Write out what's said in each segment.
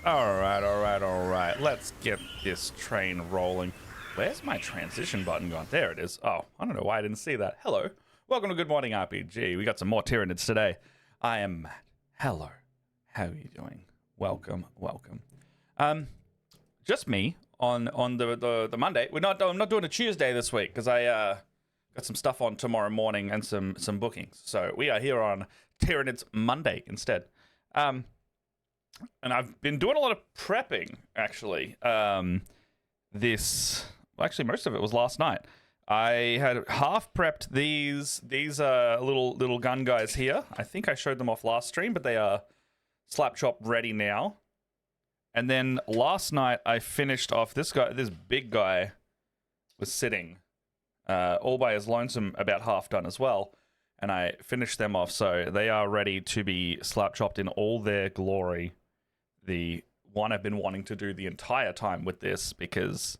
All right. Let's get this train rolling. Where's my transition button gone? There it is. Oh, I don't know why I didn't see that. Hello. Welcome to Good Morning RPG. We got some more Tyranids today. I am Matt. Hello. How are you doing? Welcome. Just me on the Monday. I'm not doing a Tuesday this week because I got some stuff on tomorrow morning and some bookings. So we are here on Tyranids Monday instead. And I've been doing a lot of prepping, actually. Actually, most of it was last night. I had half prepped these little gun guys here. I think I showed them off last stream, but they are slap chop ready now. And then last night I finished off this big guy was sitting all by his lonesome, about half done as well. And I finished them off, so they are ready to be slap chopped in all their glory. The one I've been wanting to do the entire time with this because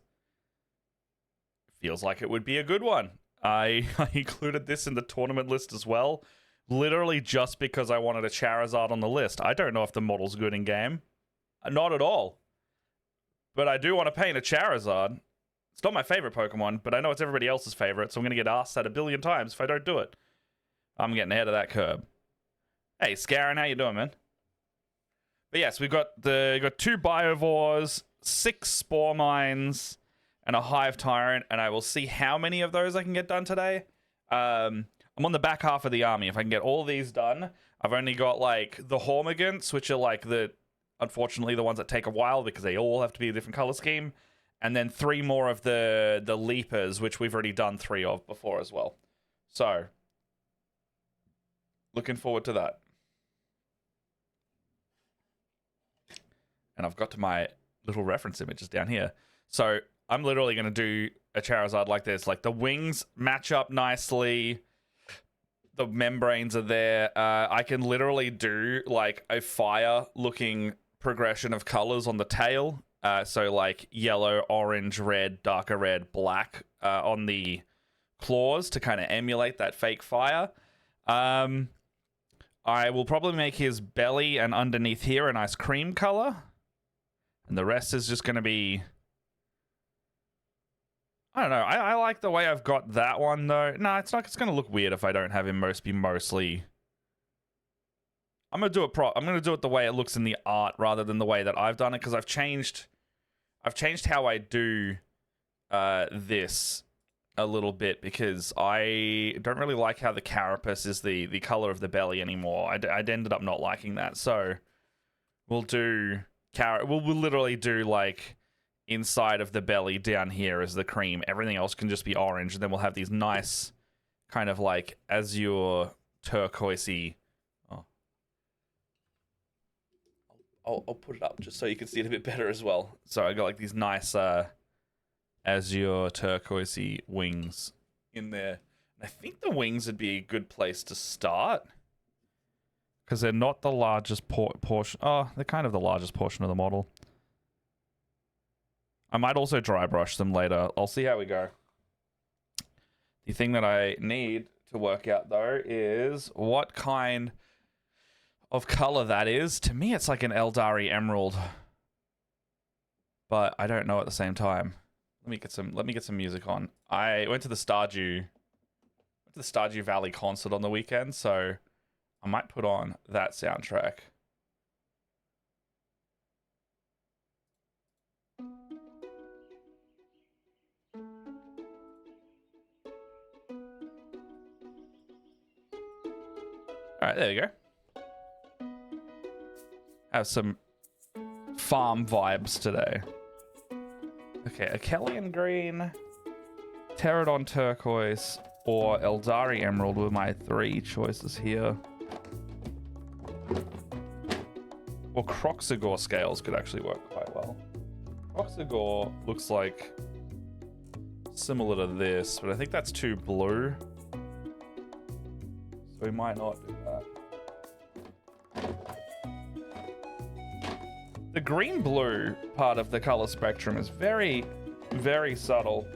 it feels like it would be a good one. I included this in the tournament list as well, literally just because I wanted a Charizard on the list. I don't know if the model's good in game. Not at all. But I do want to paint a Charizard. It's not my favorite Pokemon, but I know it's everybody else's favorite, so I'm going to get asked that a billion times if I don't do it. I'm getting ahead of that curb. Hey, Scarin, how you doing, man? But yes, we've got 2 Biovores, 6 Spore Mines, and a Hive Tyrant, and I will see how many of those I can get done today. I'm on the back half of the army. If I can get all these done, I've only got, like, the Hormigants, which are, like, unfortunately, the ones that take a while because they all have to be a different color scheme, and then 3 more of the Leapers, which we've already done 3 of before as well. So, looking forward to that. And I've got to my little reference images down here. So I'm literally going to do a Charizard like this. Like the wings match up nicely. The membranes are there. I can literally do like a fire looking progression of colors on the tail. So like yellow, orange, red, darker red, black on the claws to kind of emulate that fake fire. I will probably make his belly and underneath here a nice cream color. And the rest is just going to be... I don't know. I like the way I've got that one, though. No, it's not. It's going to look weird if I don't have him mostly... I'm going to do it I'm going to do it the way it looks in the art rather than the way that I've done it, because I've changed how I do this a little bit, because I don't really like how the carapace is the color of the belly anymore. I ended up not liking that, so we'll do... We'll literally do like inside of the belly down here is the cream. Everything else can just be orange, and then we'll have these nice kind of like azure turquoisey. Oh, I'll put it up just so you can see it a bit better as well. So I got like these nice azure turquoisey wings in there. And I think the wings would be a good place to start, because they're not the largest portion. Oh, they're kind of the largest portion of the model. I might also dry brush them later. I'll see how we go. The thing that I need to work out, though, is what kind of color that is. To me, it's like an Eldari Emerald, but I don't know at the same time. Let me get some music on. I went to the Stardew Valley concert on the weekend, so I might put on that soundtrack. Alright, there you go. Have some farm vibes today. Okay, Achelian Green, Pterodon Turquoise, or Eldari Emerald were my 3 choices here. Or Croxagore Scales could actually work quite well. Croxagore looks like similar to this, but I think that's too blue. So we might not do that. The green-blue part of the color spectrum is very, very subtle.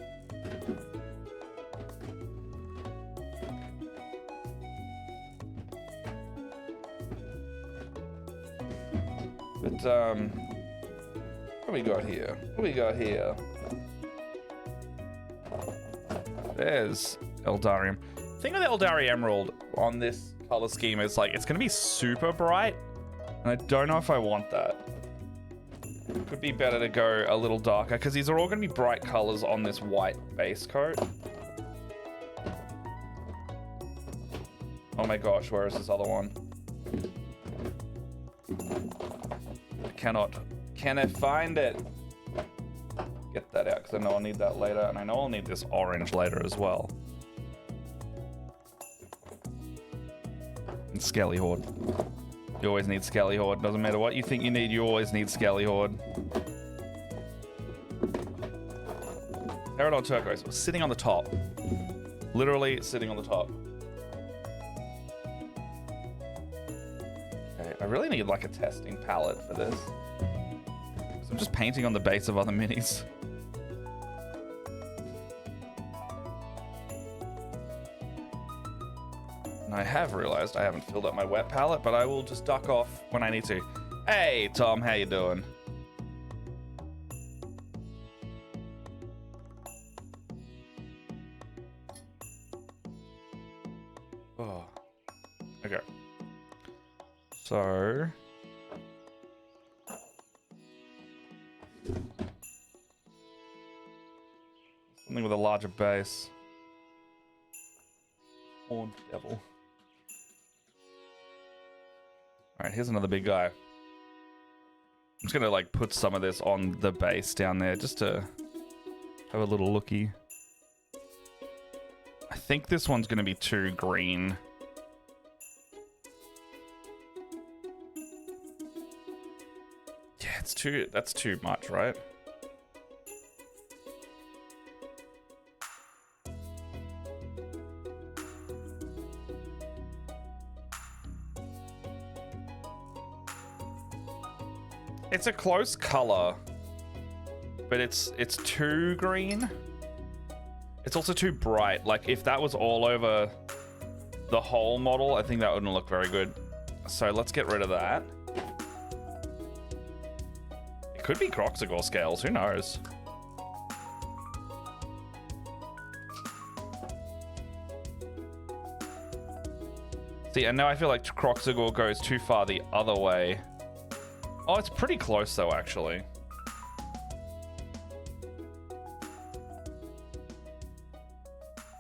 But What we got here? What we got here? There's Eldarium. The thing with Eldari Emerald on this color scheme is like it's gonna be super bright, and I don't know if I want that. Could be better to go a little darker because these are all gonna be bright colors on this white base coat. Oh my gosh, where is this other one? Can I find it? Get that out because I know I'll need that later, and I know I'll need this orange later as well. And Skelly Horde. You always need Skelly Horde. Doesn't matter what you think you need, you always need Skelly Horde. Tyrant turquoise. Sitting on the top. Literally sitting on the top. Okay, I really need like a testing palette for this. I'm just painting on the base of other minis. And I have realized I haven't filled up my wet palette, but I will just duck off when I need to. Hey, Tom, how you doing? Oh. Okay. So... something with a larger base. Horned Devil. Alright, here's another big guy. I'm just gonna like put some of this on the base down there just to have a little looky. I think this one's gonna be too green. Yeah, that's too much, right? It's a close color, but it's too green. It's also too bright. Like if that was all over the whole model, I think that wouldn't look very good. So let's get rid of that. It could be Croxagore scales, who knows? See, and now I feel like Croxagore goes too far the other way. Oh, it's pretty close though, actually.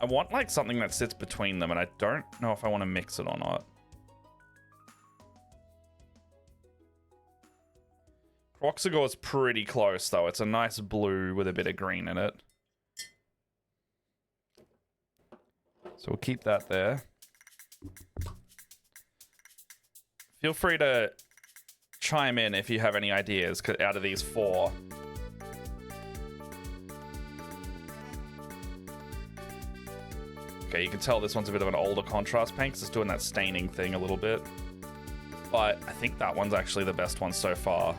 I want like something that sits between them, and I don't know if I want to mix it or not. Croxagore's pretty close though. It's a nice blue with a bit of green in it. So we'll keep that there. Feel free to chime in if you have any ideas out of these four. Okay, you can tell this one's a bit of an older contrast paint because it's doing that staining thing a little bit. But I think that one's actually the best one so far.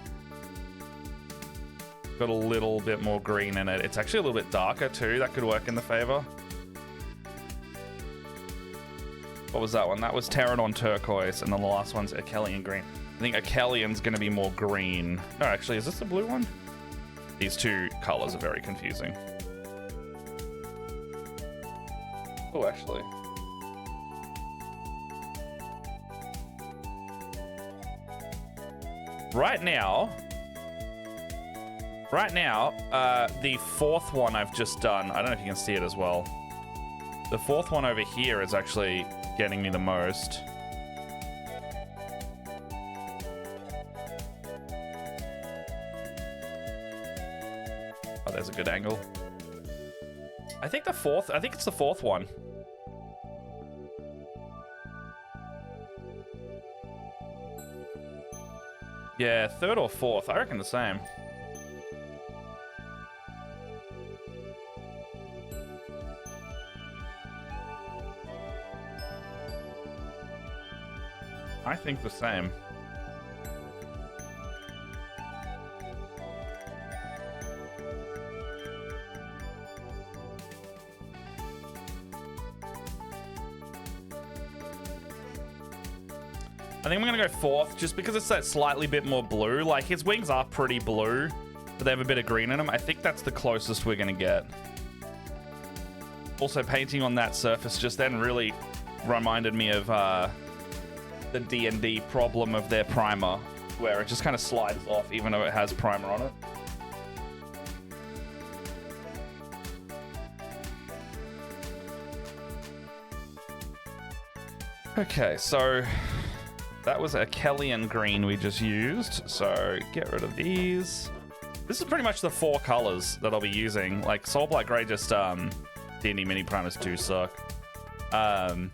Got a little bit more green in it. It's actually a little bit darker too. That could work in the favor. What was that one? That was Tyrant turquoise, and then the last one's Achelian green. I think Achelian's going to be more green. No, actually, is this the blue one? These two colors are very confusing. Oh, actually. Right now, the fourth one I've just done, I don't know if you can see it as well. The fourth one over here is actually getting me the most. Oh, there's a good angle. I think it's the fourth one. Yeah, third or fourth. I reckon the same. I think the same. I think I'm gonna go fourth just because it's that slightly bit more blue. Like his wings are pretty blue, but they have a bit of green in them. I think that's the closest we're going to get. Also, painting on that surface just then really reminded me of the D&D problem of their primer, where it just kind of slides off even though it has primer on it. Okay, so that was a Kellyan green we just used, so get rid of these. This is pretty much the 4 colors that I'll be using. Like, Soul Black Grey just, D&D mini primers do suck. I'm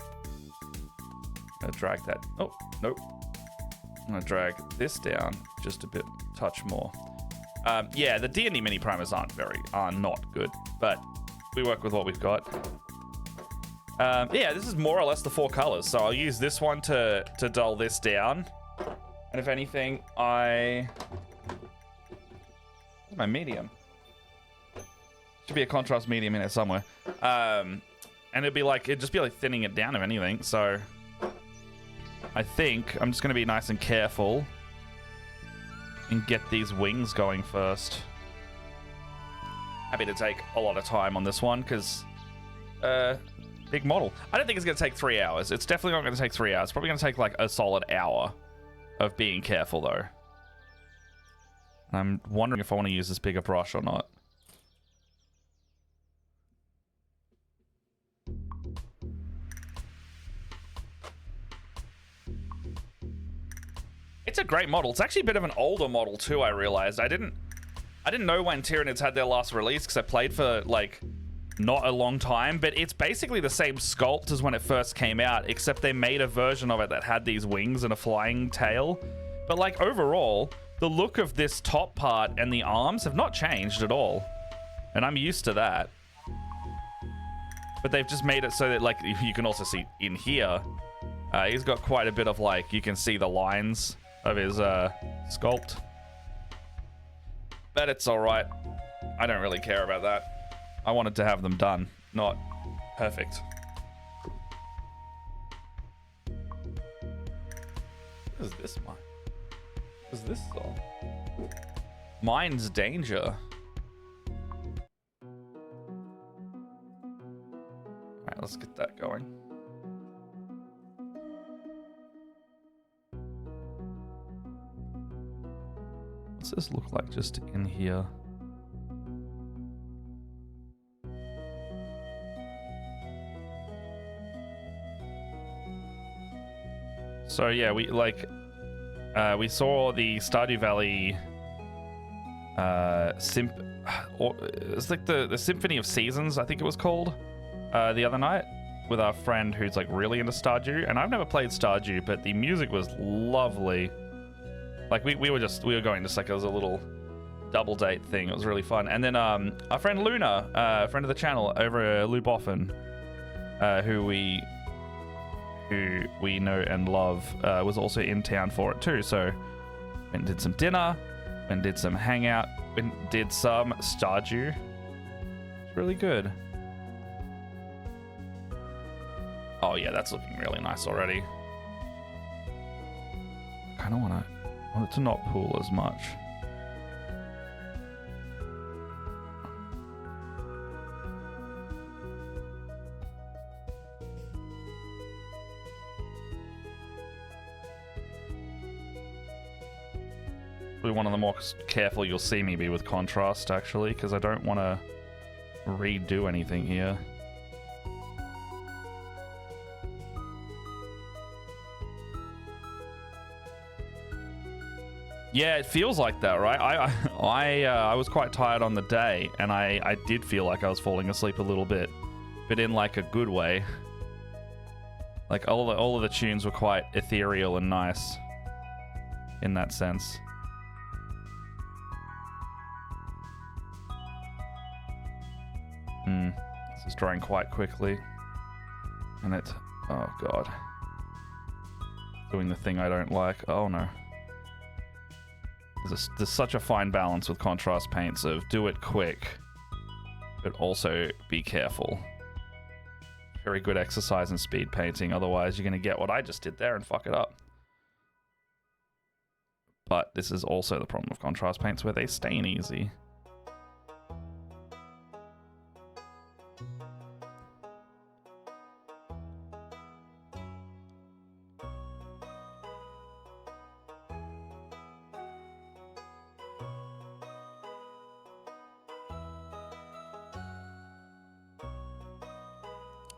gonna drag that, oh, nope. I'm gonna drag this down just a bit, touch more. Yeah, the D&D mini primers are not good, but we work with what we've got. Yeah, this is more or less the 4 colors, so I'll use this one to dull this down. And if anything, where's my medium? Should be a contrast medium in it somewhere. And it'd just be like thinning it down if anything. So I think I'm just gonna be nice and careful and get these wings going first. Happy to take a lot of time on this one because big model. I don't think it's going to take 3 hours. It's definitely not going to take 3 hours. It's probably going to take like a solid hour of being careful though. I'm wondering if I want to use this bigger brush or not. It's a great model. It's actually a bit of an older model too, I realized. I didn't know when Tyranids had their last release because I played for like not a long time, but it's basically the same sculpt as when it first came out, except they made a version of it that had these wings and a flying tail. But like overall, the look of this top part and the arms have not changed at all, and I'm used to that. But they've just made it so that like you can also see in here, he's got quite a bit of like, you can see the lines of his sculpt. But it's all right. I don't really care about that. I wanted to have them done, not perfect. What is this mine? What is this song? Mine's Danger. Alright, let's get that going. What's this look like just in here? So yeah, we saw the Stardew Valley it's like the Symphony of Seasons, I think it was called, the other night with our friend who's like really into Stardew, and I've never played Stardew, but the music was lovely. Like we were going just like as a little double date thing. It was really fun. And then our friend Luna, friend of the channel over Lou Boffin, who we know and love, was also in town for it too. So went and did some dinner, and did some hangout, and did some Stardew. It's really good. Oh yeah, that's looking really nice already. I kind of want it to not pool as much. One of the more careful you'll see me be with contrast, actually, because I don't want to redo anything here. Yeah, it feels like that, right? I was quite tired on the day, and I did feel like I was falling asleep a little bit, but in like a good way. Like all of the tunes were quite ethereal and nice in that sense. This is drying quite quickly, and it's, oh god, doing the thing I don't like. Oh no. There's such a fine balance with contrast paints of do it quick, but also be careful. Very good exercise in speed painting, otherwise you're going to get what I just did there and fuck it up. But this is also the problem of contrast paints where they stain easy.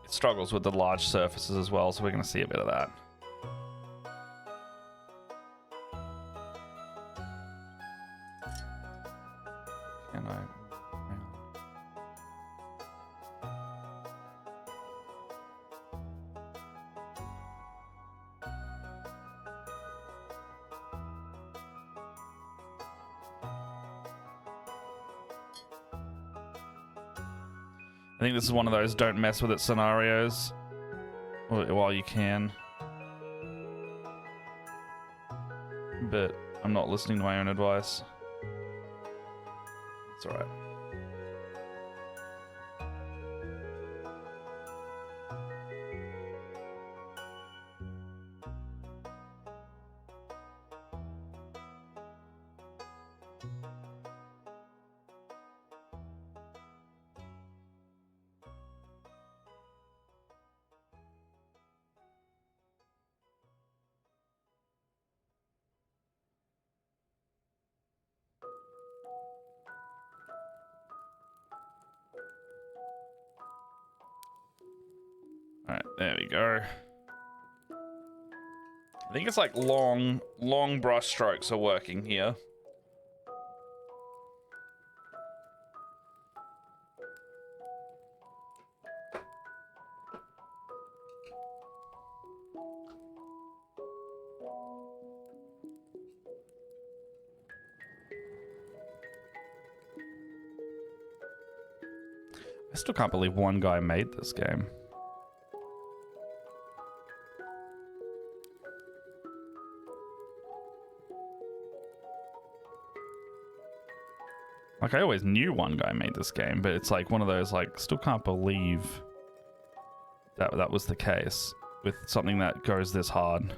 It struggles with the large surfaces as well, so we're going to see a bit of that. Can I? I think this is one of those don't mess with it scenarios while you can. But I'm not listening to my own advice. It's alright. Alright, there we go. I think it's like long brush strokes are working here. I still can't believe one guy made this game. Like, I always knew one guy made this game, but it's like one of those, like, still can't believe that that was the case with something that goes this hard.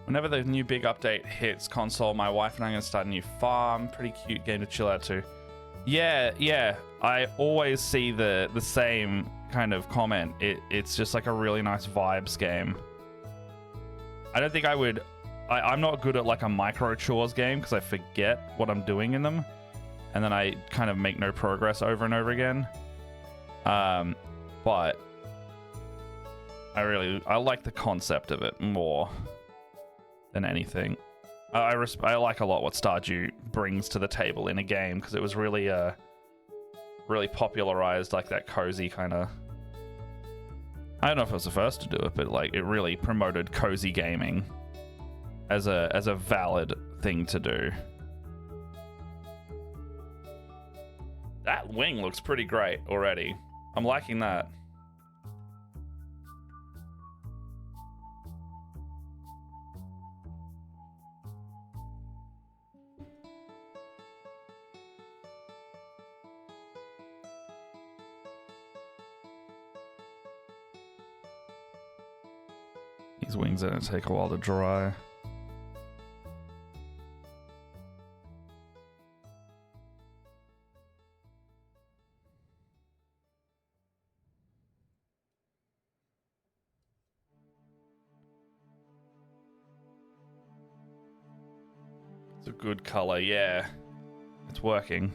Whenever the new big update hits console, my wife and I are going to start a new farm. Pretty cute game to chill out to. Yeah. I always see the same kind of comment. It's just like a really nice vibes game. I don't think I would... I'm not good at like a micro chores game because I forget what I'm doing in them. And then I kind of make no progress over and over again. But I like the concept of it more than anything. I like a lot what Stardew brings to the table in a game because it was really really popularized like that cozy kind of... I don't know if it was the first to do it, but like it really promoted cozy gaming as a valid thing to do. That wing looks pretty great already. I'm liking that. These wings are going to take a while to dry. It's a good color, yeah. It's working.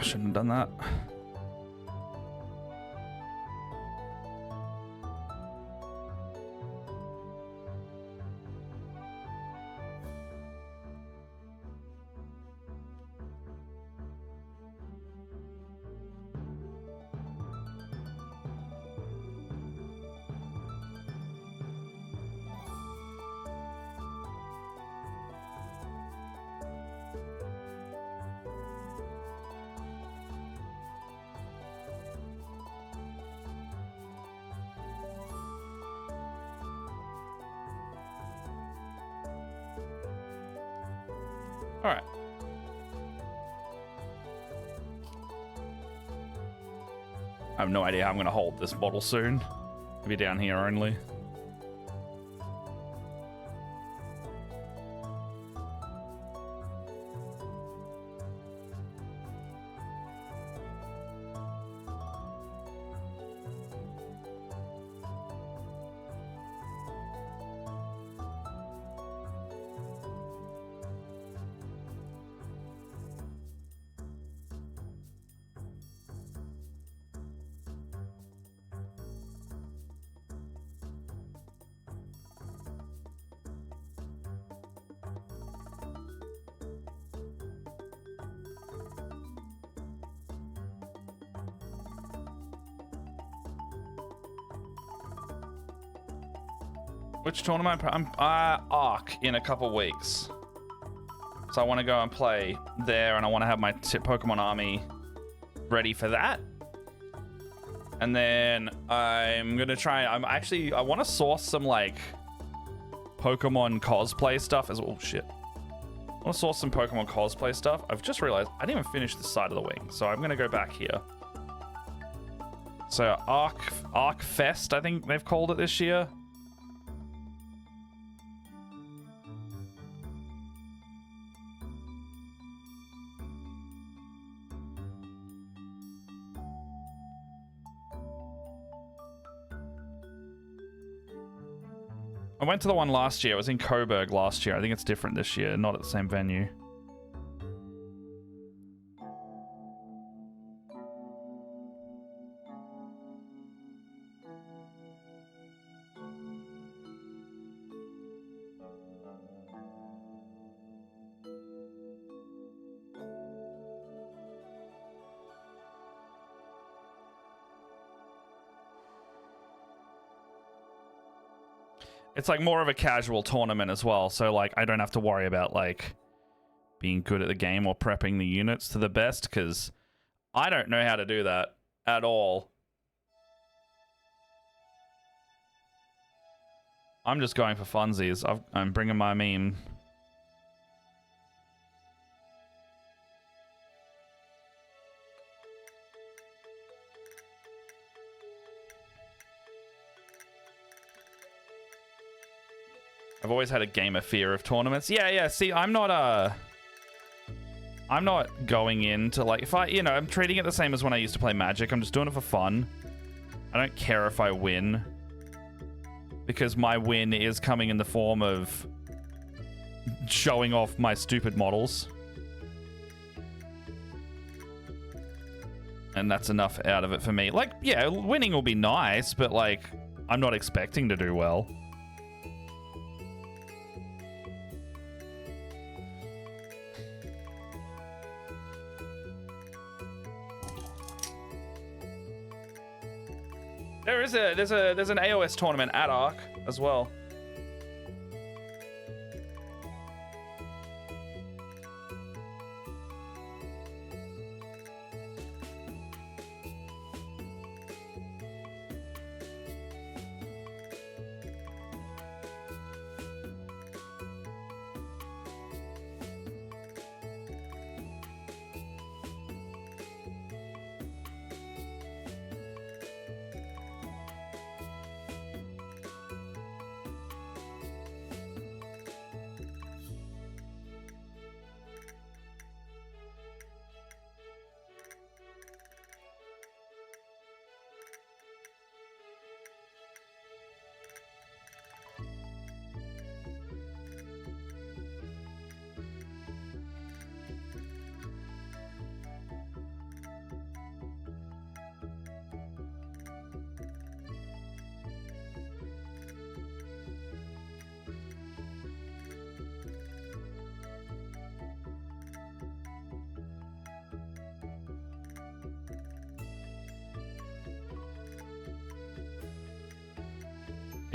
shouldn't have done that. All right. I have no idea how I'm going to hold this bottle soon. Maybe down here only. Which tournament? I'm Arc in a couple weeks. So I want to go and play there, and I want to have my Pokemon army ready for that. And then I'm going to try... I want to source some, like, Pokemon cosplay stuff as well. Oh, shit. I want to source some Pokemon cosplay stuff. I've just realized I didn't even finish this side of the wing, so I'm going to go back here. So Arc Fest, I think they've called it this year. I went to the one last year. It was in Coburg last year. I think it's different this year, not at the same venue. It's like more of a casual tournament as well, so like I don't have to worry about like being good at the game or prepping the units to the best, because I don't know how to do that at all. I'm just going for funsies. I'm bringing my meme. I've always had a gamer fear of tournaments. Yeah. See, I'm not going into like, if I'm treating it the same as when I used to play Magic. I'm just doing it for fun. I don't care if I win, because my win is coming in the form of showing off my stupid models. And that's enough out of it for me. Like, yeah, winning will be nice, but like, I'm not expecting to do well. There's an AOS tournament at Arc as well.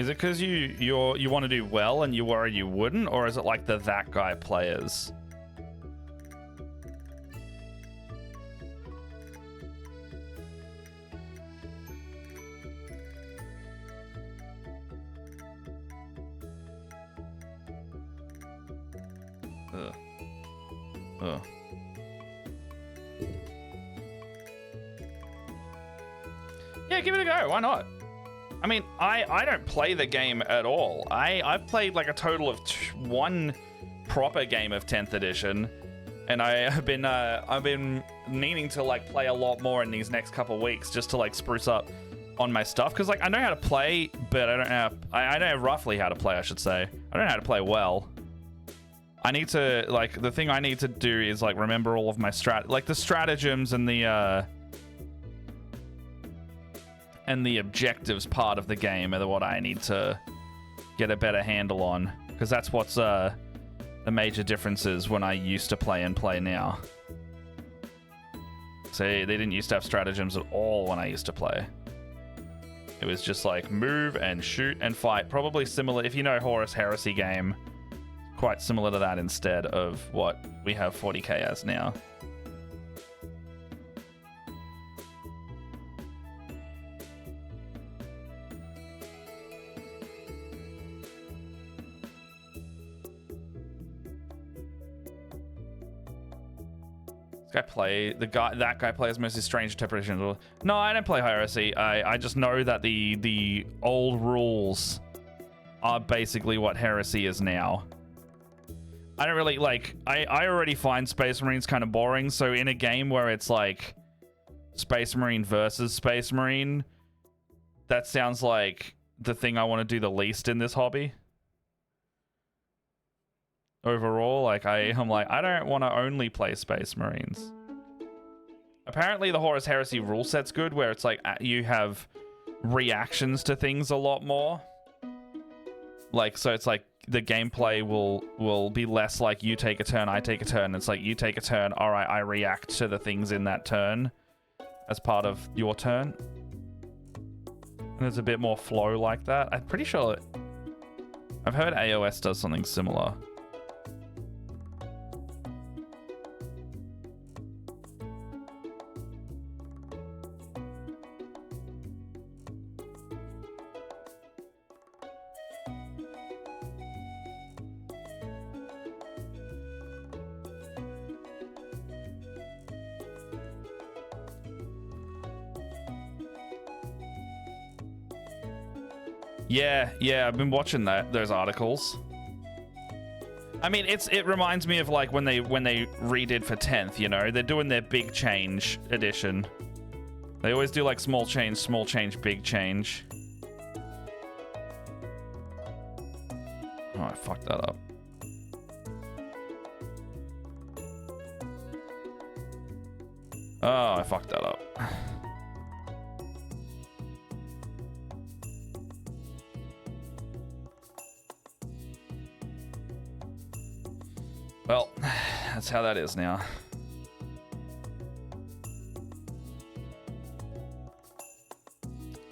Is it because you want to do well and you worry you wouldn't, or is it like the that guy players? Ugh. Ugh. Yeah, give it a go. Why not? I mean, I don't play the game at all. I've played like a total of one proper game of 10th edition, and I've been meaning to like play a lot more in these next couple weeks just to like spruce up on my stuff, because like I know how to play, but I know roughly how to play, I should say. I don't know how to play well. I need to, like, the thing I need to do is like remember all of my like the stratagems and the objectives part of the game are what I need to get a better handle on, because that's what's the major differences when I used to play and play now. See, they didn't used to have stratagems at all when I used to play. It was just like move and shoot and fight. Probably similar, if you know Horus Heresy game, quite similar to that instead of what we have 40k as now. That guy plays mostly strange interpretations. No, I don't play Heresy. I just know that the old rules are basically what Heresy is now. I don't really like. I already find Space Marines kind of boring. So in a game where it's like Space Marine versus Space Marine, that sounds like the thing I want to do the least in this hobby. Overall, like I'm like, I don't want to only play Space Marines. Apparently the Horus Heresy rule set's good, where it's like you have reactions to things a lot more. Like, so it's like the gameplay will be less like you take a turn, I take a turn. It's like you take a turn, all right, I react to the things in that turn as part of your turn. And there's a bit more flow like that. I'm pretty sure I've heard AOS does something similar. Yeah, I've been watching those articles. I mean, it reminds me of like when they redid for 10th, you know, they're doing their big change edition. They always do like small change, big change. Oh, I fucked that up. Oh, I fucked that up. Well, that's how that is now.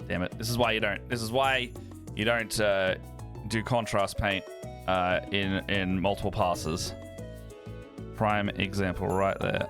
Damn it. This is why you don't do contrast paint in multiple passes. Prime example right there.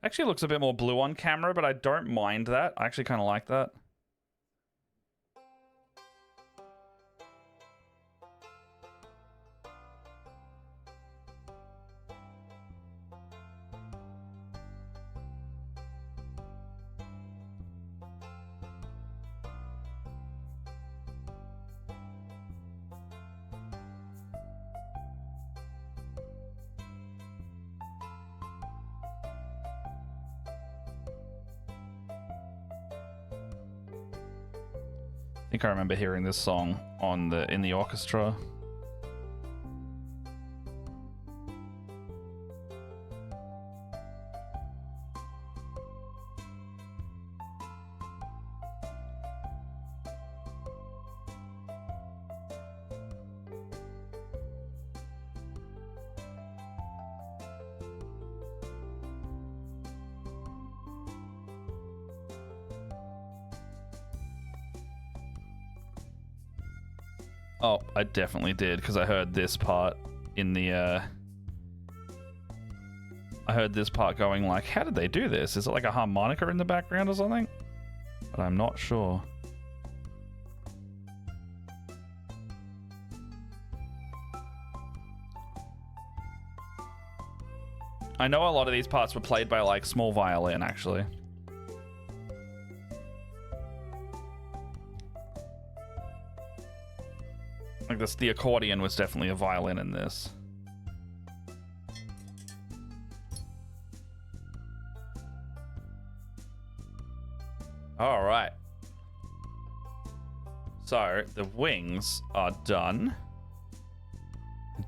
Actually looks a bit more blue on camera, but I don't mind that. I actually kind of like that. I think I remember hearing this song in the orchestra. Oh, I definitely did, because I heard this part in the, I heard this part going like, how did they do this? Is it like a harmonica in the background or something? But I'm not sure. I know a lot of these parts were played by like small violin, actually. Like this, the accordion was definitely a violin in this. All right. So the wings are done.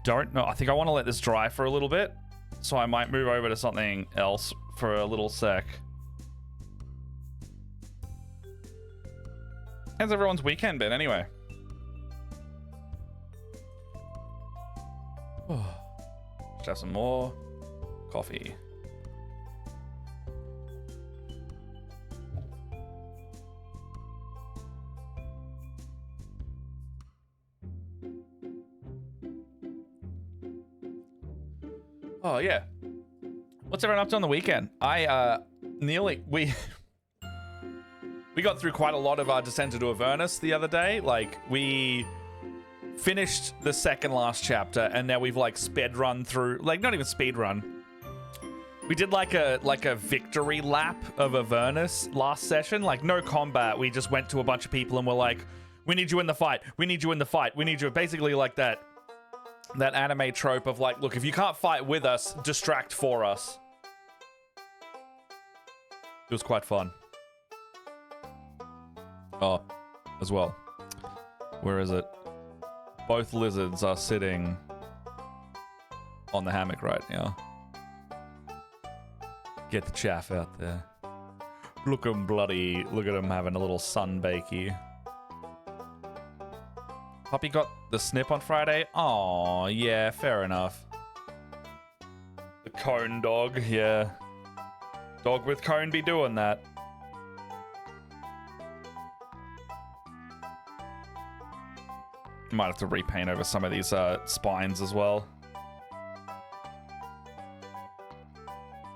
Don't know. I think I want to let this dry for a little bit. So I might move over to something else for a little sec. How's everyone's weekend been anyway? Just have some more coffee. Oh yeah. What's everyone up to on the weekend? We got through quite a lot of our Descent into Avernus the other day. Like, we finished the second last chapter, and now we've like sped run through, like, not even speed run. We did like a victory lap of Avernus last session. Like, no combat. We just went to a bunch of people and we're like, we need you in the fight. We need you in the fight. We need you. Basically like that anime trope of like, look, if you can't fight with us, distract for us. It was quite fun. Oh, as well. Where is it? Both lizards are sitting on the hammock right now. Get the chaff out there. Look at them having a little sunbakey. Puppy got the snip on Friday. Oh, yeah, fair enough. The cone dog, yeah. Dog with cone be doing that. Might have to repaint over some of these spines as well.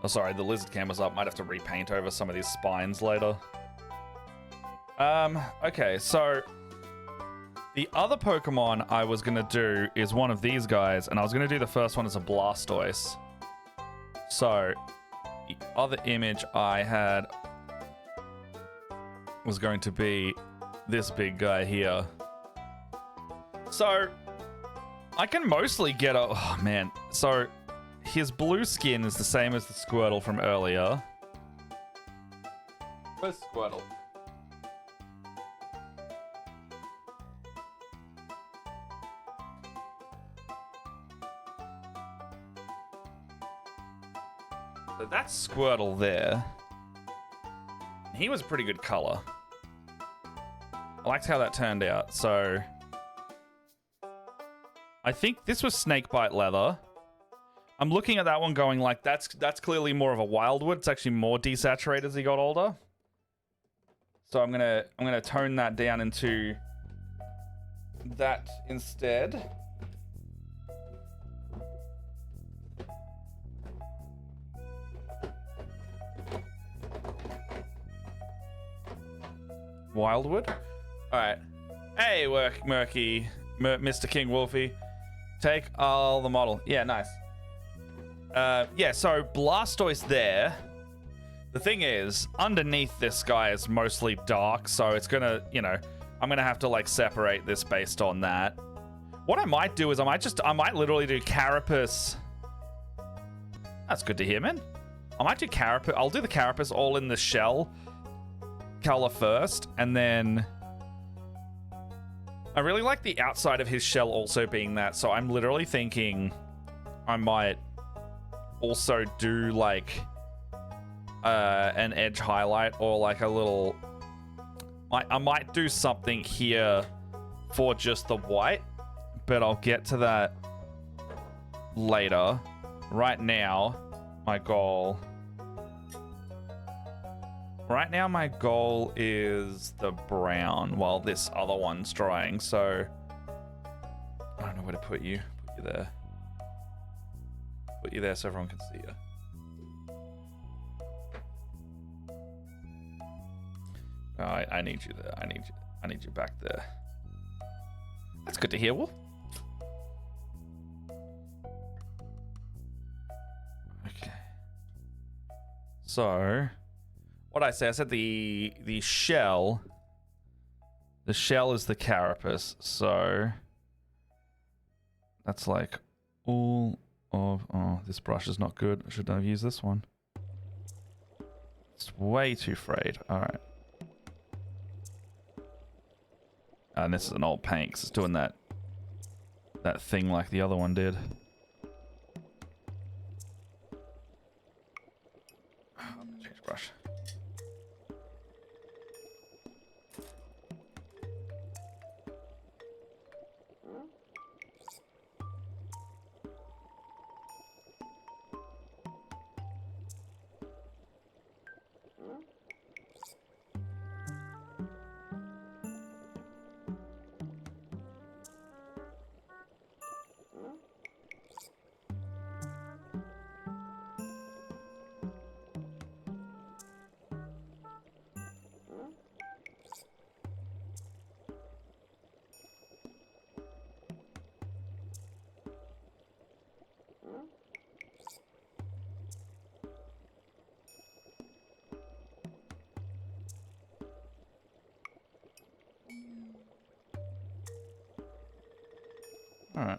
Oh, sorry, the lizard cam was up. Might have to repaint over some of these spines later. Okay, so the other Pokemon I was gonna do is one of these guys, and I was gonna do the first one as a Blastoise. So the other image I had was going to be this big guy here. So I can mostly get a... Oh, man. So his blue skin is the same as the Squirtle from earlier. Where's Squirtle? So that's Squirtle there. He was a pretty good color. I liked how that turned out. So I think this was Snakebite leather. I'm looking at that one going like, that's clearly more of a Wildwood. It's actually more desaturated as he got older. So I'm gonna tone that down into that instead. Wildwood. All right. Hey, Mr. King Wolfie. Take all the model. Yeah, nice. Yeah, so Blastoise there. The thing is, underneath this guy is mostly dark, so it's gonna, you know, I'm gonna have to like separate this based on that. What I might do is I might literally do Carapace. That's good to hear, man. I might do Carapace. I'll do the Carapace all in the shell color first, and then I really like the outside of his shell also being that, so I'm literally thinking I might also do like an edge highlight or like a little... I might do something here for just the white, but I'll get to that later. Right now, my goal is the brown while this other one's drying, so I don't know where to put you. Put you there. Put you there so everyone can see you. Oh, I need you there. I need you back there. That's good to hear, Wolf. Okay. So, what I said the shell. The shell is the carapace, so that's like all of... Oh, this brush is not good. I should have used this one. It's way too frayed. All right. And this is an old paint because it's doing that thing like the other one did. Change brush. All right.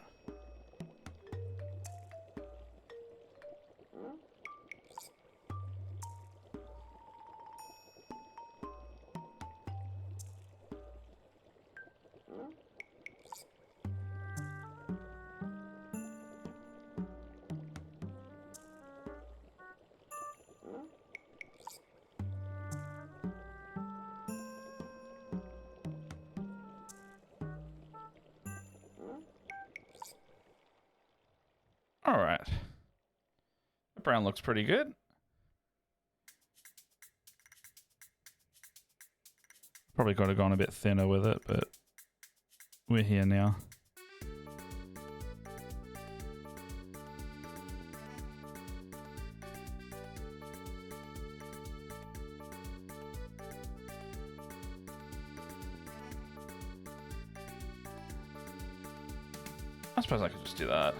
All right. The brown looks pretty good. Probably could have gone a bit thinner with it, but we're here now. I suppose I could just do that.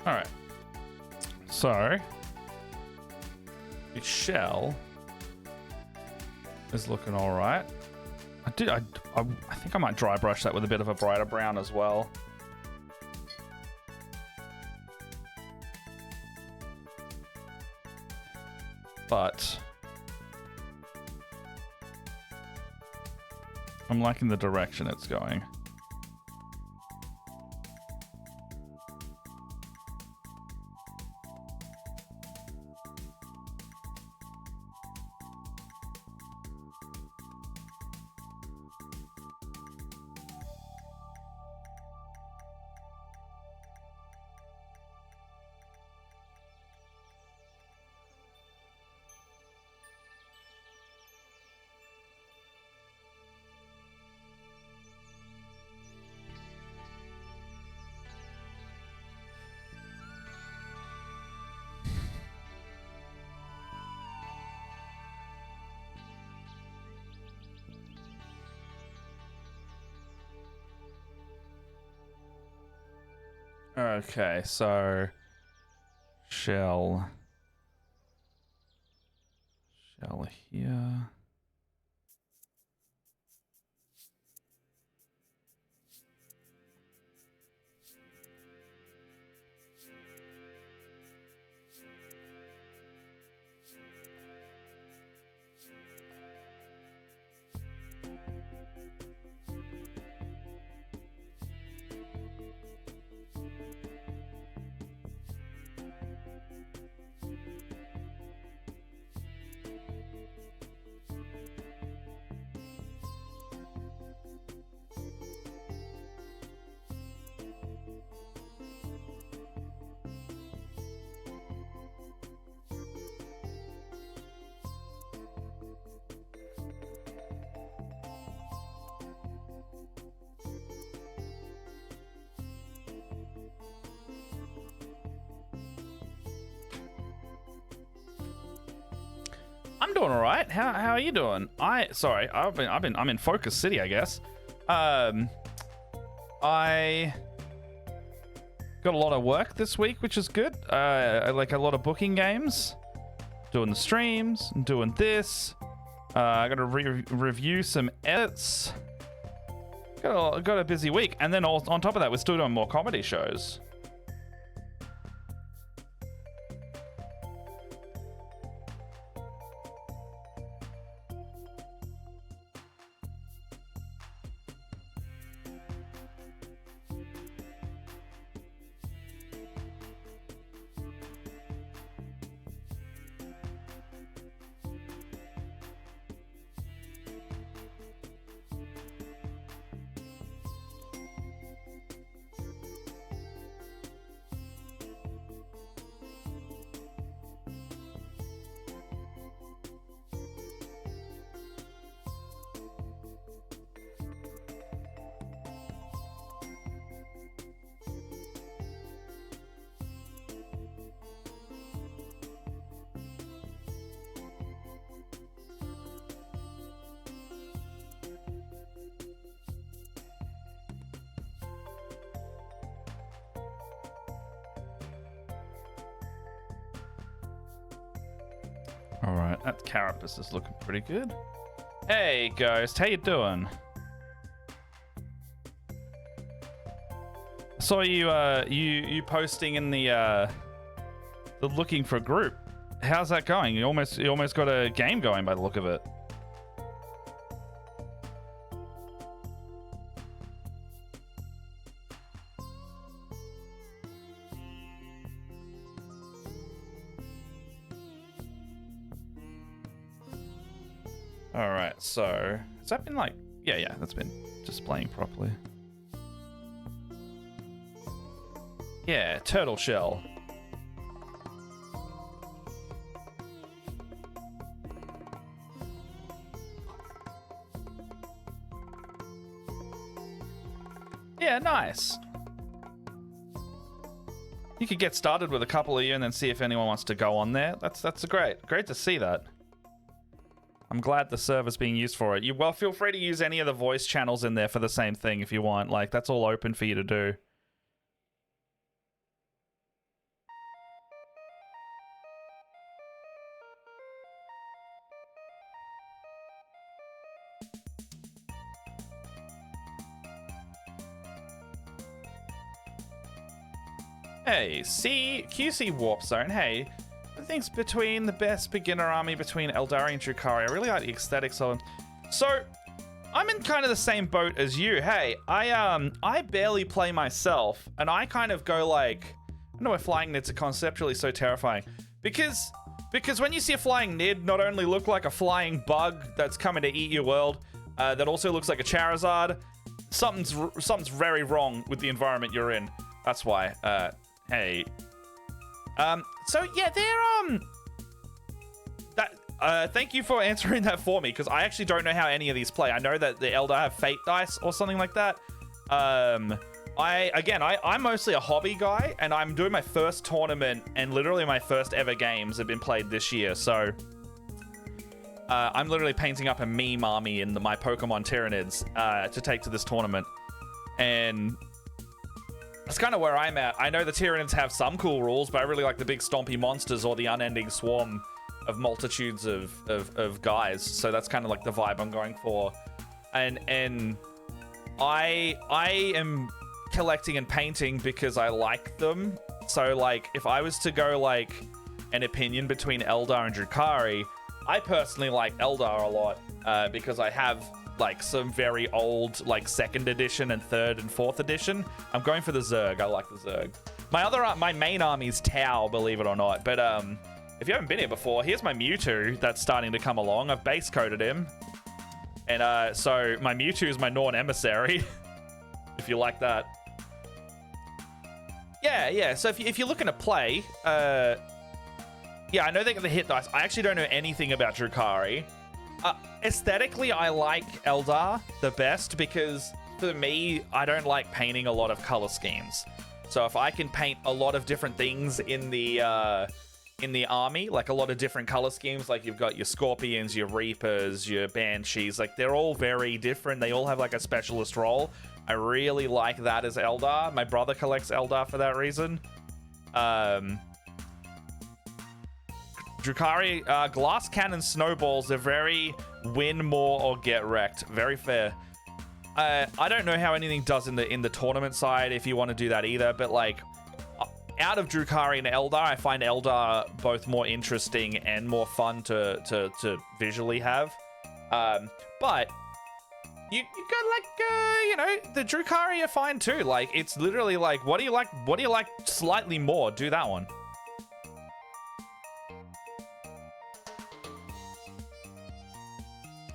All right. So the shell is looking all right. I think I might dry brush that with a bit of a brighter brown as well. But I'm liking the direction it's going. Okay, so shell here. I'm doing all right. How are you doing? I'm in Focus City, I guess. I got a lot of work this week, which is good. I like a lot of booking games, doing the streams, and doing this. I got to review some edits. Got a busy week, and then on top of that, we're still doing more comedy shows. All right, that carapace is looking pretty good. Hey, Ghost, how you doing? I saw you you posting in the looking for a group. How's that going? You almost got a game going by the look of it. All right, so has that been like, yeah, that's been displaying properly. Yeah, turtle shell. Yeah, nice. You could get started with a couple of you and then see if anyone wants to go on there. That's great to see that. I'm glad the server's being used for it. Well, feel free to use any of the voice channels in there for the same thing if you want. Like, that's all open for you to do. Hey, QC Warp Zone. Hey, I think between the best beginner army between Eldari and Drukhari. I really like the aesthetics of them. So, I'm in kind of the same boat as you. Hey, I barely play myself, and I kind of go like, I don't know why flying nids are conceptually so terrifying. Because when you see a flying nid not only look like a flying bug that's coming to eat your world, that also looks like a Charizard, something's very wrong with the environment you're in. That's why. Hey. So yeah, they're thank you for answering that for me, because I actually don't know how any of these play. I know that the Eldar have Fate Dice or something like that. I'm mostly a hobby guy, and I'm doing my first tournament, and literally my first ever games have been played this year, so I'm literally painting up a meme army in my Pokemon Tyranids to take to this tournament, and that's kind of where I'm at. I know the Tyranids have some cool rules, but I really like the big stompy monsters or the unending swarm of multitudes of guys, so that's kind of like the vibe I'm going for. And I am collecting and painting because I like them. So like, if I was to go like an opinion between Eldar and Drukhari, I personally like Eldar a lot because I have like some very old like 2nd edition and 3rd and 4th edition. I'm going for the Zerg. I like the Zerg. My main army is Tau, believe it or not, but if you haven't been here before, here's my Mewtwo that's starting to come along. I've base coated him, and so my Mewtwo is my Norn emissary. If you like that. Yeah. So if you're looking to play, yeah, I know they got the hit dice. I actually don't know anything about Drukhari. Aesthetically, I like Eldar the best because for me, I don't like painting a lot of color schemes. So if I can paint a lot of different things in the army, like a lot of different color schemes, like you've got your Scorpions, your Reapers, your Banshees, like they're all very different. They all have like a specialist role. I really like that as Eldar. My brother collects Eldar for that reason. Drukhari, glass cannon snowballs are very win more or get wrecked. Very fair. I don't know how anything does in the tournament side if you want to do that either, but like out of Drukhari and Eldar, I find Eldar both more interesting and more fun to visually have. But you got like the Drukhari are fine too. Like it's literally like, what do you like slightly more? Do that one.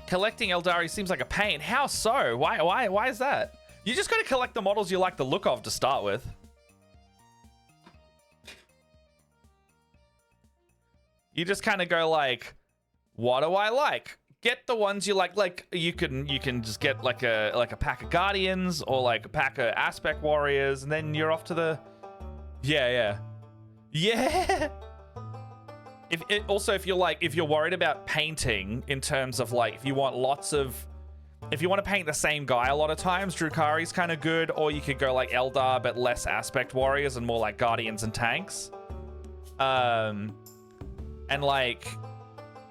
Collecting Eldari seems like a pain. How so? Why is that? You just got to collect the models you like the look of to start with. You just kind of go like, what do I like? Get the ones you like. Like you can just get like a pack of Guardians or like a pack of Aspect Warriors, and then you're off to the yeah. If you're worried about painting in terms of like if you want to paint the same guy a lot of times, Drukhari's kind of good, or you could go like Eldar but less Aspect Warriors and more like Guardians and tanks.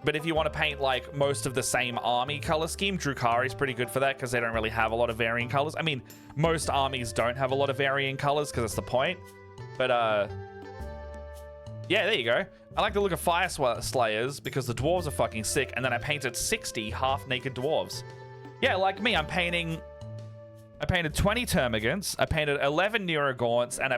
But if you want to paint like most of the same army color scheme, Drukhari's pretty good for that because they don't really have a lot of varying colors. I mean, most armies don't have a lot of varying colors because that's the point. But yeah, there you go. I like the look of Fire Slayers because the dwarves are fucking sick, and then I painted 60 half-naked dwarves. Yeah, like me, I painted 20 Termagants, I painted 11 Neurogorns, and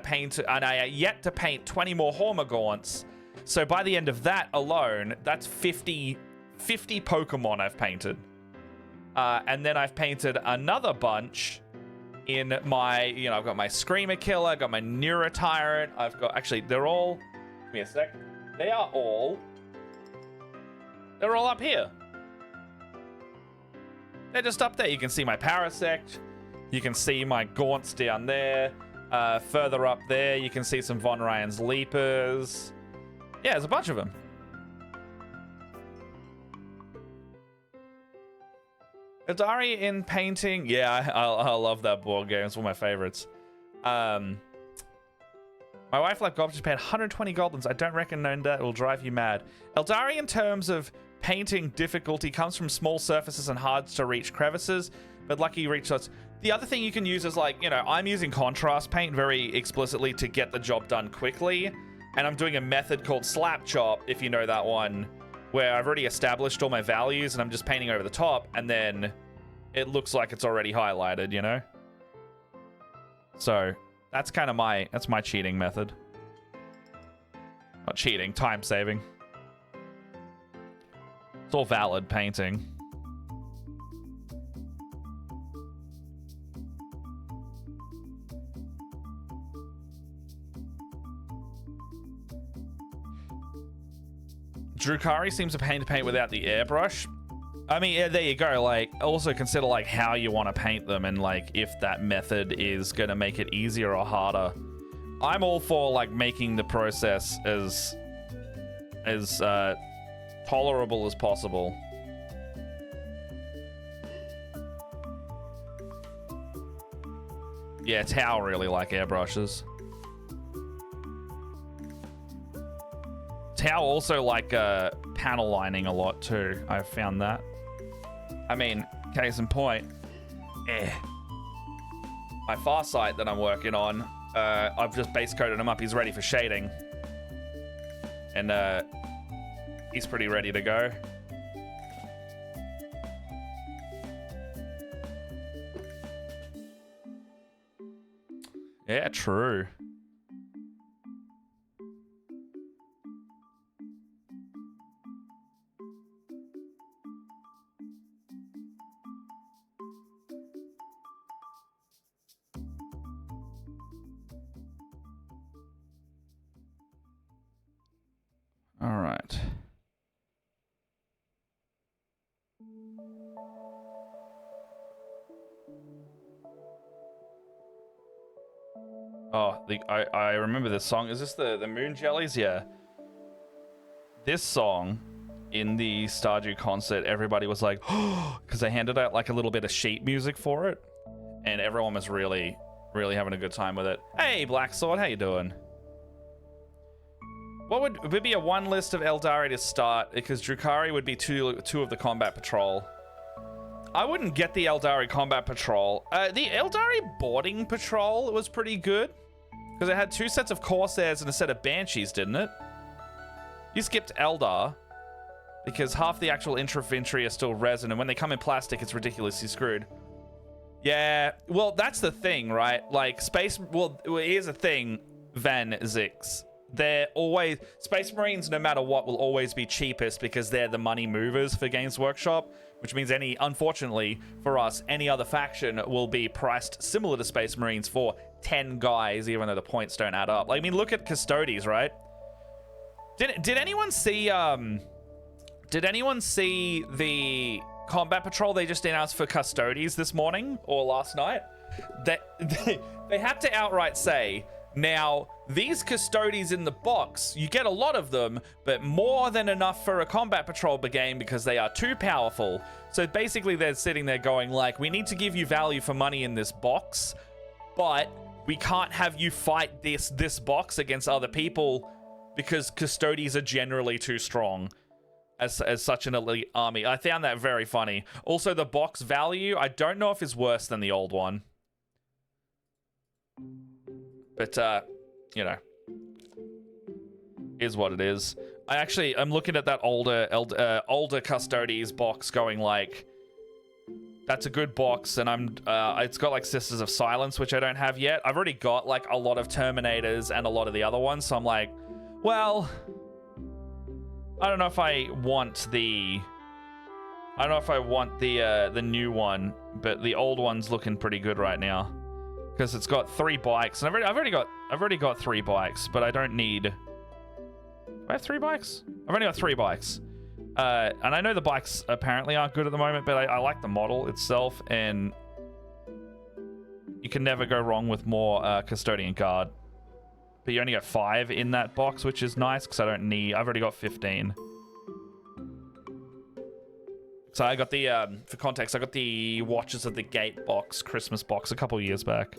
I yet to paint 20 more Hormagaunts. So by the end of that alone, that's 50 Pokemon I've painted. And then I've painted another bunch in my, I've got my Screamer Killer, I've got my Neuro Tyrant, I've got, actually, they're all, give me a sec. They're all up here. They're just up there. You can see my Parasect. You can see my Gaunts down there. Further up there, you can see some Von Ryan's Leapers. Yeah, there's a bunch of them. Eldari in painting. Yeah, I love that board game. It's one of my favorites. My wife like goblins paid 120 goblins. I don't reckon that will drive you mad. Eldari in terms of painting difficulty comes from small surfaces and hard to reach crevices, but lucky you reach shots. The other thing you can use is like, you know, I'm using contrast paint very explicitly to get the job done quickly. And I'm doing a method called slap chop, if you know that one, where I've already established all my values and I'm just painting over the top, and then it looks like it's already highlighted, you know? So that's kind of my cheating method. Not cheating, time saving. It's all valid painting. Drukari seems a pain to paint without the airbrush. I mean, yeah, there you go. Like, also consider like how you want to paint them and like if that method is gonna make it easier or harder. I'm all for like making the process as tolerable as possible. Yeah, Tao really like airbrushes. Tao also like panel lining a lot too. I've found that. I mean, case in point, my Farsight that I'm working on, I've just base coated him up. He's ready for shading, and he's pretty ready to go. Yeah, true. All right. Oh, I remember this song. Is this the Moon Jellies? Yeah. This song in the Stardew concert, everybody was like, oh, because they handed out like a little bit of sheet music for it, and everyone was really having a good time with it. Hey, Black Sword, how you doing? What would be a one list of Eldari to start? Because Drukari would be two of the combat patrol. I wouldn't get the Eldari combat patrol. The Eldari boarding patrol was pretty good because it had 2 sets of Corsairs and a set of Banshees, didn't it? You skipped Eldar because half the actual infantry are still resin, and when they come in plastic, it's ridiculously screwed. Yeah, well, that's the thing, right? Like space. Well, here's the thing, Van Zix. They're always Space Marines, no matter what, will always be cheapest because they're the money movers for Games Workshop, which means unfortunately for us, any other faction will be priced similar to Space Marines for 10 guys, even though the points don't add up. Like, I mean, look at Custodes, right? Did anyone see the combat patrol they just announced for Custodes this morning or last night? They had to outright say, now, these Custodes in the box, you get a lot of them, but more than enough for a combat patrol game because they are too powerful. So basically they're sitting there going like, we need to give you value for money in this box, but we can't have you fight this box against other people because Custodes are generally too strong as such an elite army. I found that very funny. Also, the box value, I don't know if is worse than the old one. But, you know, is what it is. I'm looking at that older Custodes box going like, that's a good box, and it's got like Sisters of Silence, which I don't have yet. I've already got like a lot of Terminators and a lot of the other ones, so I'm like, well, I don't know if I want the new one, but the old one's looking pretty good right now. Because it's got 3 bikes, and I've already got 3 bikes, but I don't need. Do I have 3 bikes? I've only got 3 bikes, and I know the bikes apparently aren't good at the moment, but I like the model itself, and you can never go wrong with more Custodian Guard. But you only got 5 in that box, which is nice because I've already got 15. So I got the, for context, I got the Watchers of the Gate box, Christmas box, a couple years back.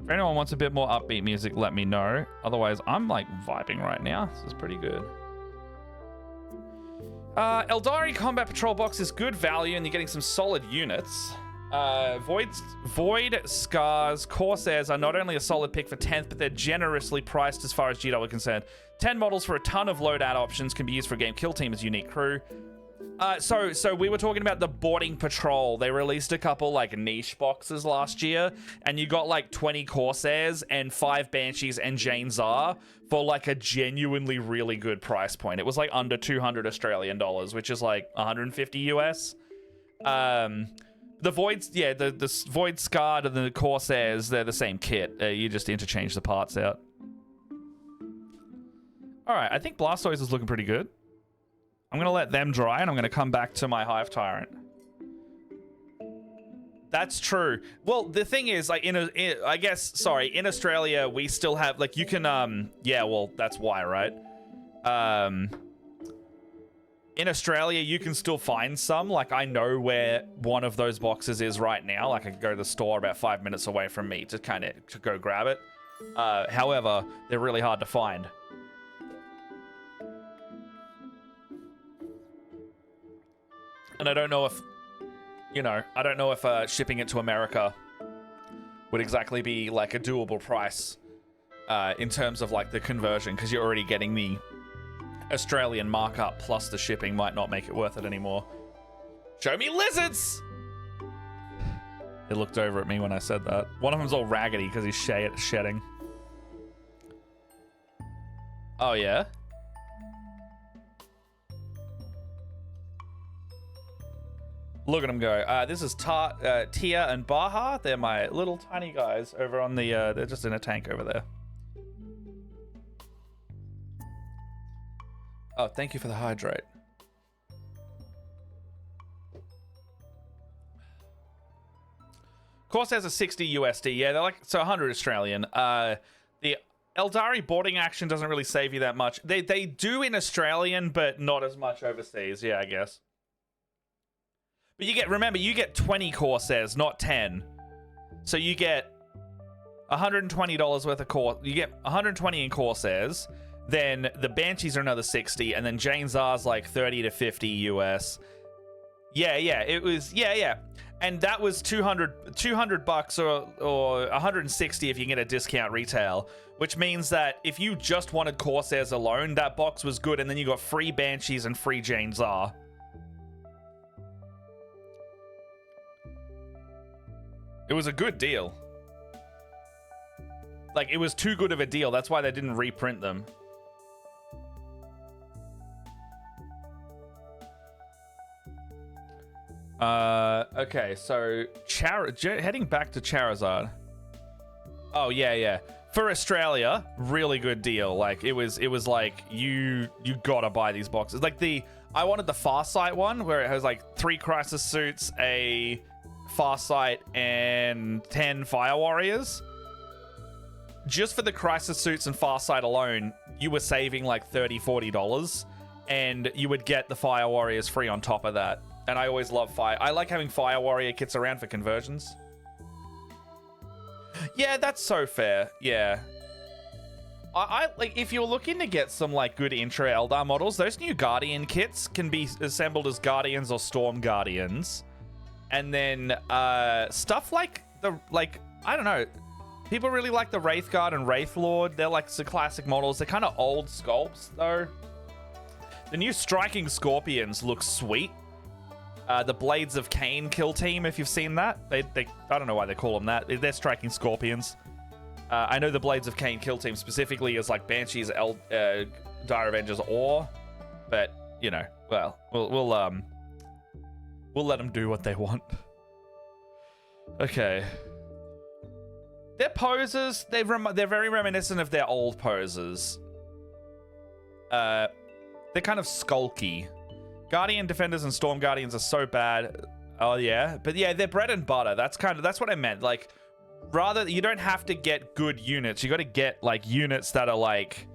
If anyone wants a bit more upbeat music, let me know. Otherwise, I'm like vibing right now. This is pretty good. Eldari Combat Patrol box is good value and you're getting some solid units. Void Scars Corsairs are not only a solid pick for 10th, but they're generously priced as far as GW are concerned. 10 models for a ton of loadout options can be used for a game kill team as unique crew. So we were talking about the Boarding Patrol. They released a couple like niche boxes last year, and you got like 20 Corsairs and 5 Banshees and Jane Zar for like a genuinely really good price point. It was like under 200 Australian dollars, which is like 150 US. The Voids, yeah, the Void Scarred and the Corsairs, they're the same kit. You just interchange the parts out. All right, I think Blastoise is looking pretty good. I'm going to let them dry, and I'm going to come back to my Hive Tyrant. That's true. Well, the thing is, like, in Australia, we still have, like, you can, yeah, well, that's why, right? In Australia, you can still find some. Like, I know where one of those boxes is right now. Like, I can go to the store about 5 minutes away from me to go grab it. However, they're really hard to find. And I don't know if, shipping it to America would exactly be like a doable price in terms of like the conversion, because you're already getting the Australian markup plus the shipping might not make it worth it anymore. Show me lizards! They looked over at me when I said that. One of them's all raggedy because he's shedding. Oh, yeah? Look at them go. This is Tia and Baha. They're my little tiny guys over on the... they're just in a tank over there. Oh, thank you for the hydrate. Corsairs are 60 USD. Yeah, they're like... So 100 Australian. The Eldari boarding action doesn't really save you that much. They do in Australian, but not as much overseas. Yeah, I guess. But remember, you get 20 Corsairs, not 10. So you get $120 worth of you get 120 in Corsairs, then the Banshees are another 60, and then Jane Zar's like 30 to 50 US. Yeah, it was, yeah. And that was 200 bucks or 160 if you can get a discount retail, which means that if you just wanted Corsairs alone, that box was good, and then you got free Banshees and free Jane Zar. It was a good deal. Like, it was too good of a deal. That's why they didn't reprint them. Okay, so heading back to Charizard. Oh, yeah. For Australia, really good deal. Like, it was like, you gotta buy these boxes. Like, I wanted the Farsight one, where it has, like, 3 Crisis Suits, a Farsight, and 10 Fire Warriors. Just for the Crisis Suits and Farsight alone, you were saving like $30-40, and you would get the Fire Warriors free on top of that. And I always love I like having Fire Warrior kits around for conversions. Yeah, that's so fair. Yeah. I like, if you're looking to get some like good intro Eldar models, those new Guardian kits can be assembled as Guardians or Storm Guardians. And then stuff like I don't know, people really like the Wraithguard and Wraithlord. They're like the classic models. They're kind of old sculpts though. The new Striking Scorpions look sweet. The Blades of Cain kill team, if you've seen that, they I don't know why they call them that. They're Striking Scorpions. I know the Blades of Cain kill team specifically is like Banshees, Dire Avengers, or, but you know, well, we'll let them do what they want. Okay. Their poses, they're very reminiscent of their old poses. They're kind of skulky. Guardian Defenders and Storm Guardians are so bad. Oh yeah, but yeah, they're bread and butter. That's what I meant. Like, rather, you don't have to get good units. You got to get like units that are like,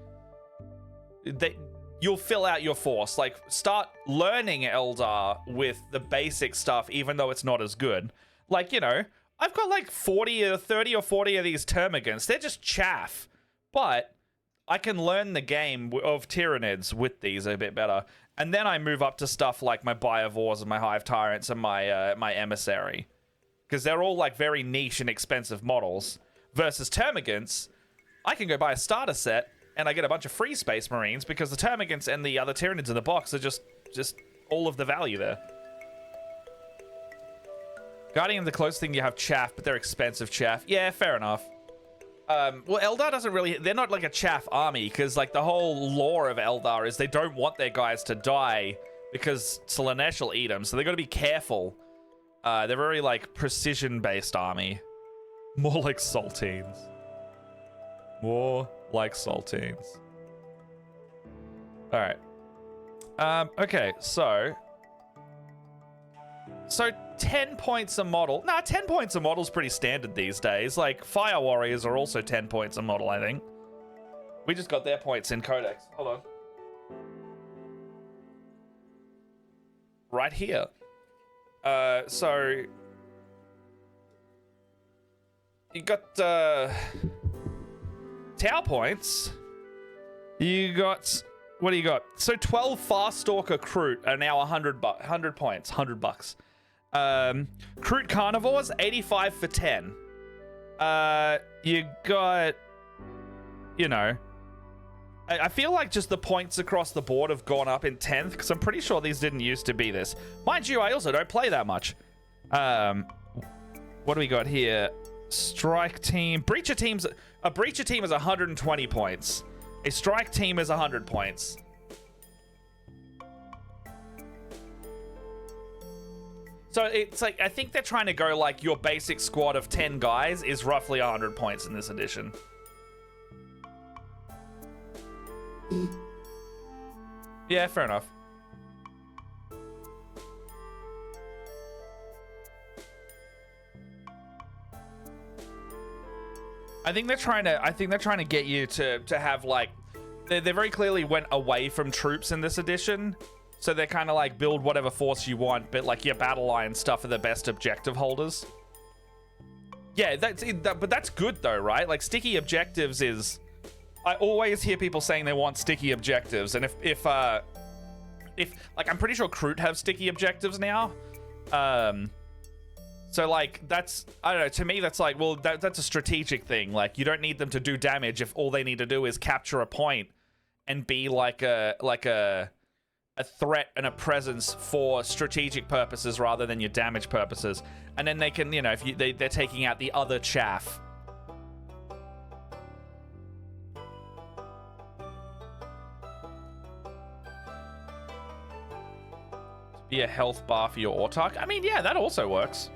you'll fill out your force. Like, start learning Eldar with the basic stuff, even though it's not as good. Like, you know, I've got like 40 or 30 or 40 of these termagants. They're just chaff. But I can learn the game of Tyranids with these a bit better. And then I move up to stuff like my Biovores and my Hive Tyrants and my my Emissary. Because they're all like very niche and expensive models. Versus termagants, I can go buy a starter set and I get a bunch of free Space Marines because the termagants and the other Tyranids in the box are just all of the value there. Guardian, the closest thing you have chaff, but they're expensive chaff. Yeah, fair enough. Well, Eldar doesn't really... They're not like a chaff army, because like the whole lore of Eldar is they don't want their guys to die because Slanesh will eat them, so they got to be careful. They're very like precision-based army. More like Saltines. More like Saltines. Alright. Okay, so 10 points a model. Nah, 10 points a model's pretty standard these days. Like, Fire Warriors are also 10 points a model, I think. We just got their points in Codex. Hold on. Right here. So... You got, Tau points. You got... What do you got? So 12 Fast Stalker Kroot are now 100 points. 100 bucks. Kroot Carnivores, 85 for 10. You got... You know... I feel like just the points across the board have gone up in 10th, because I'm pretty sure these didn't used to be this. Mind you, I also don't play that much. What do we got here? Strike team. Breacher teams... A Breacher team is 120 points. A strike team is 100 points. So it's like, I think they're trying to go like your basic squad of 10 guys is roughly 100 points in this edition. Yeah, fair enough. I think they're trying to get you to have like they very clearly went away from troops in this edition, so they're kind of like build whatever force you want, but like your battle line stuff are the best objective holders. Yeah, but that's good though, right? Like sticky objectives is, I always hear people saying they want sticky objectives, and if like I'm pretty sure Kroot have sticky objectives now. So, like, that's, I don't know, to me, that's like, well, that's a strategic thing. Like, you don't need them to do damage if all they need to do is capture a point and be like a threat and a presence for strategic purposes rather than your damage purposes. And then they can, you know, if they're taking out the other chaff. Be a health bar for your Autarch. I mean, yeah, that also works.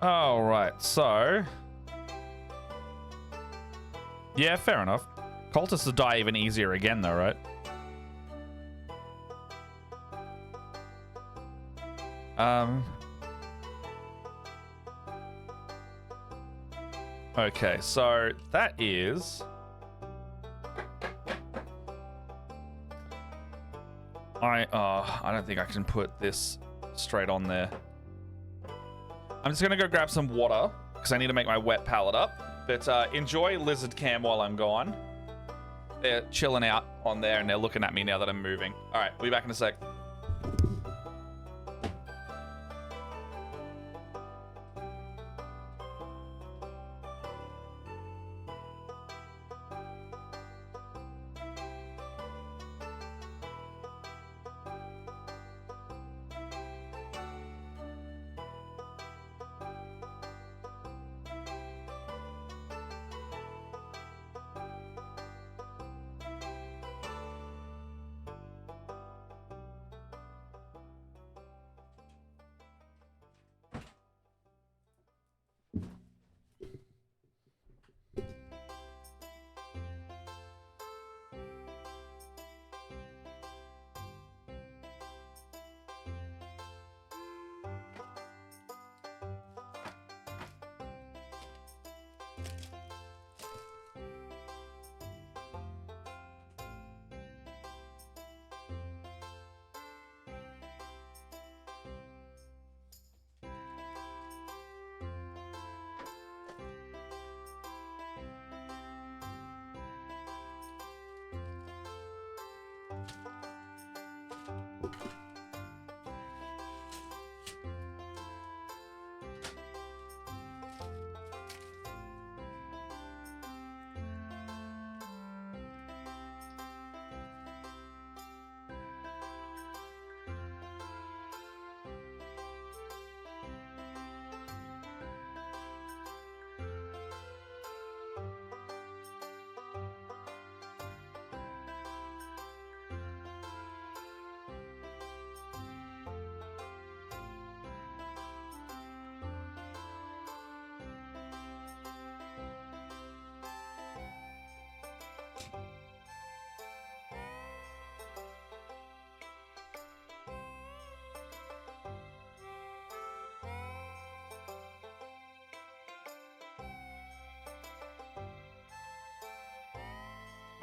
All right, so... Yeah, fair enough. Cultists will die even easier again, though, right? Okay, so that is... I don't think I can put this straight on there. I'm just gonna go grab some water because I need to make my wet palette up. But enjoy Lizard Cam while I'm gone. They're chilling out on there and they're looking at me now that I'm moving. All right, we'll be back in a sec.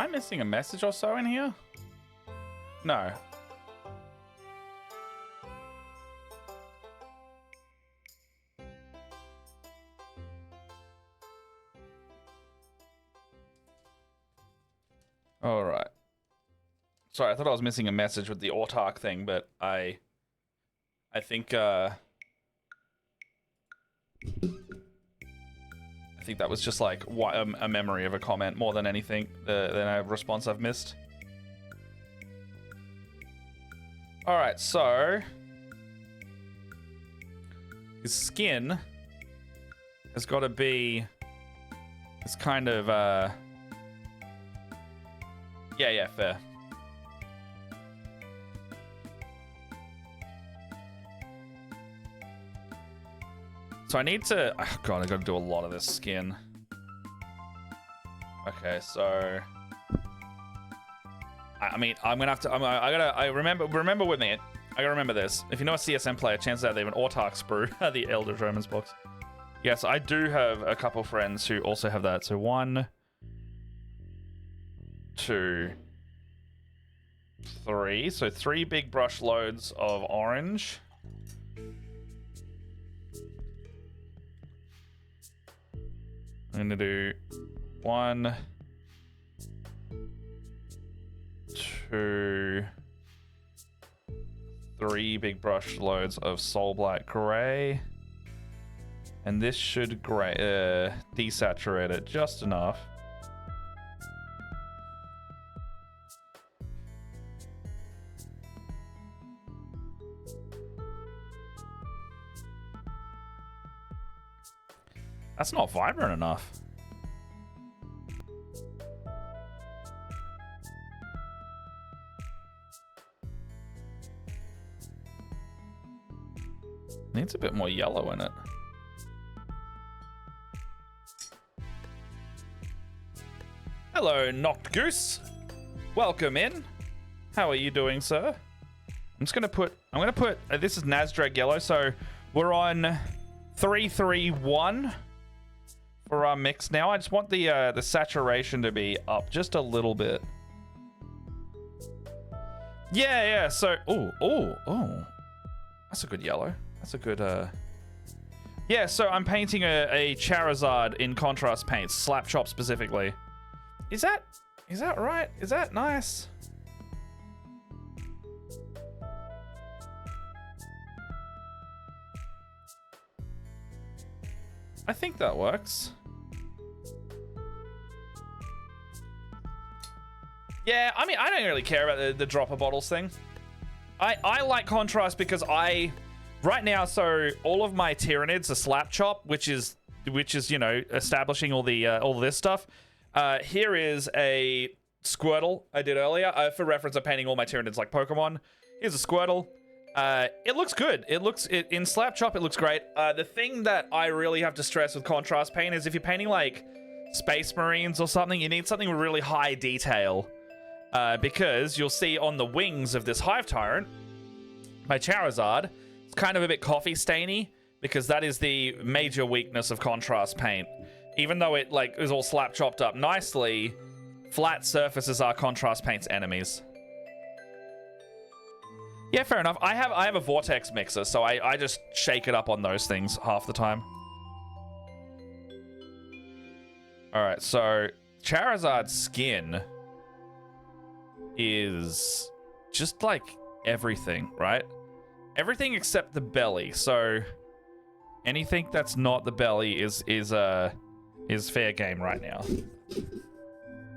Am I missing a message or so in here? No. All right. Sorry, I thought I was missing a message with the autark thing, but I think that was just like a memory of a comment more than anything, than a response I've missed. All right, so his skin has got to be this kind of yeah, fair. So I need to, oh God, I gotta do a lot of this skin. Okay, so I mean, I'm gonna have to, remember with me. I gotta remember this. If you know a CSM player, chances are they have an autark sprue, the Elder Romans box. Yes, I do have a couple friends who also have that. So 1, 2, 3. So 3 big brush loads of orange. I'm gonna do 1, 2, 3 big brush loads of Soul Black Gray. And this should desaturate it just enough. That's not vibrant enough. Needs a bit more yellow in it. Hello, Knocked Goose. Welcome in. How are you doing, sir? I'm gonna put this is Nazdrag yellow, so we're on 331 for our mix now. I just want the saturation to be up just a little bit. Yeah. So, oh, that's a good yellow. That's a good. Yeah. So I'm painting a Charizard in contrast paints, Slap Chop specifically. Is that right? Is that nice? I think that works. Yeah, I mean, I don't really care about the dropper bottles thing. I like contrast because right now, so all of my Tyranids are Slap Chop, which is you know, establishing all this stuff. Here is a Squirtle I did earlier. For reference, I'm painting all my Tyranids like Pokemon. Here's a Squirtle. It looks good. In Slap Chop, it looks great. The thing that I really have to stress with contrast paint is if you're painting like Space Marines or something, you need something with really high detail. Because you'll see on the wings of this Hive Tyrant, my Charizard, it's kind of a bit coffee stainy because that is the major weakness of contrast paint. Even though it like is all slap chopped up nicely, flat surfaces are contrast paint's enemies. Yeah, fair enough. I have a vortex mixer, so I just shake it up on those things half the time. All right, so Charizard's skin is just like everything, right? Everything except the belly. So anything that's not the belly is fair game right now.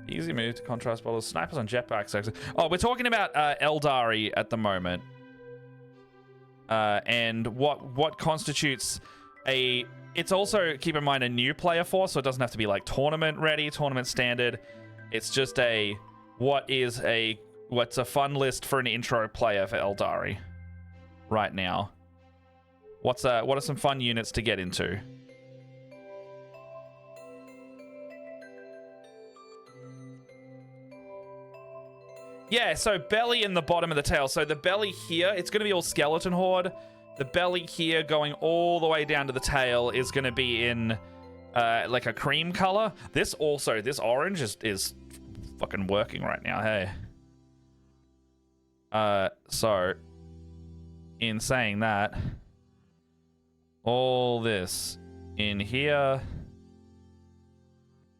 Easy move to contrast bottles. Snipers on jetpacks. Oh, we're talking about Eldari at the moment. And what constitutes a... It's also, keep in mind, a new player force, so it doesn't have to be like tournament ready, tournament standard. It's just what's a fun list for an intro player for Eldari right now. What are some fun units to get into? Yeah, so belly in the bottom of the tail. So the belly here, it's going to be all skeleton horde. The belly here going all the way down to the tail is going to be in like a cream color. This orange is fucking working right now, hey. So, in saying that, all this in here,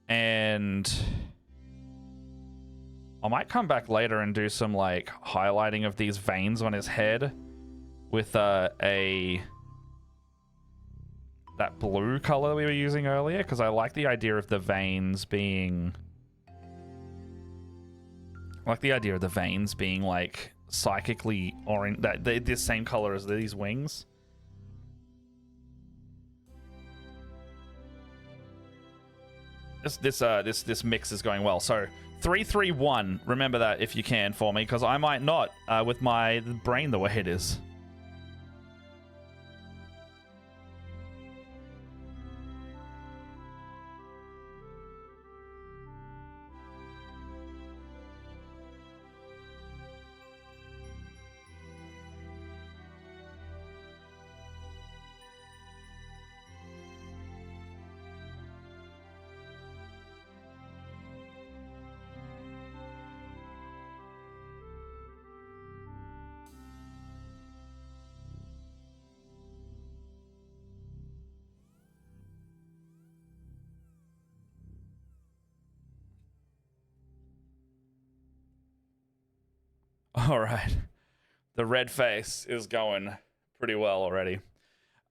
and I might come back later and do some like highlighting of these veins on his head with that blue color we were using earlier, because I like the idea of the veins being like psychically orange, that they're the same color as these wings. This mix is going well. So 3-3-1. Remember that if you can for me, because I might not with my brain the way it is. All right. The red face is going pretty well already.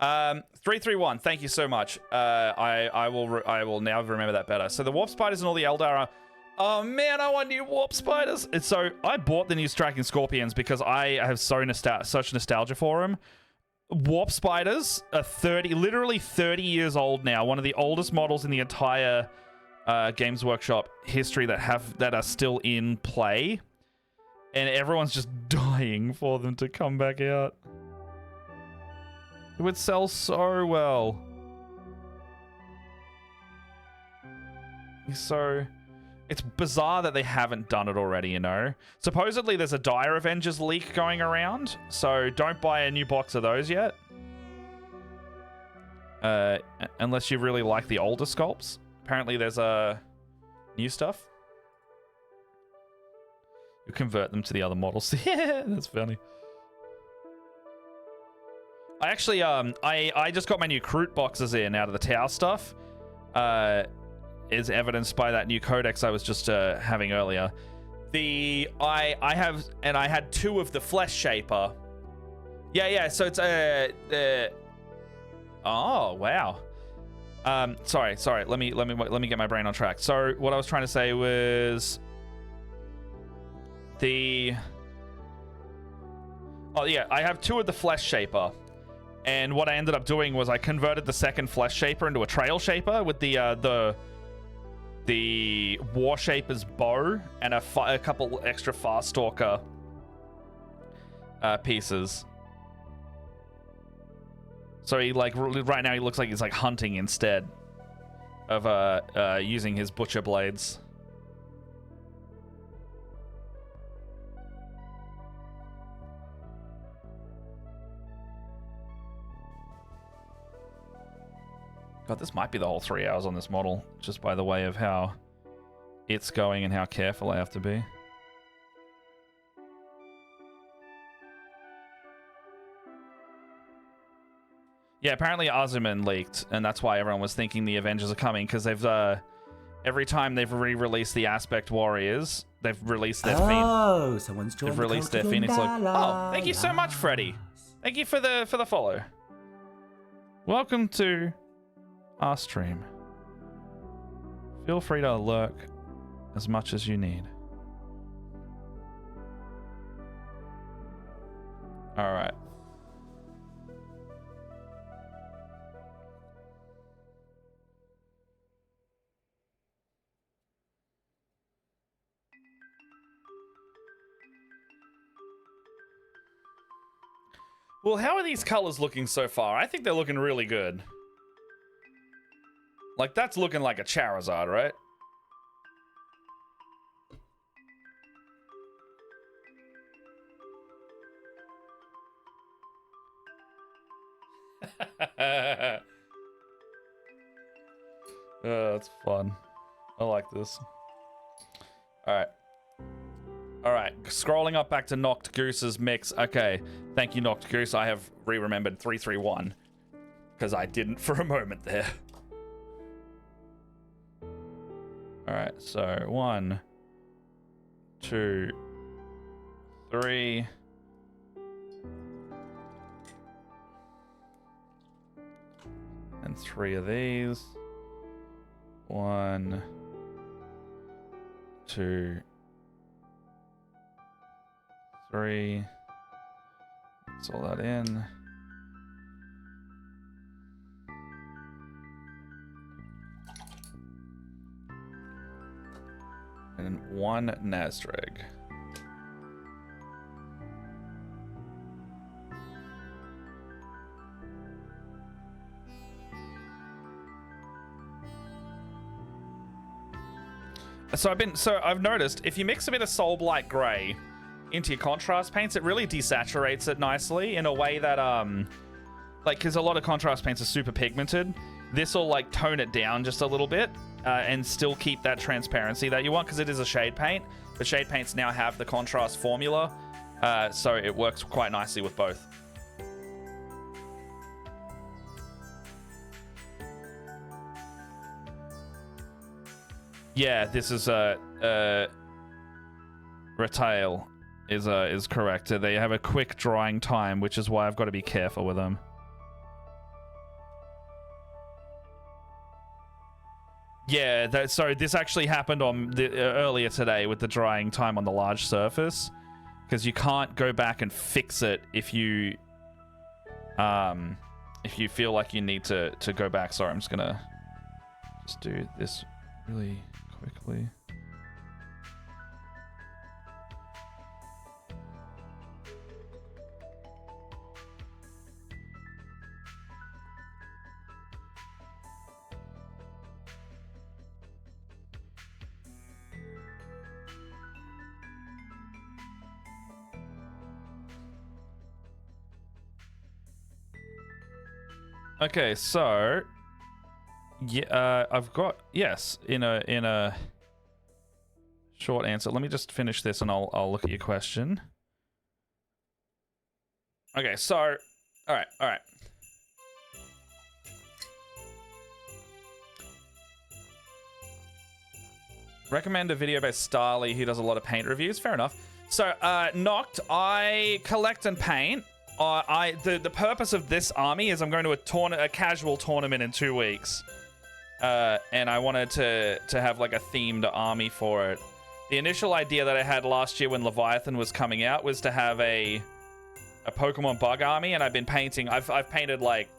3-3-1. Thank you so much. I will now remember that better. So the warp spiders and all the Eldar are... Oh man, I want new warp spiders. And so I bought the new striking scorpions because I have such nostalgia for them. Warp spiders are literally 30 years old now. One of the oldest models in the entire Games Workshop history that are still in play. And everyone's just dying for them to come back out. It would sell so well. So, it's bizarre that they haven't done it already, you know? Supposedly there's a Dire Avengers leak going around, so don't buy a new box of those yet. Unless you really like the older sculpts. Apparently there's new stuff. You convert them to the other models. Yeah, that's funny. I actually, I just got my new Kroot boxes in out of the Tau stuff. Is evidenced by that new codex I was just having earlier. I had 2 of the Flesh Shaper. Yeah. So it's oh wow. Sorry. Let me get my brain on track. So what I was trying to say was I have 2 of the Flesh Shaper. And what I ended up doing was I converted the second Flesh Shaper into a Trail Shaper with the War Shaper's bow and a couple extra Far Stalker pieces. So he right now he looks like he's like hunting instead of using his butcher blades. God, this might be the whole 3 hours on this model, just by the way of how it's going and how careful I have to be. Yeah, apparently Azuman leaked, and that's why everyone was thinking the Avengers are coming, because they've every time they've re-released the Aspect Warriors, they've released their someone's they've released their Phoenix look. Oh, thank you so much, Freddy. Thank you for the follow. Welcome to our stream. Feel free to lurk as much as you need. All right. Well, how are these colors looking so far? I think they're looking really good. Like, that's looking like a Charizard, right? That's fun. I like this. All right. All right. Scrolling up back to Knocked Goose's mix. Okay. Thank you, Knocked Goose. I have re-remembered 331 because I didn't for a moment there. All right. So 1, 2, 3. And 3 of these. 1, 2, 3. Let's all that in. And 1 Nazdrag. So I've noticed if you mix a bit of Soul Blight Grey into your contrast paints, it really desaturates it nicely in a way that like, because a lot of contrast paints are super pigmented. This will like tone it down just a little bit and still keep that transparency that you want, because it is a shade paint. But shade paints now have the contrast formula, so it works quite nicely with both. Yeah, this is Retail is correct. They have a quick drying time, which is why I've got to be careful with them. Yeah, so this actually happened on earlier today with the drying time on the large surface, because you can't go back and fix it if you feel like you need to go back. Sorry, I'm just gonna do this really quickly. Okay, so yeah, I've got, yes, in a short answer. Let me just finish this and I'll look at your question. Okay, so all right. Recommend a video by Starly, who does a lot of paint reviews. Fair enough. So Knocked, I collect and paint. The purpose of this army is I'm going to a casual tournament in 2 weeks, and I wanted to have like a themed army for it. The initial idea that I had last year when Leviathan was coming out was to have a Pokemon bug army, and I've been painting. I've painted like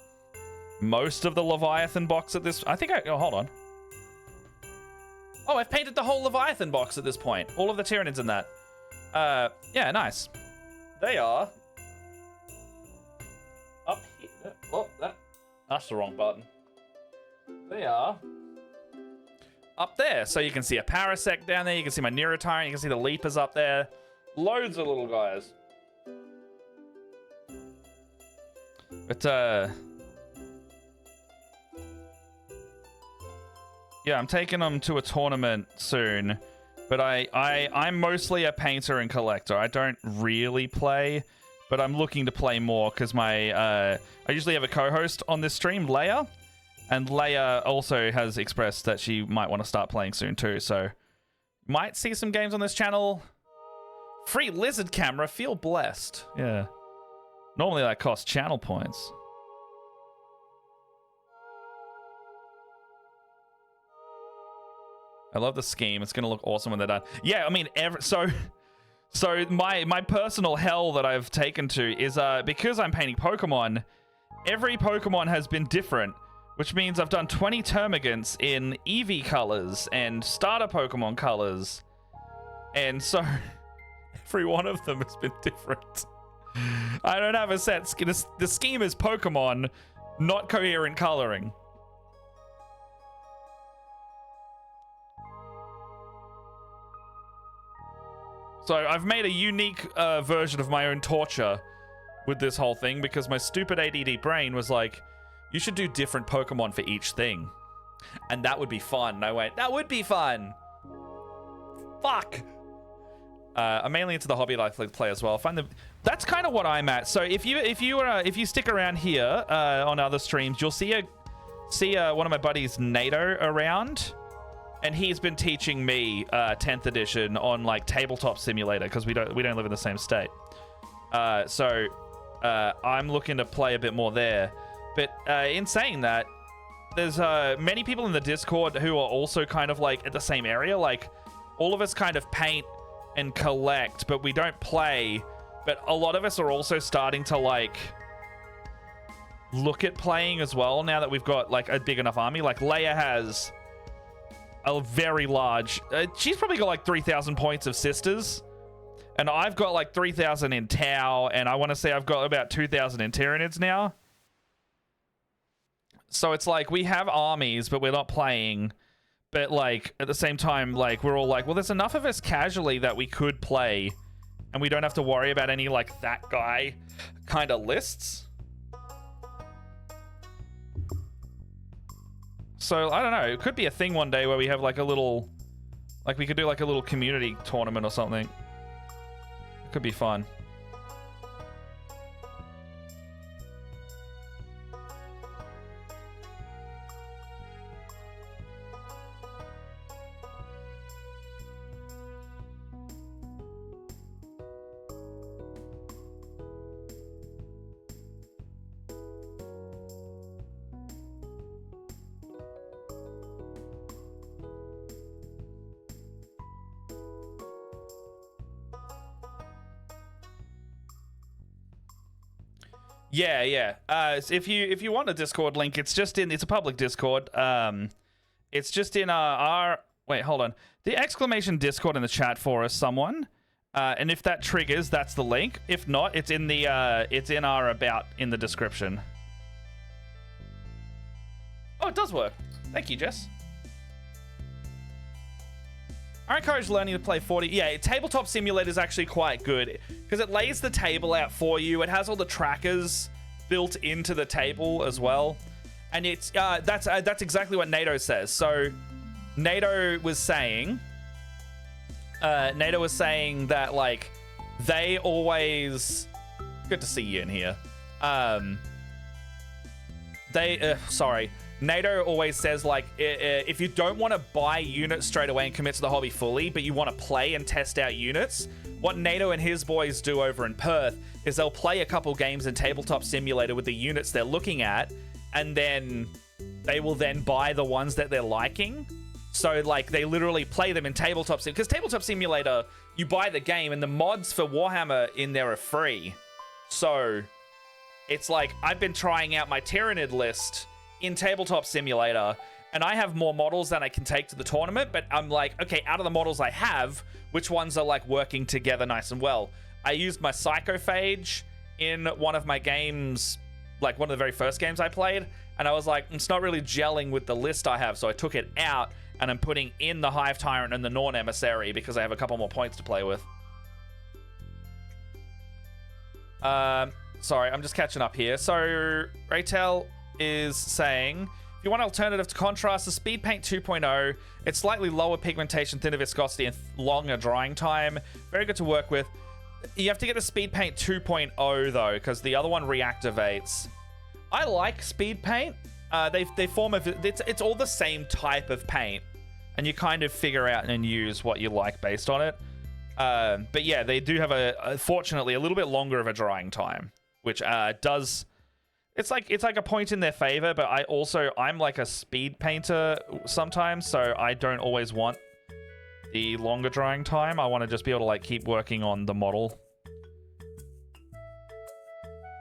most of the Leviathan box at this. Oh, hold on. Oh, I've painted the whole Leviathan box at this point. All of the Tyranids in that. Yeah, nice. They are up here. Oh, that's the wrong button. They are up there. So you can see a Parasect down there. You can see my Tyrant. You can see the Leapers up there. Loads of little guys. But, yeah, I'm taking them to a tournament soon. But I'm mostly a painter and collector. I don't really play, but I'm looking to play more because I usually have a co-host on this stream, Leia. And Leia also has expressed that she might want to start playing soon too. So might see some games on this channel. Free lizard camera. Feel blessed. Yeah. Normally that costs channel points. I love the scheme. It's going to look awesome when they're done. Yeah, I mean, so my personal hell that I've taken to is because I'm painting Pokemon, every Pokemon has been different, which means I've done 20 Termagants in Eevee colors and starter Pokemon colors. And so every one of them has been different. I don't have a set scheme. The scheme is Pokemon, not coherent coloring. So I've made a unique version of my own torture with this whole thing because my stupid ADD brain was like, you should do different Pokemon for each thing. And that would be fun. And I went, that would be fun. Fuck. I'm mainly into the Hobby Life League play as well. That's kind of what I'm at. So if you stick around here on other streams, you'll see one of my buddies, NATO, around, and he's been teaching me 10th edition on like Tabletop Simulator because we don't live in the same state. So I'm looking to play a bit more there. But in saying that, there's many people in the Discord who are also kind of like at the same area. Like all of us kind of paint and collect, but we don't play. But a lot of us are also starting to like look at playing as well now that we've got like a big enough army. Like Leia has a very large, she's probably got like 3,000 points of sisters, and I've got like 3,000 in Tau, and I want to say I've got about 2,000 in Tyranids now. So it's like we have armies, but we're not playing. But like at the same time, like we're all like, well, there's enough of us casually that we could play, and we don't have to worry about any like that guy kind of lists. So I don't know, it could be a thing one day where we have like a little, like we could do like a little community tournament or something. It could be fun. Yeah. If you want a Discord link, it's a public Discord. It's just in our wait, hold on. The exclamation Discord in the chat for us, someone. And if that triggers, that's the link. If not, it's in our about in the description. Oh, it does work. Thank you, Jess. I encourage learning to play 40. Yeah, Tabletop Simulator is actually quite good because it lays the table out for you. It has all the trackers built into the table as well, and it's that's exactly what NATO says. So NATO was saying that like they always, good to see you in here. NATO always says, like, if you don't want to buy units straight away and commit to the hobby fully, but you want to play and test out units, what NATO and his boys do over in Perth is they'll play a couple games in Tabletop Simulator with the units they're looking at, and then they will then buy the ones that they're liking. So, like, they literally play them in Tabletop Simulator. Because Tabletop Simulator, you buy the game, and the mods for Warhammer in there are free. So, it's like, I've been trying out my Tyrannid list in Tabletop Simulator, and I have more models than I can take to the tournament, but I'm like, okay, out of the models I have, which ones are like working together nice and well? I used my Psychophage in one of my games, like one of the very first games I played, and I was like, it's not really gelling with the list I have, so I took it out, and I'm putting in the Hive Tyrant and the Norn Emissary because I have a couple more points to play with. Sorry, I'm just catching up here. So, Raytel is saying, if you want an alternative to contrast, the Speed Paint 2.0, it's slightly lower pigmentation, thinner viscosity, and longer drying time. Very good to work with. You have to get the Speed Paint 2.0 though, because the other one reactivates. I like Speed Paint. They form it's all the same type of paint, and you kind of figure out and use what you like based on it. But yeah, they do have fortunately a little bit longer of a drying time, which does. It's like a point in their favor, but I'm like a speed painter sometimes, so I don't always want the longer drying time. I want to just be able to like keep working on the model.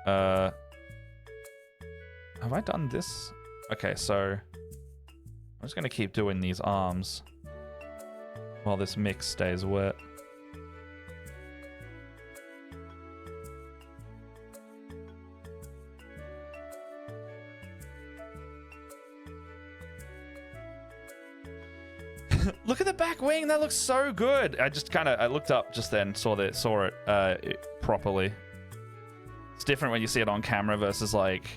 Have I done this? Okay, so I'm just gonna keep doing these arms while this mix stays wet. Look at the back wing. That looks so good. I looked up just then, saw it properly. It's different when you see it on camera versus like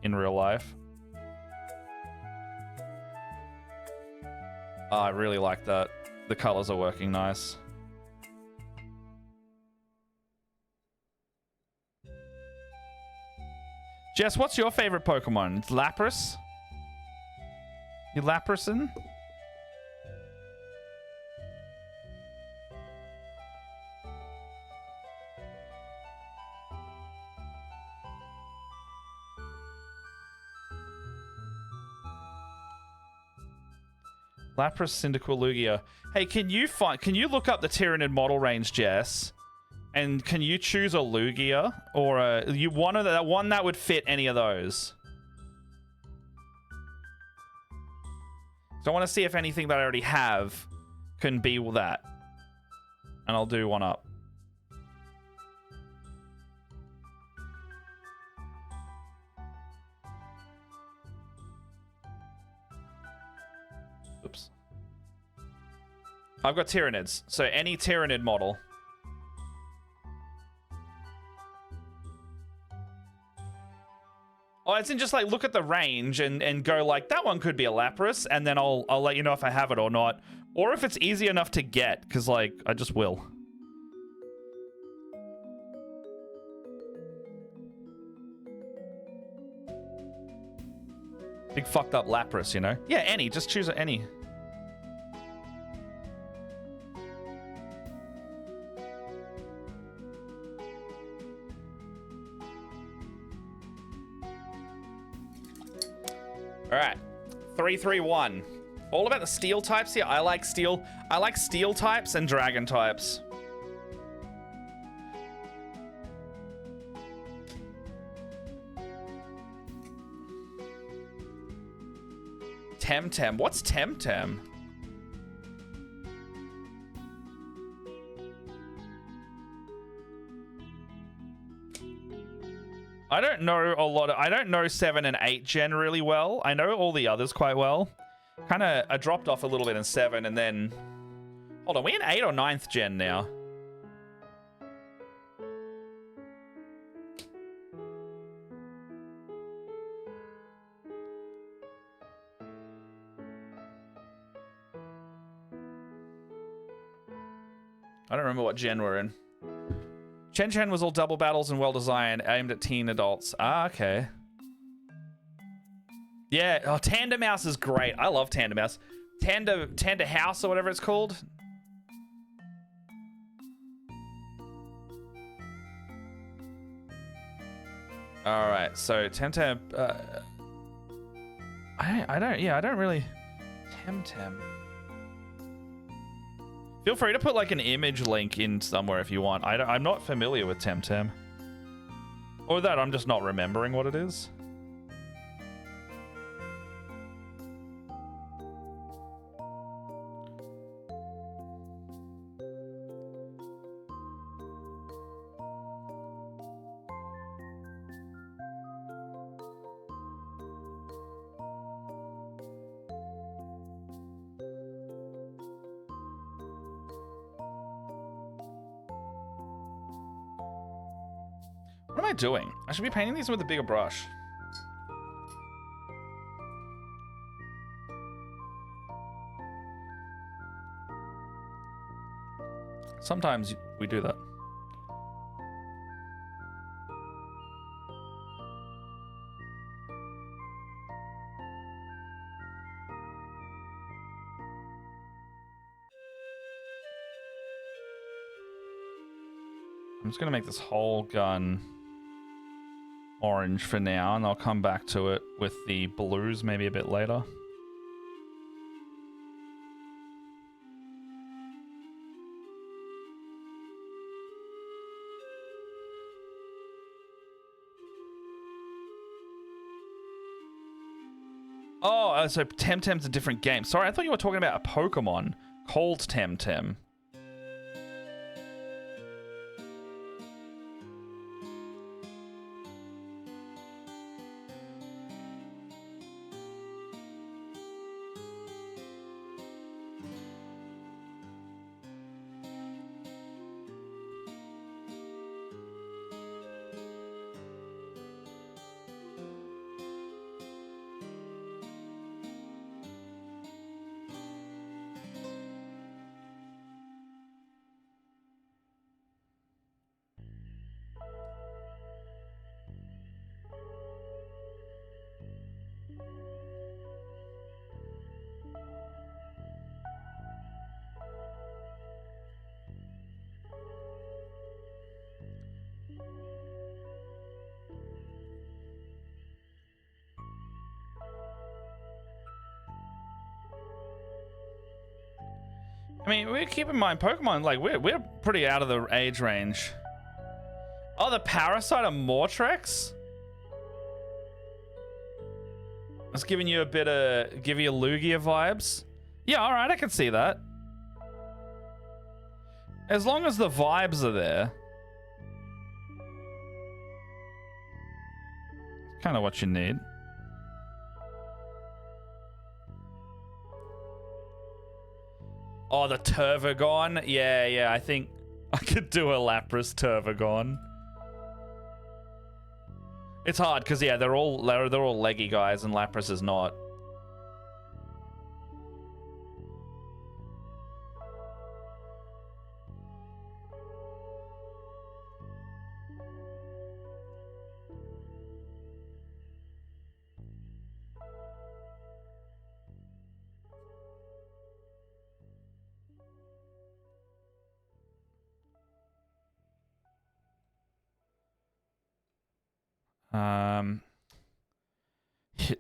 in real life. Oh, I really like that. the colors are working nice. Jess, what's your favorite Pokemon? It's Lapras? You Laprasin? Lapras, Cyndaquil, Lugia. Hey, can you look up the Tyranid model range, Jess? And can you choose a Lugia or one that would fit any of those? So I want to see if anything that I already have can be that. And I'll do one up. Oops. I've got Tyranids, so any Tyranid model. Oh, it's in just like look at the range and go like that one could be a Lapras, and then I'll let you know if I have it or not, or if it's easy enough to get, because like I just will. Big fucked up Lapras, you know? Yeah, any. Just choose any. All right, 3-3-1. All about the steel types here. I like steel. I like steel types and dragon types. Temtem. What's Temtem? I don't know a lot. I don't know 7 and 8 gen really well. I know all the others quite well. Kind of, I dropped off a little bit in 7 and then... Hold on, we in 8 or 9th gen now? I don't remember what gen we're in. Chen was all double battles and well-designed, aimed at teen adults. Ah, okay. Yeah, oh, Tandemaus is great. I love Tandemaus. Tanda House or whatever it's called. All right, so Temtem. I don't really. Temtem. Feel free to put like an image link in somewhere if you want. I'm not familiar with Temtem. Or that I'm just not remembering what it is. What am I doing? I should be painting these with a bigger brush. Sometimes we do that. I'm just gonna make this whole gun orange for now, and I'll come back to it with the blues maybe a bit later. Oh, so Temtem's a different game. Sorry, I thought you were talking about a Pokemon called Temtem. I mean, we keep in mind Pokemon, like, we're pretty out of the age range. Oh, the Parasite of Mortrex? It's giving you a bit of, give you Lugia vibes. Yeah, alright, I can see that. As long as the vibes are there. Kind of what you need. Oh, the Turvagon. Yeah, I think I could do a Lapras Turvagon. It's hard because yeah, they're all leggy guys and Lapras is not.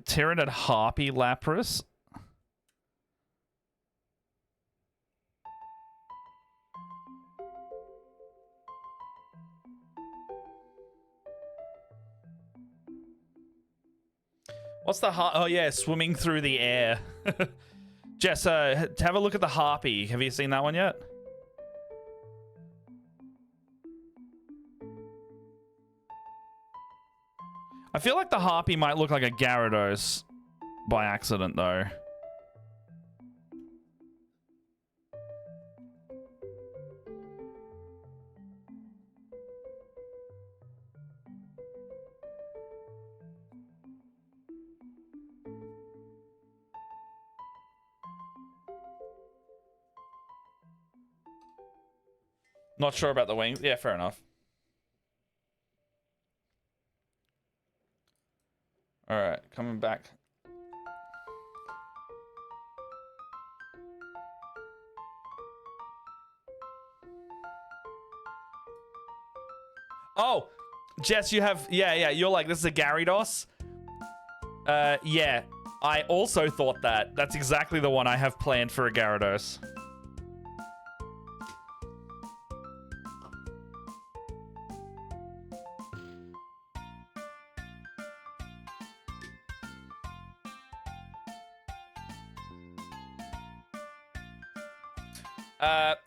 Tyrant and Harpy Lapras. What's the oh yeah, swimming through the air. Jess, have a look at the Harpy. Have you seen that one yet? I feel like the Harpy might look like a Gyarados by accident, though. Not sure about the wings. Yeah, fair enough. All right, coming back. Oh, Jess, you have yeah. You're like, this is a Gyarados. Yeah, I also thought that. That's exactly the one I have planned for a Gyarados.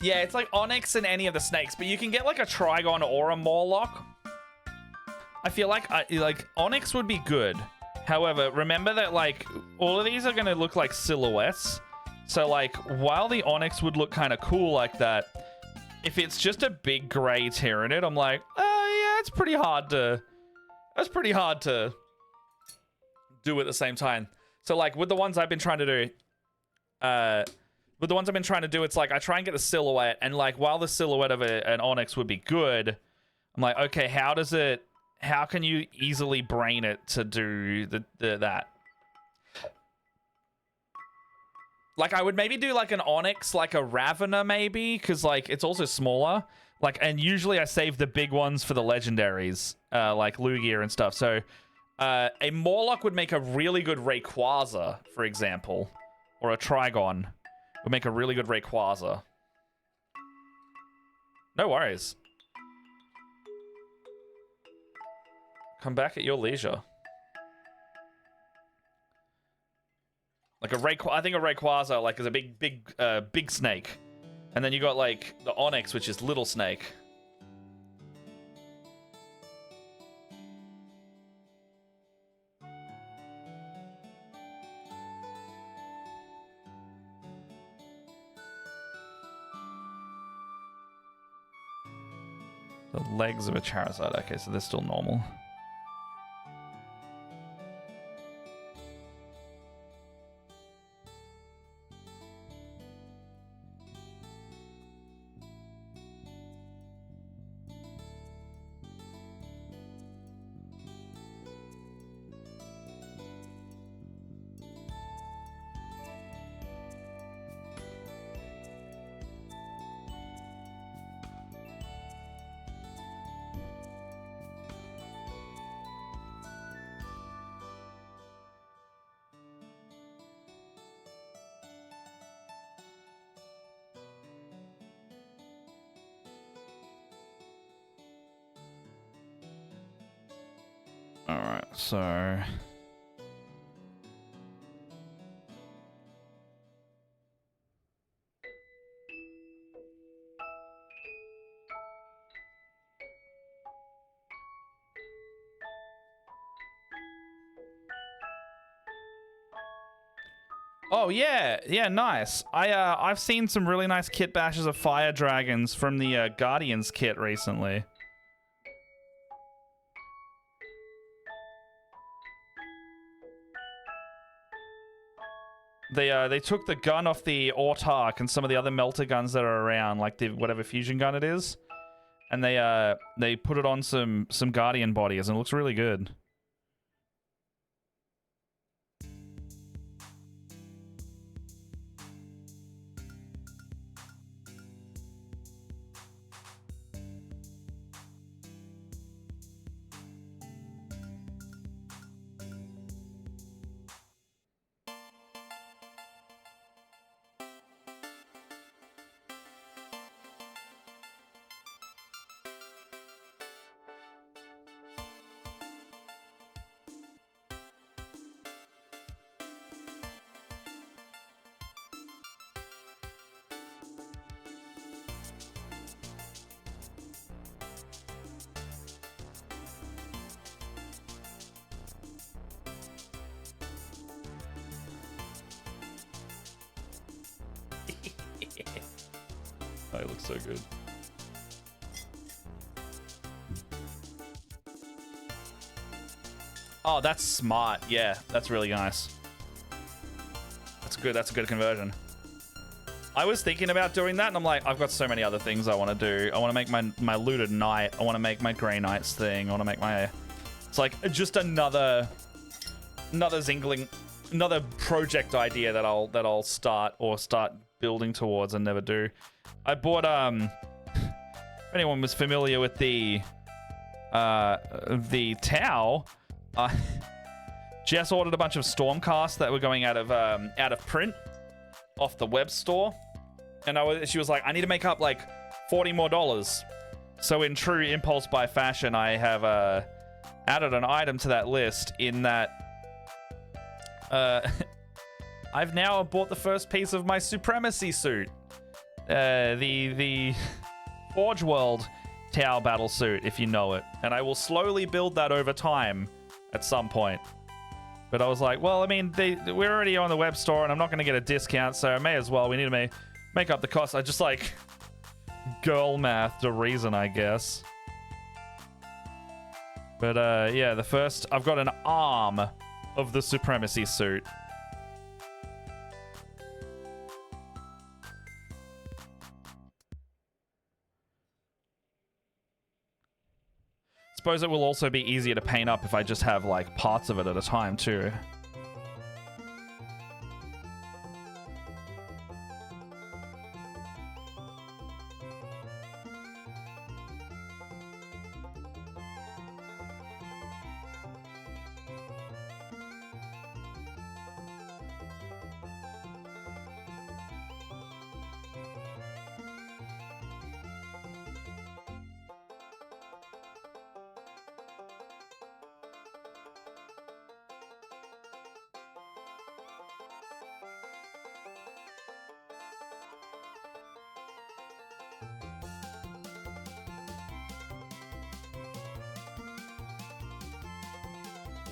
Yeah, it's like Onyx and any of the snakes, but you can get like a Trigon or a Morlock. I feel like Onyx would be good. However, remember that like all of these are going to look like silhouettes. So like while the Onyx would look kind of cool like that, if it's just a big gray Tyraniid, I'm like, yeah, it's pretty hard to do at the same time. So like with the ones I've been trying to do, it's like I try and get the silhouette, and like while the silhouette of an Onyx would be good, I'm like, okay, how can you easily brain it to do that? Like I would maybe do like an Onyx, like a Ravener maybe, because like it's also smaller. Like, and usually I save the big ones for the legendaries, like Lugia and stuff. So a Morlock would make a really good Rayquaza, for example, or a Trigon would make a really good Rayquaza. No worries. Come back at your leisure. Like a Rayquaza, I think a Rayquaza like is a big snake, and then you got like the Onyx, which is little snake. The legs of a Charizard. Okay, so they're still normal. So... Oh yeah, yeah, nice. I've seen some really nice kit bashes of fire dragons from the Guardians kit recently. They took the gun off the Autark and some of the other melter guns that are around, like the whatever fusion gun it is, and they put it on some Guardian bodies and it looks really good. Oh, it looks so good. Oh, that's smart. Yeah, that's really nice. That's good. That's a good conversion. I was thinking about doing that, and I'm like, I've got so many other things I want to do. I want to make my looted knight. I want to make my Grey Knights thing. I want to make my... It's like just another zingling, another project idea that I'll start building towards and never do. I bought if anyone was familiar with the Tau, Jess ordered a bunch of Stormcasts that were going out of print off the web store, and she was like, I need to make up like $40 more. So in true impulse buy fashion, I have added an item to that list in that I've now bought the first piece of my Supremacy suit. The Forge World Tau battle suit, if you know it. And I will slowly build that over time at some point. But I was like, well, I mean, we're already on the web store and I'm not going to get a discount, so I may as well. We need to make up the cost. I just like girl math to reason, I guess. But yeah, I've got an arm of the Supremacy suit. Suppose it will also be easier to paint up if I just have like parts of it at a time too.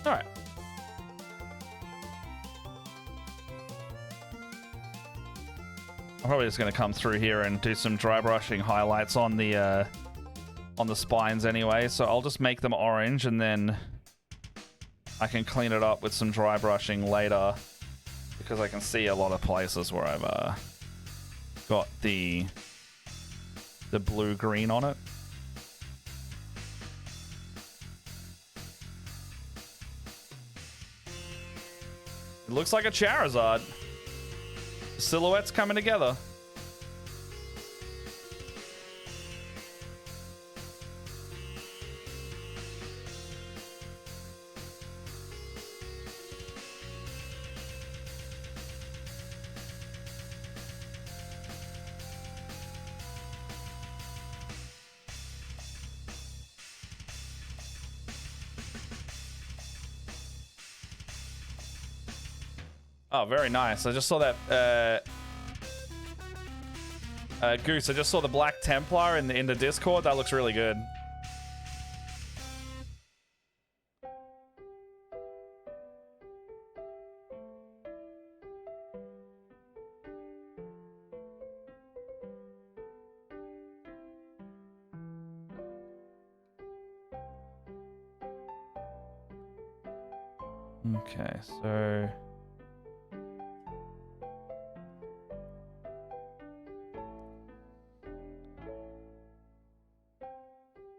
All right. I'm probably just going to come through here and do some dry brushing highlights on the spines anyway. So I'll just make them orange and then I can clean it up with some dry brushing later because I can see a lot of places where I've got the blue-green on it. It looks like a Charizard. The silhouette's coming together. Oh, very nice. I just saw that Goose. I just saw the Black Templar in the Discord. That looks really good. Okay, so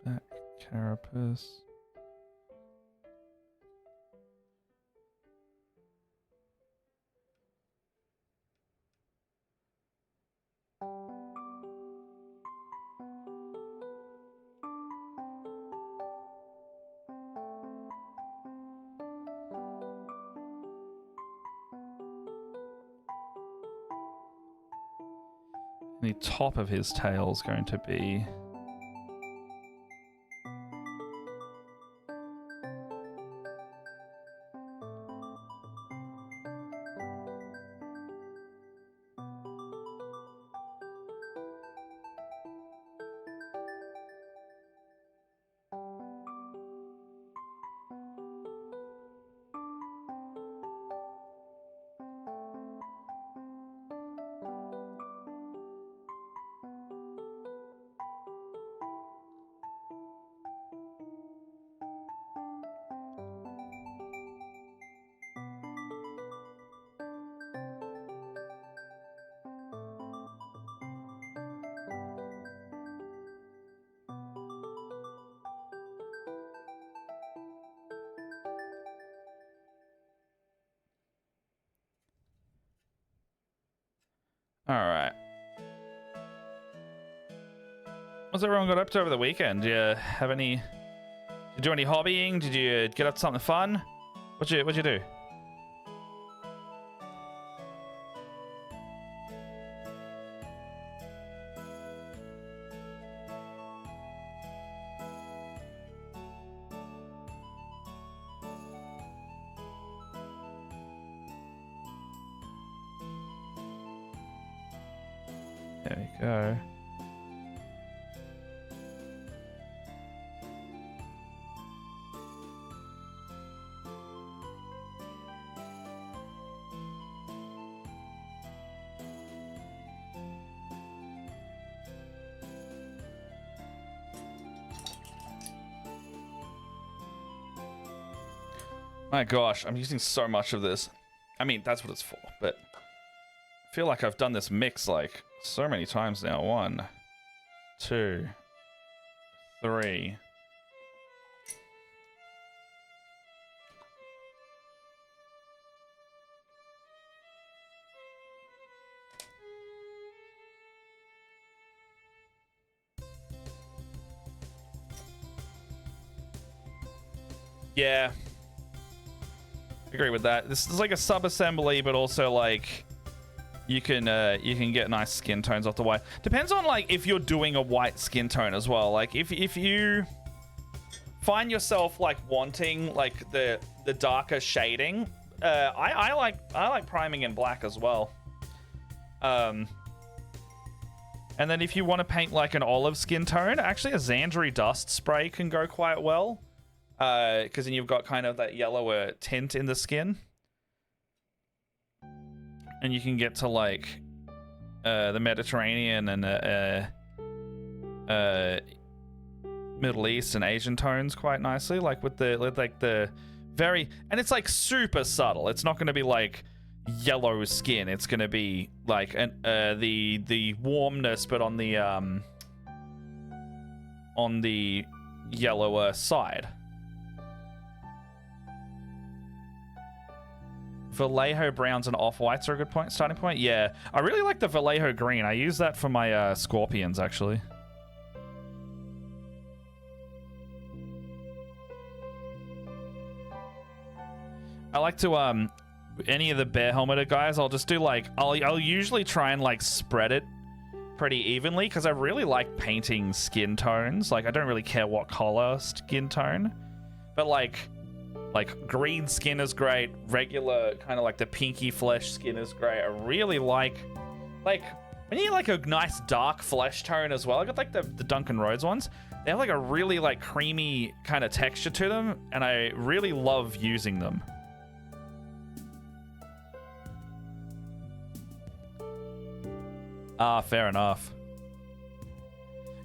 back carapace. The top of his tail is going to be all right. What's everyone got up to over the weekend? Do you have any? Did you do any hobbying? Did you get up to something fun? What'd you do? There we go. My gosh, I'm using so much of this. I mean, that's what it's for, but I feel like I've done this mix like so many times now. 1, 2, 3. Yeah. Agree with that. This is like a sub-assembly, but also like you can get nice skin tones off the white. Depends on like if you're doing a white skin tone as well. Like if you find yourself like wanting like the darker shading, I like priming in black as well. And then if you want to paint like an olive skin tone, actually a Xandri dust spray can go quite well. Because then you've got kind of that yellower tint in the skin. And you can get to like the Mediterranean and Middle East and Asian tones quite nicely, like with the very, and it's like super subtle. It's not going to be like yellow skin. It's going to be like the warmness, but on the yellower side. Vallejo browns and off-whites are a good starting point. Yeah, I really like the Vallejo green. I use that for my scorpions, actually. I like to, any of the bear helmeted guys, I'll just do like, I'll usually try and like spread it pretty evenly, because I really like painting skin tones. Like, I don't really care what color skin tone, but like, Like green skin is great. Regular kind of like the pinky flesh skin is great. I really like when you get like a nice dark flesh tone as well. I got like the Duncan Rhodes ones. They have like a really like creamy kind of texture to them, and I really love using them. Ah, fair enough.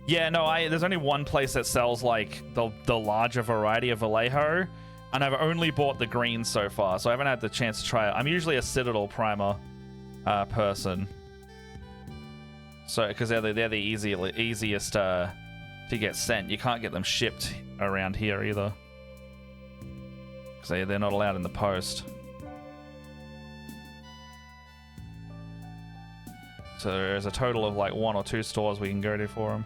Yeah, no, there's only one place that sells like the larger variety of Vallejo, and I've only bought the green so far, so I haven't had the chance to try it. I'm usually a Citadel primer person, so because they're the easiest to get sent. You can't get them shipped around here either, because they're not allowed in the post. So there's a total of like 1 or 2 stores we can go to for them.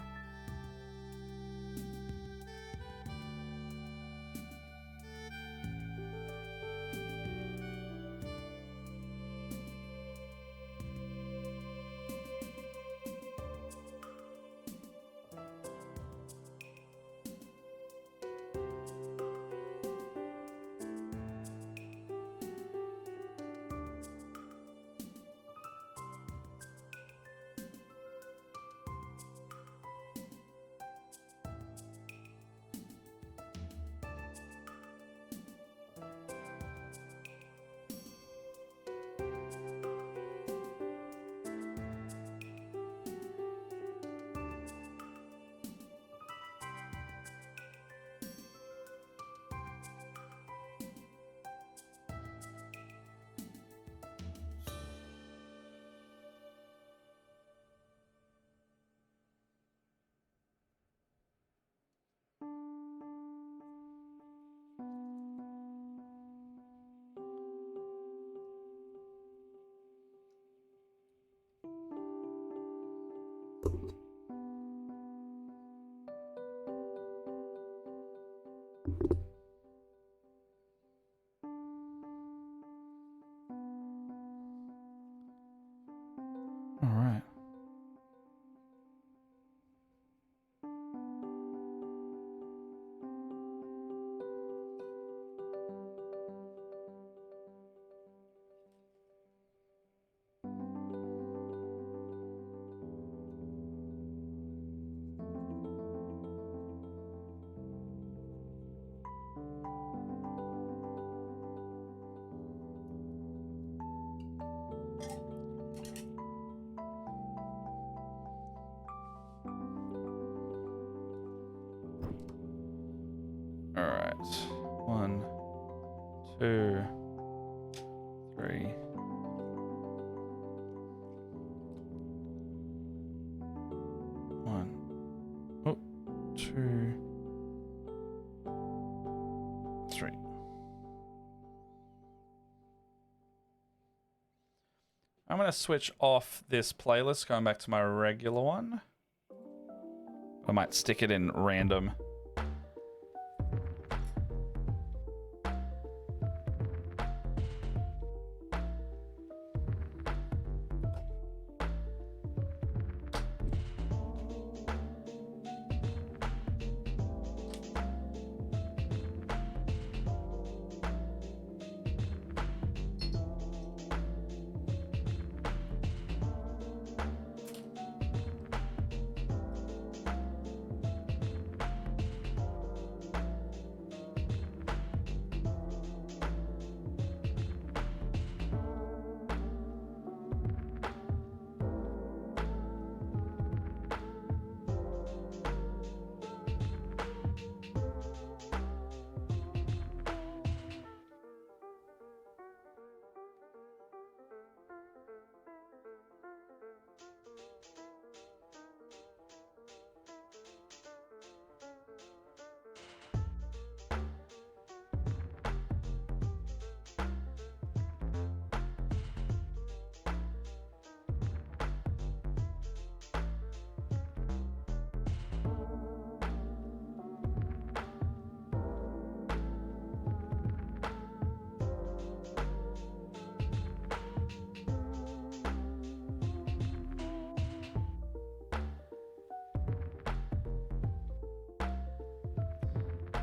All right. All right. 1, 2, 3. Oh, 2, 3. I'm going to switch off this playlist, going back to my regular one. I might stick it in random.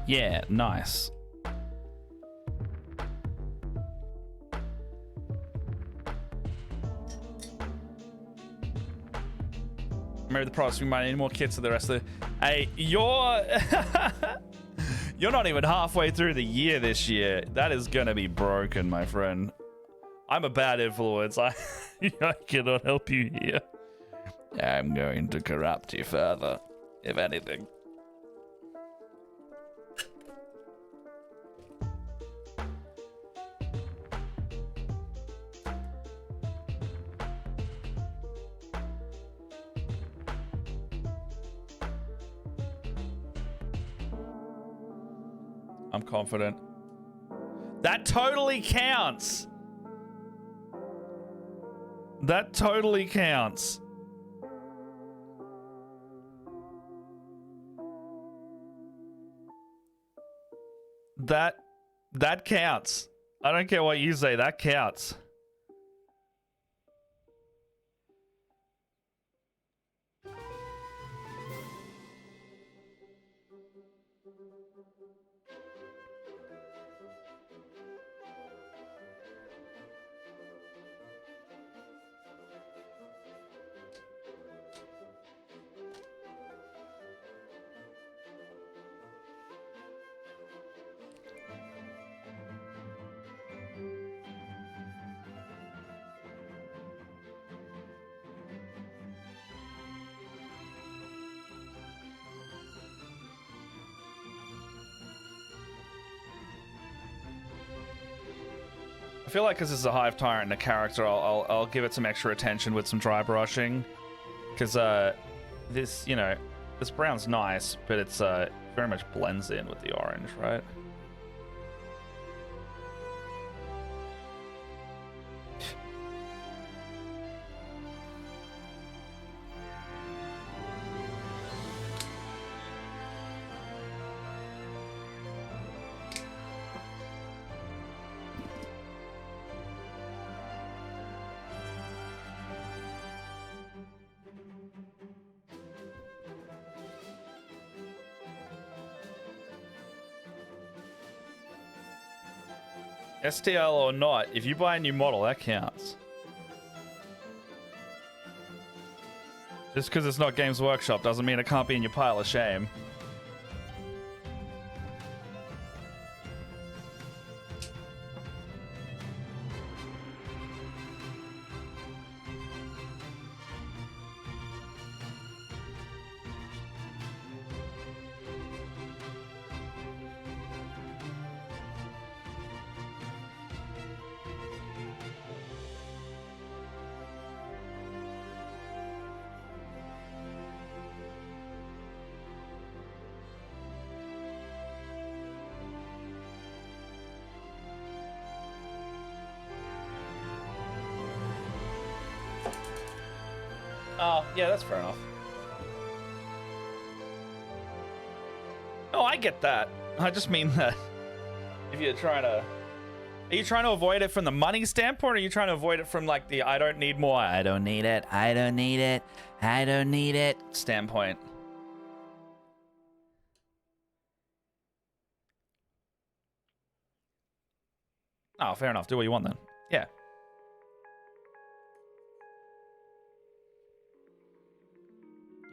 Yeah, nice. Maybe the products we might need more kits for the rest of the... Hey, you're... You're not even halfway through the year this year. That is gonna be broken, my friend. I'm a bad influence. I cannot help you here. I'm going to corrupt you further, if anything. I'm confident. That totally counts. That totally counts. That counts. I don't care what you say, that counts. I feel like because this is a Hive Tyrant and a character, I'll give it some extra attention with some dry brushing. Because this, you know, this brown's nice, but it's very much blends in with the orange, right? STL or not, if you buy a new model, that counts. Just because it's not Games Workshop doesn't mean it can't be in your pile of shame. Oh, yeah, that's fair enough. Oh, I get that. I just mean that if you're trying to... Are you trying to avoid it from the money standpoint, or are you trying to avoid it from, like, the I don't need more, I don't need it, I don't need it, I don't need it standpoint? Oh, fair enough. Do what you want then. Yeah.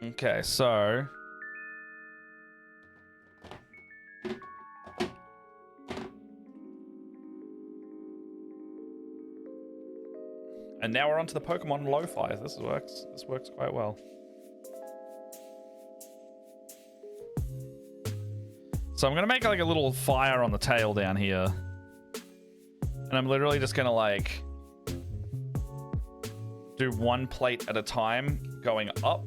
Okay, so... And now we're onto the Pokemon Lo-Fi. This works quite well. So I'm gonna make like a little fire on the tail down here. And I'm literally just gonna like do one plate at a time going up.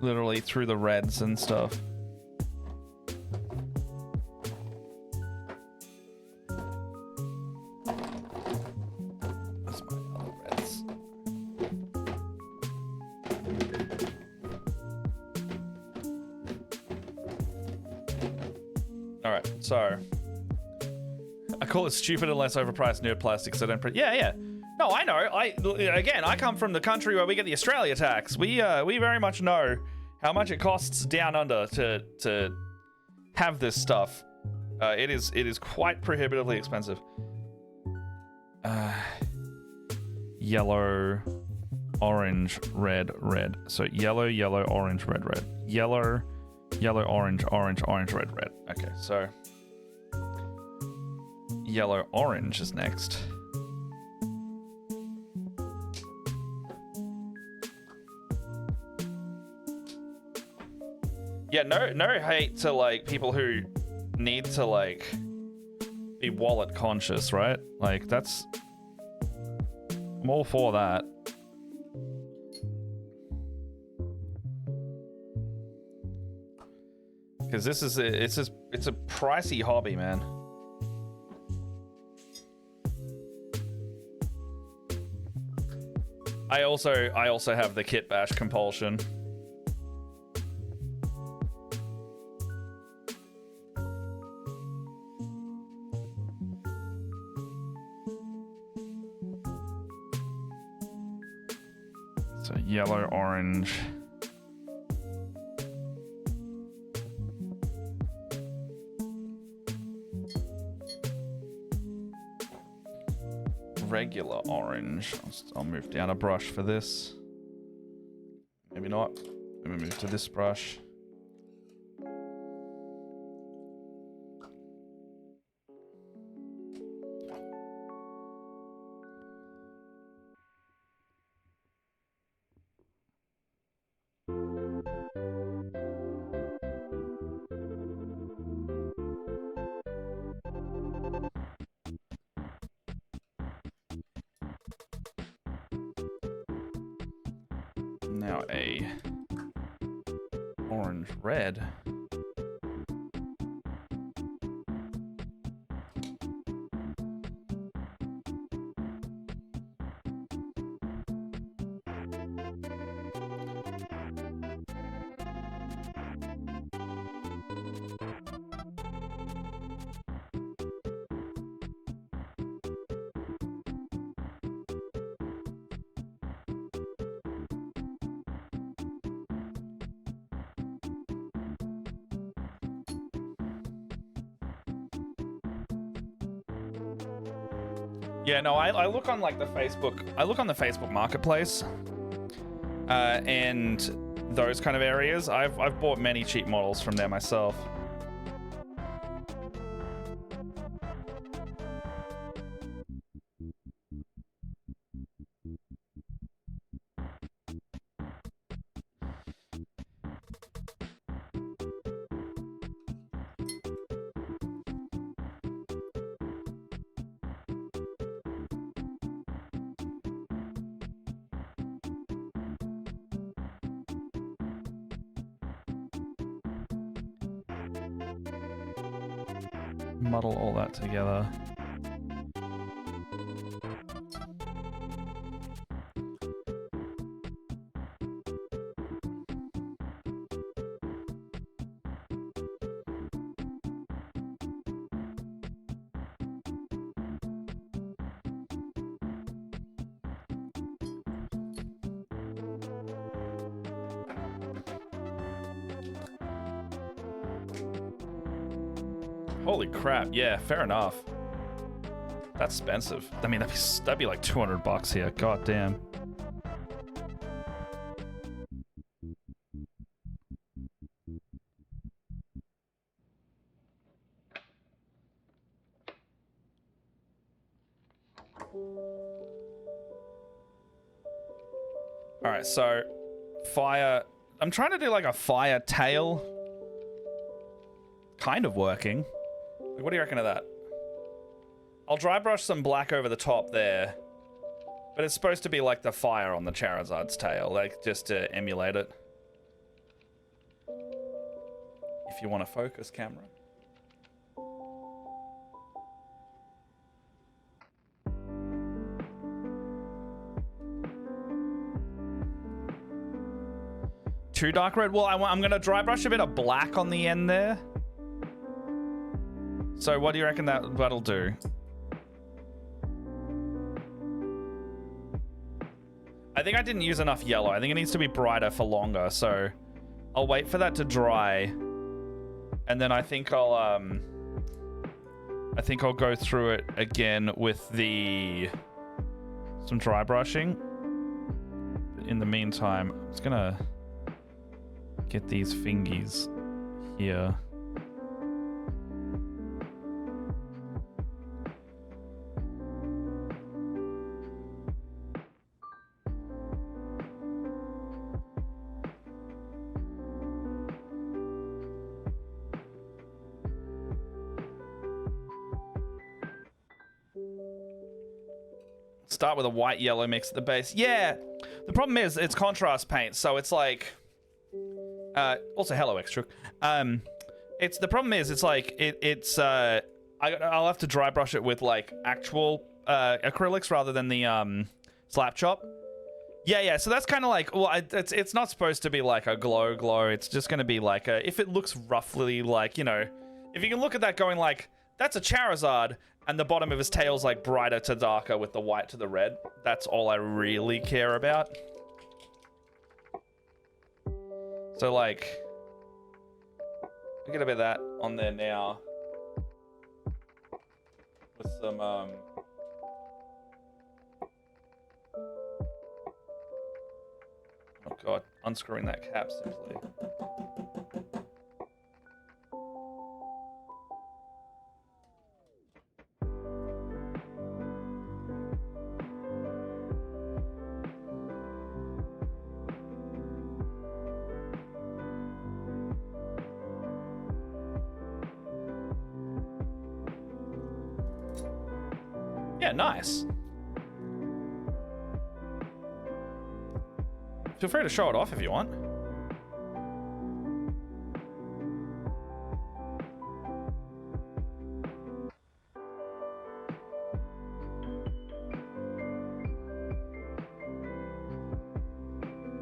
Literally through the reds and stuff. That's my other reds. Alright, so I call it stupid and less overpriced nerd plastics. I don't yeah. No, I know. I come from the country where we get the Australia tax. We very much know how much it costs down under to have this stuff. It is quite prohibitively expensive. Yellow, orange, red, red. So yellow, yellow, orange, red, red. Yellow, yellow, orange, orange, orange, red, red. Okay, so yellow, orange is next. Yeah, no hate to like people who need to like be wallet conscious, right? Like that's, I'm all for that. Because this is it's a pricey hobby, man. I also have the kit bash compulsion. So yellow, orange. regular orange. I'll move down a brush for this. Maybe not. Let me move to this brush. Now a orange red. Yeah, no, I look on like the Facebook. I look on the Facebook Marketplace, and those kind of areas. I've bought many cheap models from there myself. Muddle all that together. Holy crap! Yeah, fair enough. That's expensive. I mean, that'd be like $200 here. God damn. All right, so fire. I'm trying to do like a fire tail. Kind of working. What do you reckon of that? I'll dry brush some black over the top there. But it's supposed to be like the fire on the Charizard's tail, like just to emulate it. If you want to focus, camera. Too dark red? Well, I'm going to dry brush a bit of black on the end there. So what do you reckon that'll do? I think I didn't use enough yellow. I think it needs to be brighter for longer. So I'll wait for that to dry, and then I think I'll go through it again with some dry brushing. in the meantime, I'm just gonna get these fingies here. Start with a white-yellow mix at the base. Yeah, the problem is it's contrast paint, so it's like... also, hello, extra. The problem is it's like, I'll have to dry brush it with like actual acrylics rather than the slap chop. Yeah, so that's kind of like, well, it's not supposed to be like a glow. It's just going to be like if it looks roughly like, you know, if you can look at that going like, that's a Charizard, and the bottom of his tail's like brighter to darker with the white to the red. That's all I really care about. So like, I get a bit of that on there now. With some, oh god, unscrewing that cap simply. Yeah, nice. Feel free to show it off if you want.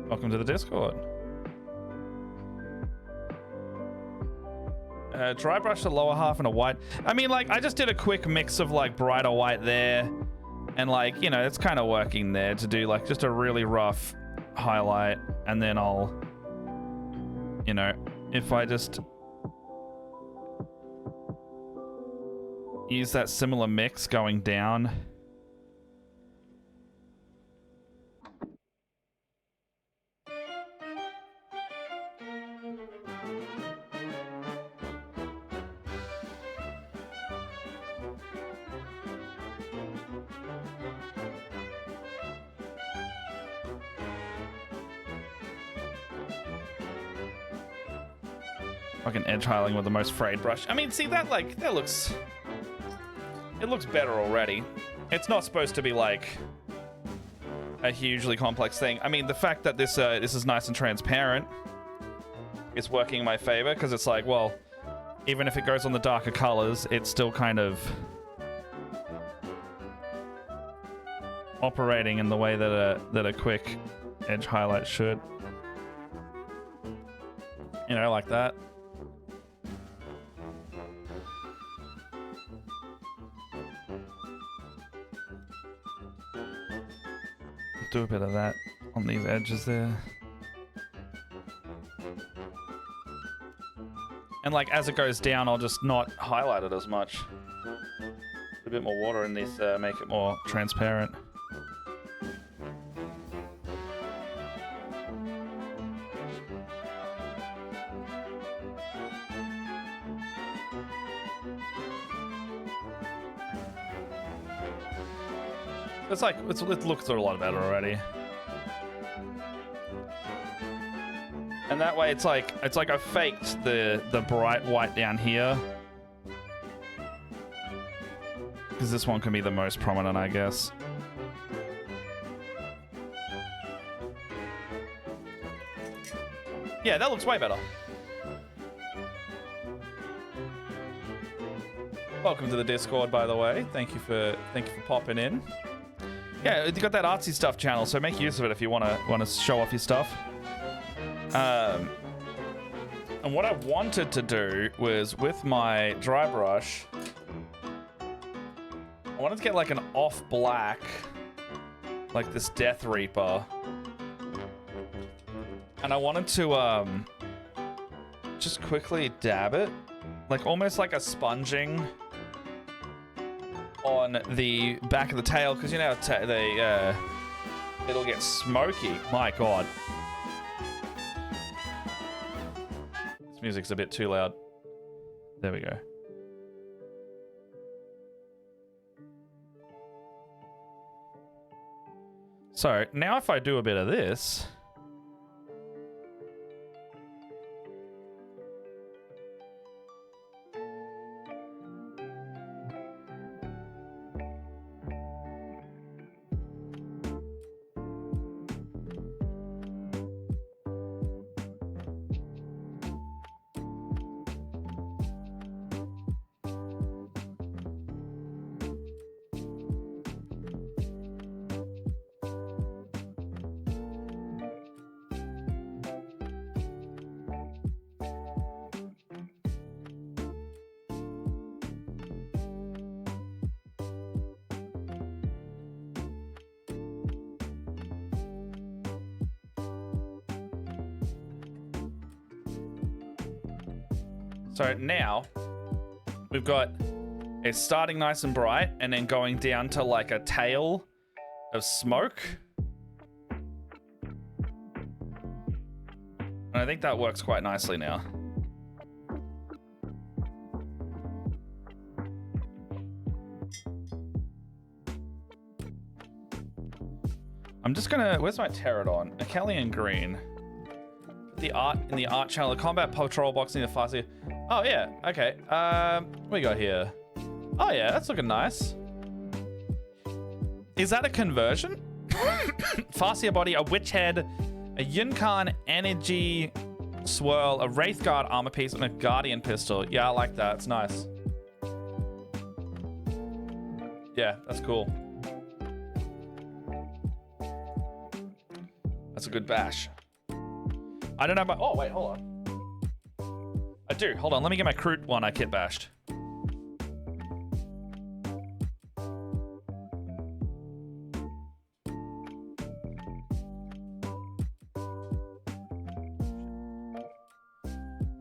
Welcome to the Discord. Dry brush the lower half in a white. I mean, like, I just did a quick mix of like brighter white there, and like, you know, it's kind of working there to do like just a really rough highlight, and then I'll, you know, if I just use that similar mix going down. Fucking edge highlighting with the most frayed brush. I mean, see that, like, that looks... It looks better already. It's not supposed to be, like, a hugely complex thing. I mean, the fact that this is nice and transparent is working in my favor, because it's like, well, even if it goes on the darker colors, it's still kind of operating in the way that a quick edge highlight should. You know, like that. Do a bit of that on these edges there. And like as it goes down, I'll just not highlight it as much. Put a bit more water in this, make it more transparent. It's like, it looks a lot better already. And that way it's like I faked the bright white down here. Because this one can be the most prominent, I guess. Yeah, that looks way better. Welcome to the Discord, by the way. Thank you for popping in. Yeah, you got that artsy stuff channel, so make use of it if you want to show off your stuff. And what I wanted to do was with my dry brush, I wanted to get like an off black, like this Death Reaper, and I wanted to just quickly dab it, like almost like a sponging on the back of the tail, because you know it'll get smoky. My God. This music's a bit too loud. There we go. So now if I do a bit of this. So now we've got it starting nice and bright and then going down to like a tail of smoke. And I think that works quite nicely now. I'm just gonna, where's my pterodon? Achelian green. The art in the art channel, the combat patrol boxing, the Farseer. Oh yeah, okay. What we got here? Oh yeah, that's looking nice. Is that a conversion? Farseer body, a witch head, a Yunkan energy swirl, a Wraithguard armor piece, and a Guardian pistol. Yeah, I like that. It's nice. Yeah, that's cool. That's a good bash. I don't know about... Oh, wait, hold on. I do. Hold on. Let me get my Kroot one I kit bashed.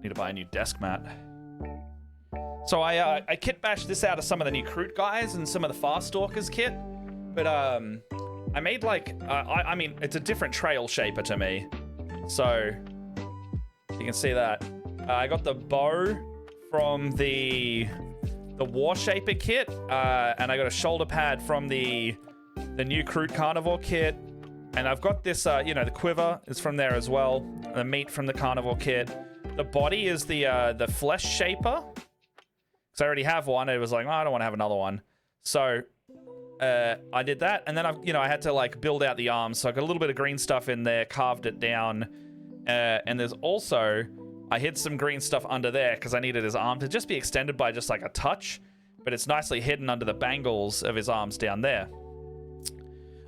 Need to buy a new desk mat. So I kit bashed this out of some of the new Kroot guys and some of the Far Stalkers kit. But I made like... I mean, it's a different trail shaper to me. So, you can see that. I got the bow from the War Shaper kit, and I got a shoulder pad from the new Kroot Carnivore kit, and I've got this, you know, the quiver is from there as well, the meat from the Carnivore kit. The body is the Flesh Shaper, because I already have one. It was like, oh, I don't want to have another one. So, I did that, and then I had to like build out the arms, so I got a little bit of green stuff in there, carved it down, and there's also I hid some green stuff under there because I needed his arm to just be extended by just like a touch, but it's nicely hidden under the bangles of his arms down there.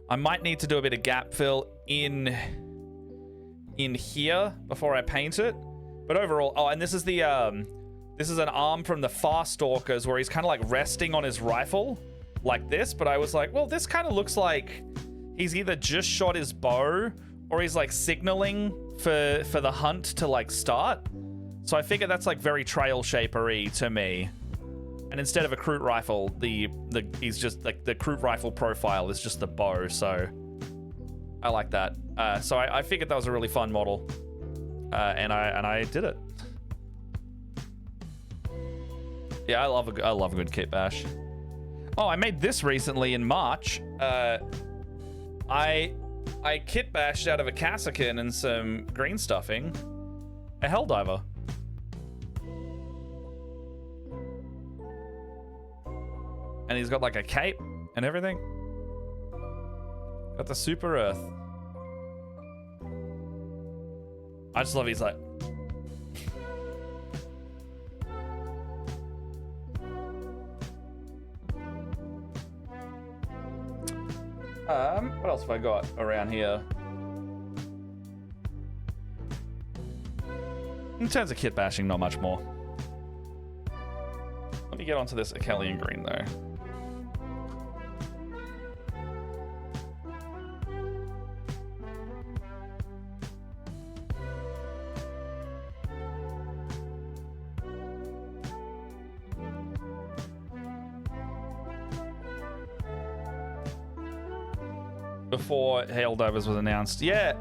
I might need to do a bit of gap fill in here before I paint it, but overall, oh, and this is an arm from the Far Stalkers where he's kind of like resting on his rifle like this, but I was like, well, this kind of looks like he's either just shot his bow or he's like signaling for the hunt to like start. So I figure that's like very trail shapery to me. And instead of a Kroot rifle, he's just like the Kroot rifle profile is just the bow. So I like that. So I figured that was a really fun model, and I did it. Yeah, I love a good kit bash. Oh, I made this recently in March. I kit bashed out of a Kassakin and some green stuffing a Helldiver. And he's got like a cape and everything. Got the Super Earth. I just love he's like... what else have I got around here? In terms of kit bashing, not much more. Let me get onto this Achelian green though. before Helldivers was announced. Yeah,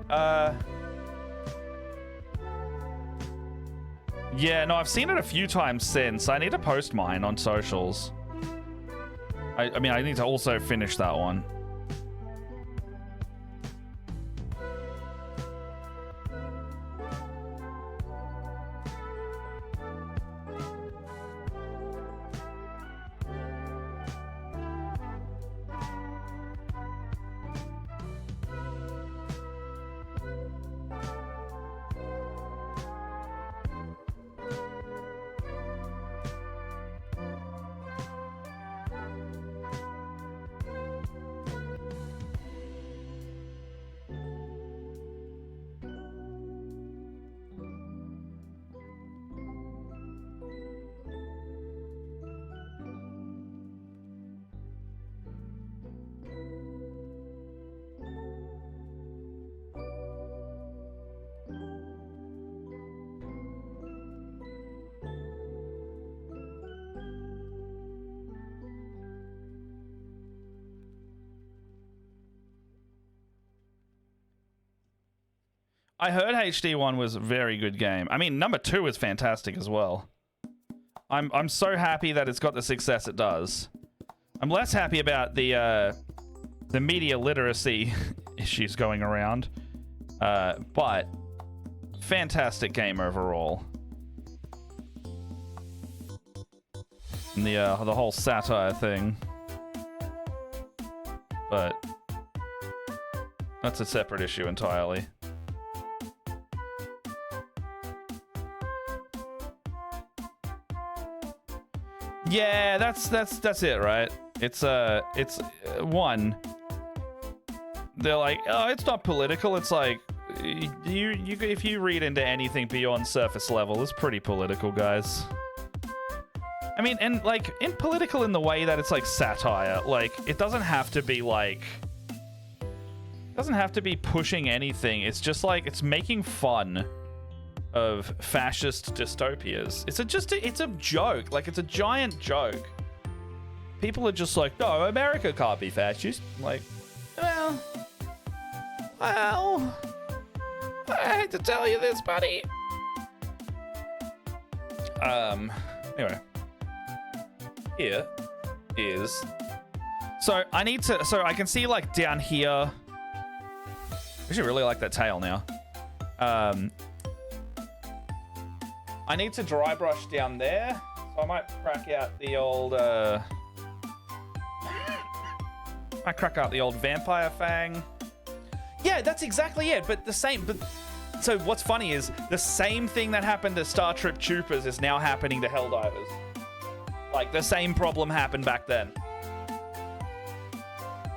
yeah, no, I've seen it a few times since. I need to post mine on socials. I mean, I need to also finish that one. I heard HD1 was a very good game. I mean, number 2 is fantastic as well. I'm so happy that it's got the success it does. I'm less happy about the media literacy issues going around, but fantastic game overall. And the whole satire thing, but that's a separate issue entirely. Yeah, that's it, right? It's one. They're like, oh, it's not political. It's like, you if you read into anything beyond surface level, it's pretty political, guys. I mean, and like in political in the way that it's like satire. Like it doesn't have to be like, doesn't have to be pushing anything. It's just like it's making fun of fascist dystopias. It's a joke. Like it's a giant joke. People are just like, no, America can't be fascist. I'm like, well, I hate to tell you this, buddy. Anyway, here is. So I need to. So I can see like down here. I actually really like that tail now. I need to dry brush down there, so I might crack out the old, vampire fang. Yeah, that's exactly it, but so what's funny is, the same thing that happened to Star Trek Troopers is now happening to Helldivers. Like, the same problem happened back then.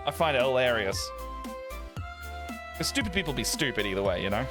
I find it hilarious. Because stupid people be stupid either way, you know?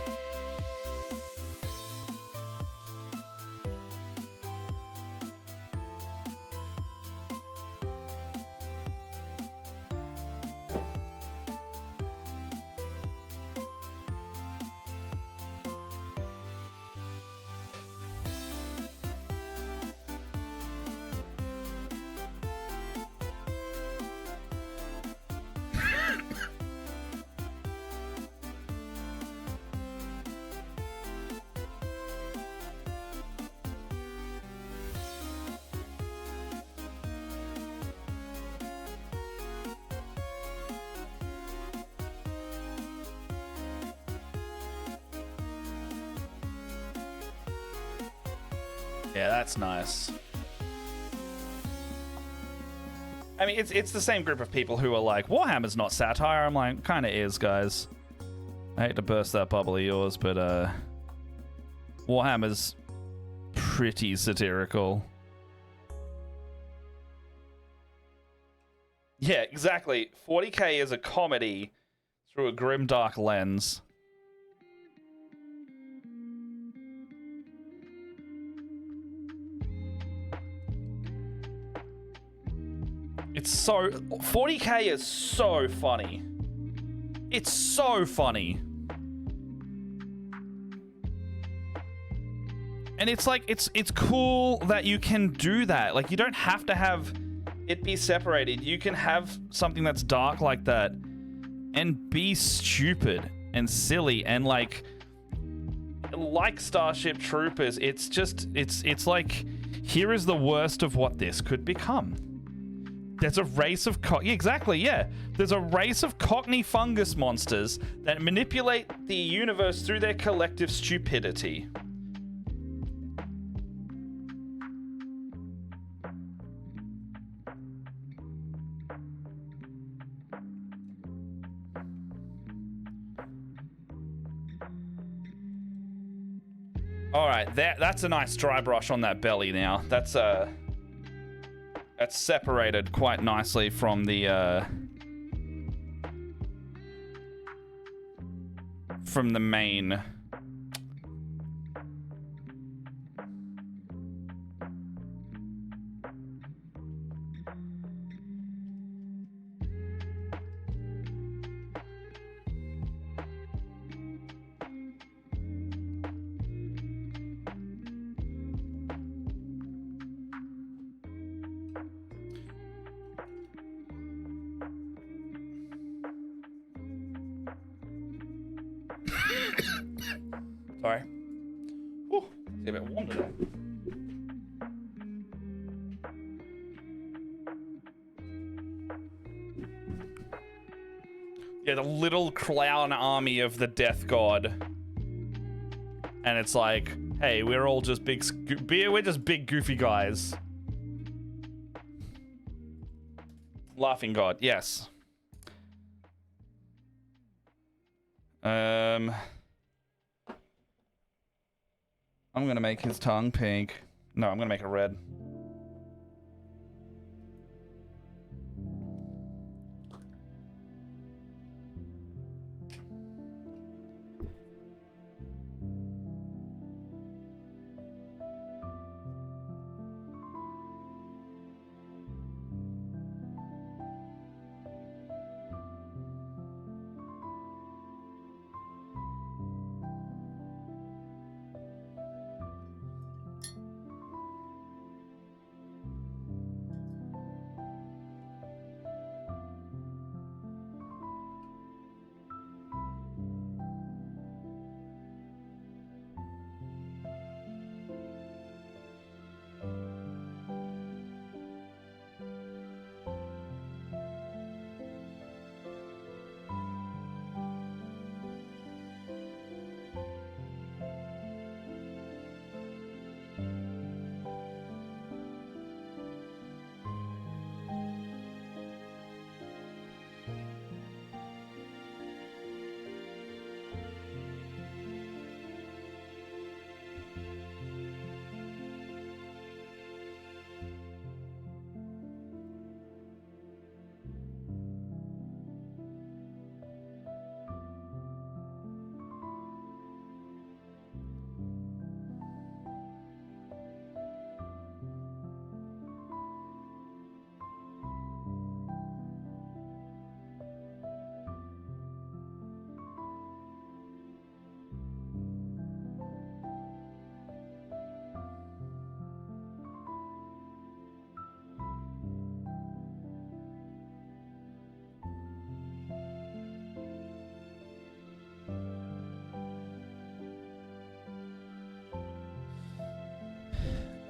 Yeah, that's nice. I mean, it's the same group of people who are like, Warhammer's not satire. I'm like, kind of is, guys. I hate to burst that bubble of yours, but Warhammer's pretty satirical. Yeah, exactly. 40K is a comedy through a grimdark lens. It's so... 40K is so funny. It's so funny. And it's like, it's cool that you can do that. Like, you don't have to have it be separated. You can have something that's dark like that and be stupid and silly and like Starship Troopers. It's just it's like, here is the worst of what this could become. There's a race of There's a race of Cockney fungus monsters that manipulate the universe through their collective stupidity. All right, that's a nice dry brush on that belly now. That's separated quite nicely from the main. Sorry. Ooh, it's a bit warm today. Yeah, the little clown army of the Death God. And it's like, hey, we're all just we're just big goofy guys. Laughing God, yes. I'm gonna make his tongue pink. No, I'm gonna make it red.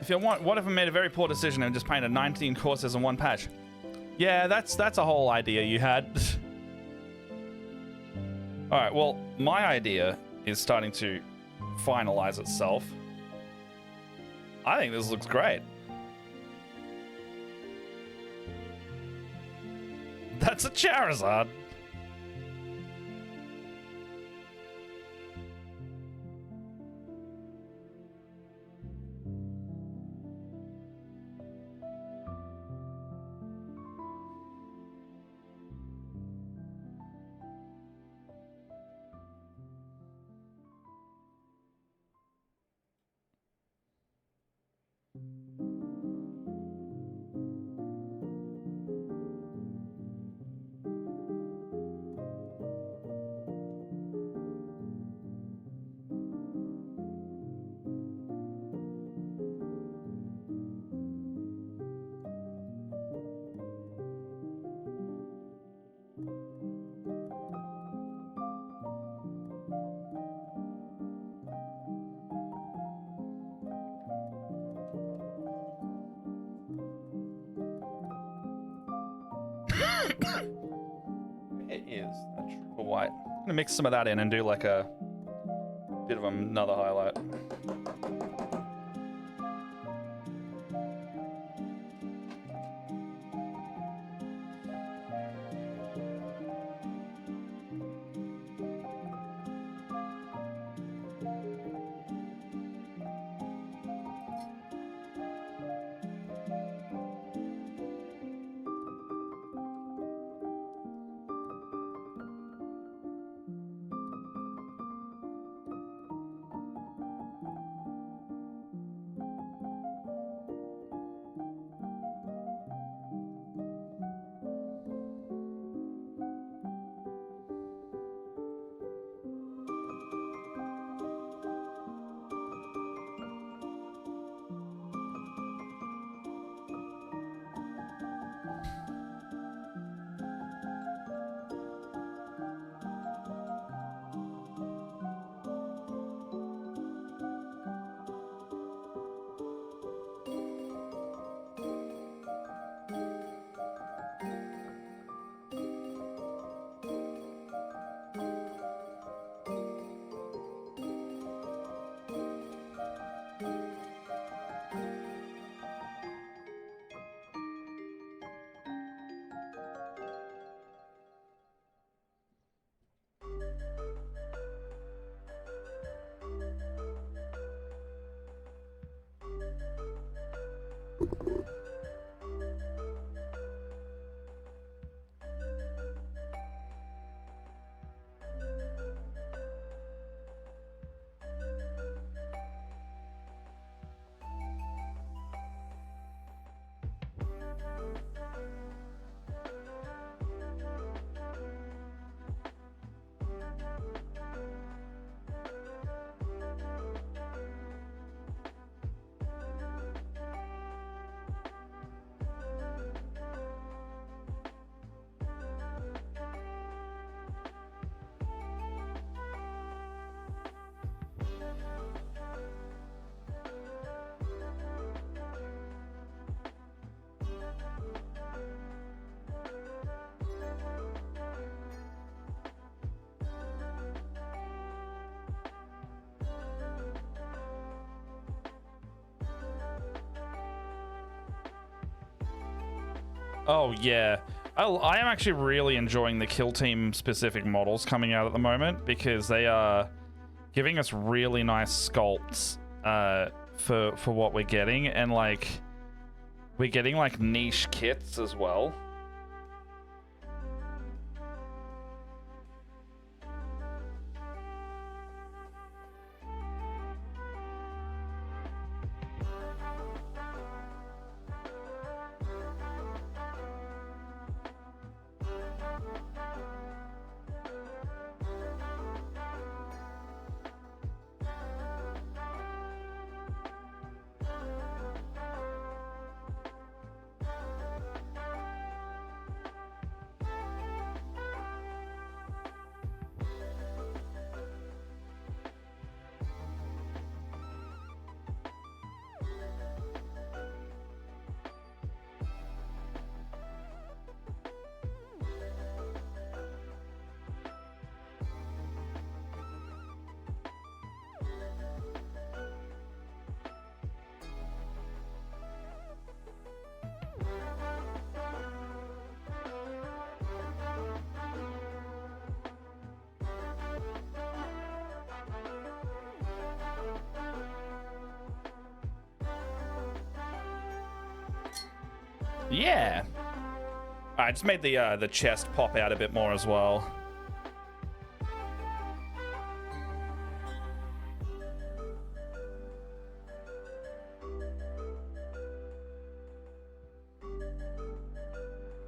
If you want, what if I made a very poor decision and just painted 19 courses in one patch? Yeah, that's a whole idea you had. All right, well, my idea is starting to finalize itself. I think this looks great. That's a Charizard. gonna mix some of that in and do like a bit of another highlight. Oh, yeah. I am actually really enjoying the kill team specific models coming out at the moment because they are giving us really nice sculpts for what we're getting, and like we're getting like niche kits as well. Yeah. I just made the chest pop out a bit more as well.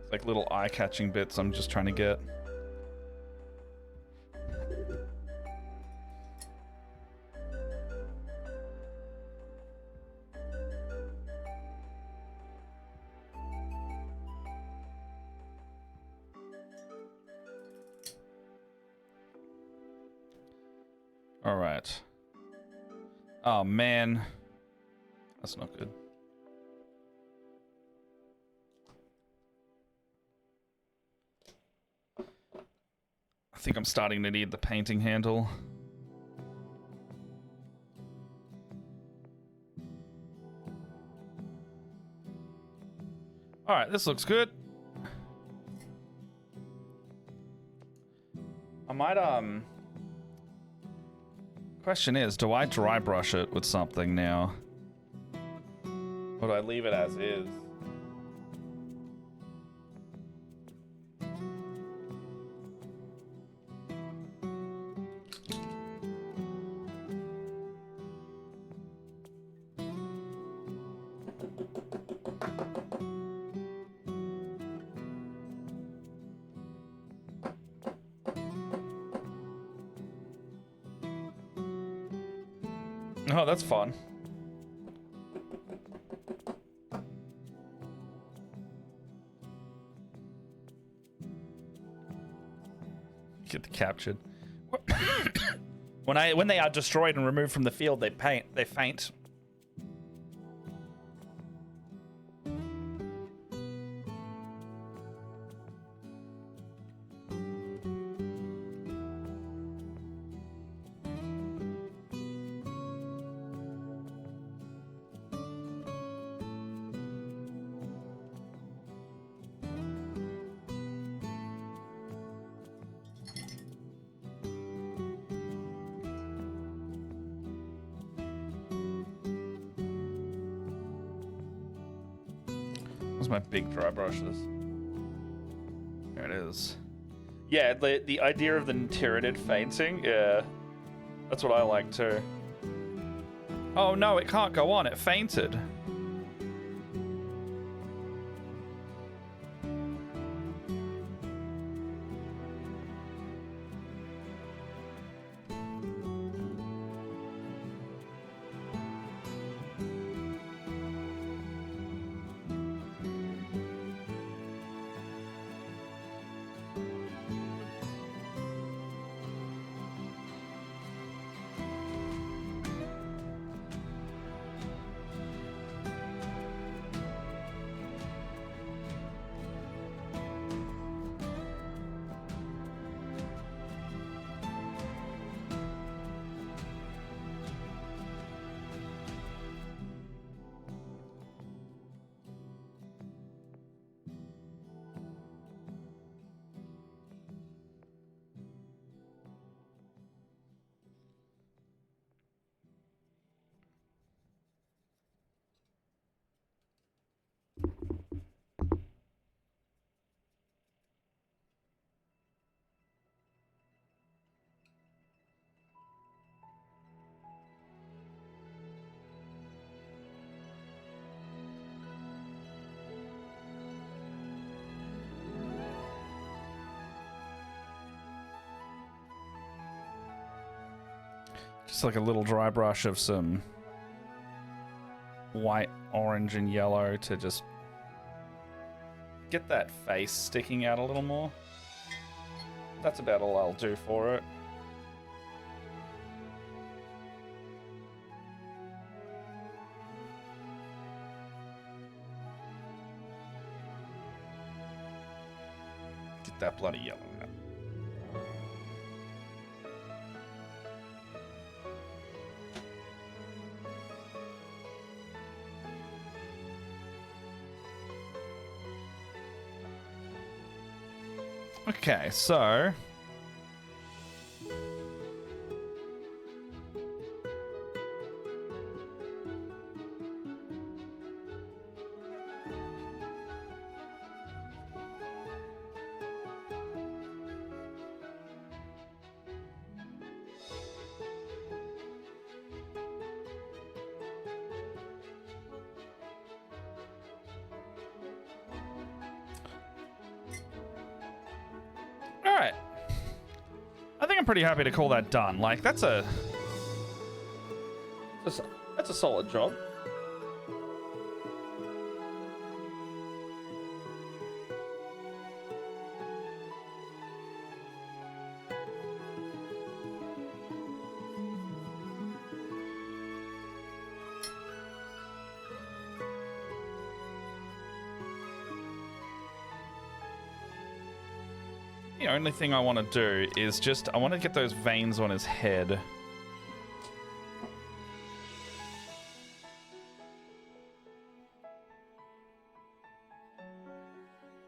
It's like little eye-catching bits I'm just trying to get. All right. Oh, man. That's not good. I think I'm starting to need the painting handle. Alright, this looks good. I might, question is, do I dry brush it with something now? Or do I leave it as is? Oh, that's fun. Get the captured. When they are destroyed and removed from the field, they faint. Where's my big dry brushes? There it is. Yeah, the idea of the Tyrant fainting, yeah. That's what I like too. Oh no, it can't go on, it fainted. Just like a little dry brush of some white, orange, and yellow to just get that face sticking out a little more. That's about all I'll do for it. Get that bloody yellow out. Okay, so alright. I think I'm pretty happy to call that done. Like, that's a solid job. The only thing I want to do is just, I want to get those veins on his head.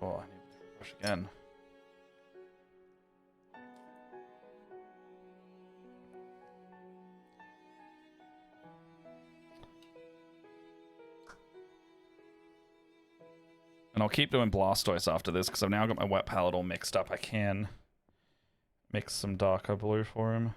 Oh, I need to brush again. And I'll keep doing Blastoise after this because I've now got my wet palette all mixed up. I can mix some darker blue for him.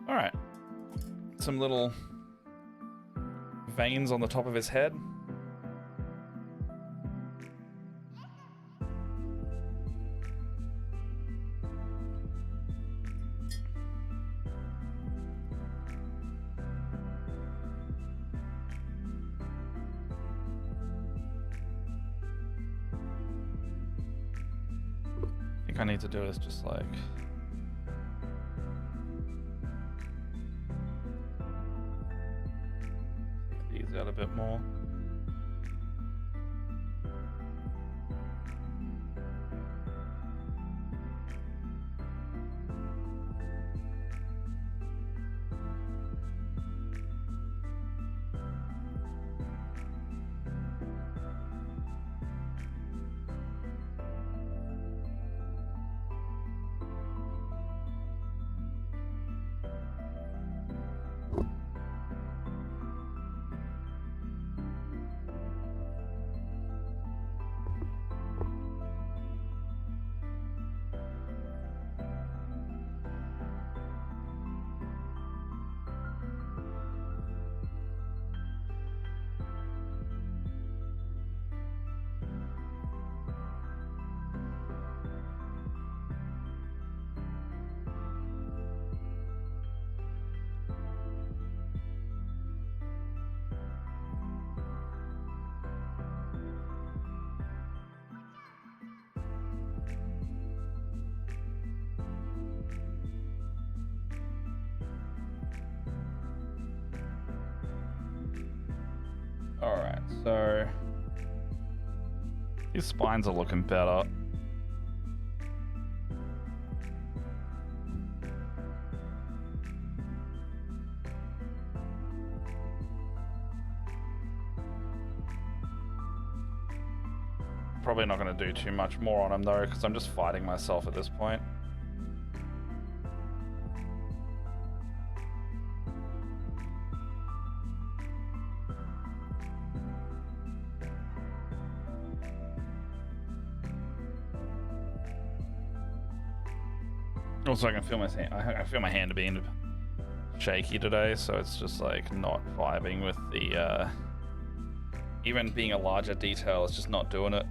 All right, some little veins on the top of his head. I think I need to do is just like out a bit more. Alright, so his spines are looking better. Probably not going to do too much more on him though, because I'm just fighting myself at this point. Also, I can feel I feel my hand being shaky today, so it's just like not vibing with the even being a larger detail. It's just not doing it.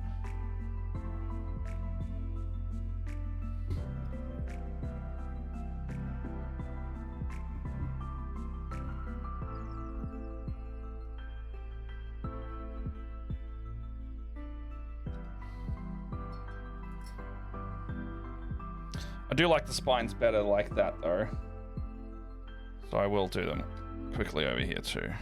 I do like the spines better like that though, so I will do them quickly over here too.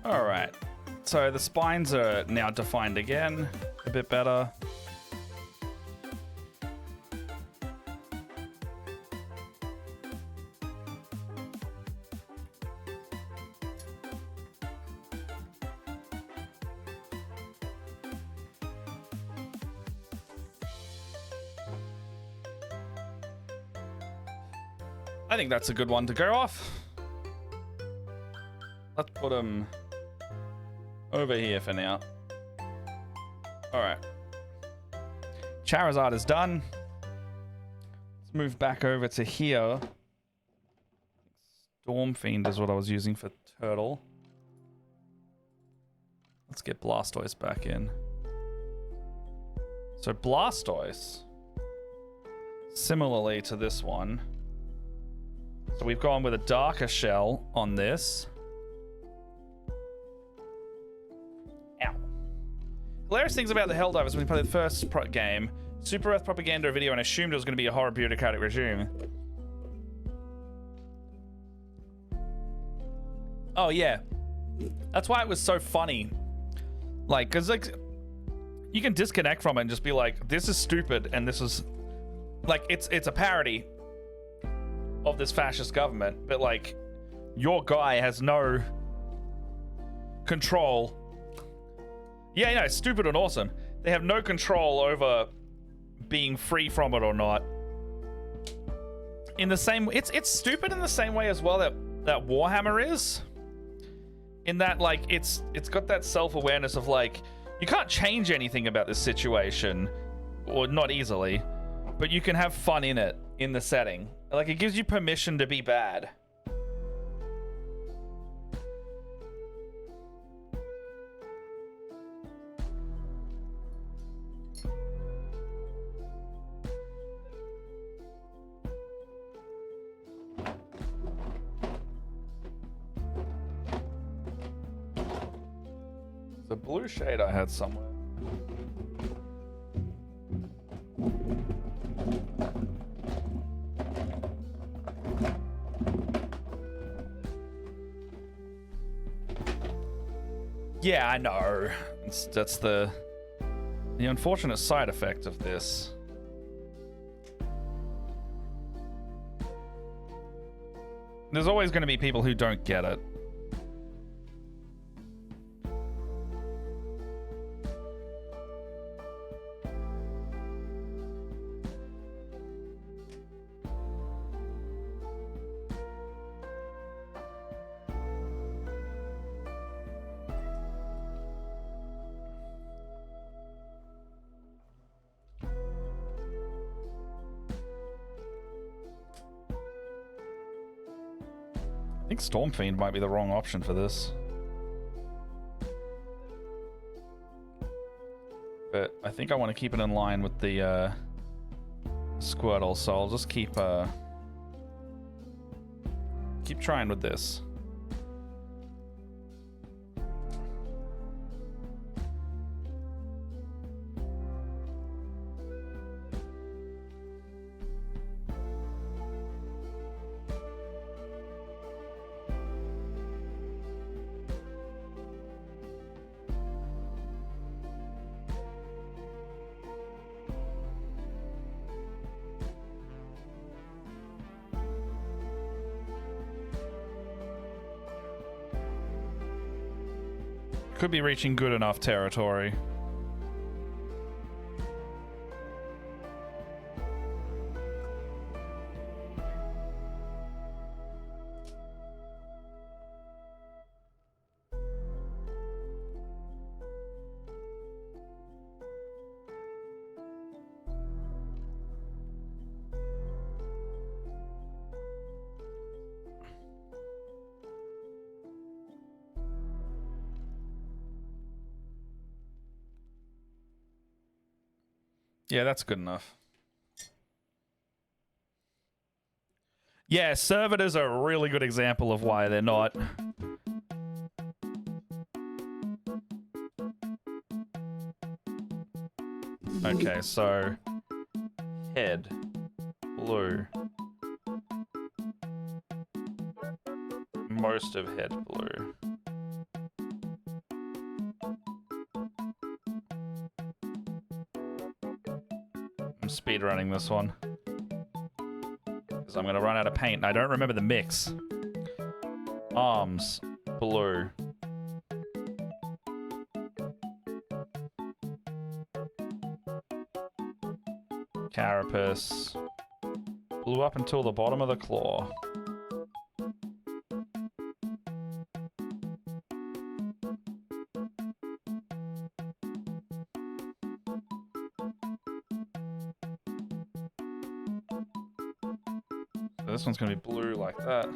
All right. So the spines are now defined again, a bit better. I think that's a good one to go off. Let's put him over here for now. All right. Charizard is done. Let's move back over to here. Storm Fiend is what I was using for Turtle. Let's get Blastoise back in. So Blastoise, similarly to this one. So we've gone with a darker shell on this. Ow. Hilarious things about the Helldivers when we played the first game. Super Earth propaganda video and assumed it was going to be a horror bureaucratic regime. Oh yeah. That's why it was so funny. Like, cause like, you can disconnect from it and just be like, this is stupid and this is, like, it's a parody of this fascist government, but like your guy has no control. Yeah, you know, it's stupid and awesome. They have no control over being free from it or not. In the same, it's stupid in the same way as well that Warhammer is. In that, like, it's got that self-awareness of like, you can't change anything about this situation, or not easily, but you can have fun in it, in the setting. Like, it gives you permission to be bad. The blue shade I had somewhere. Yeah, I know. That's the unfortunate side effect of this. There's always going to be people who don't get it. I think Storm Fiend might be the wrong option for this. But I think I want to keep it in line with the Squirtle, so I'll just keep trying with this. Could be reaching good enough territory. Yeah, that's good enough. Yeah, servitors are a really good example of why they're not. Okay, so head blue. Most of head blue. I'm speed running this one. Because I'm going to run out of paint. And I don't remember the mix. Arms. Blue. Carapace. Blue up until the bottom of the claw. So this one's going to be blue like that.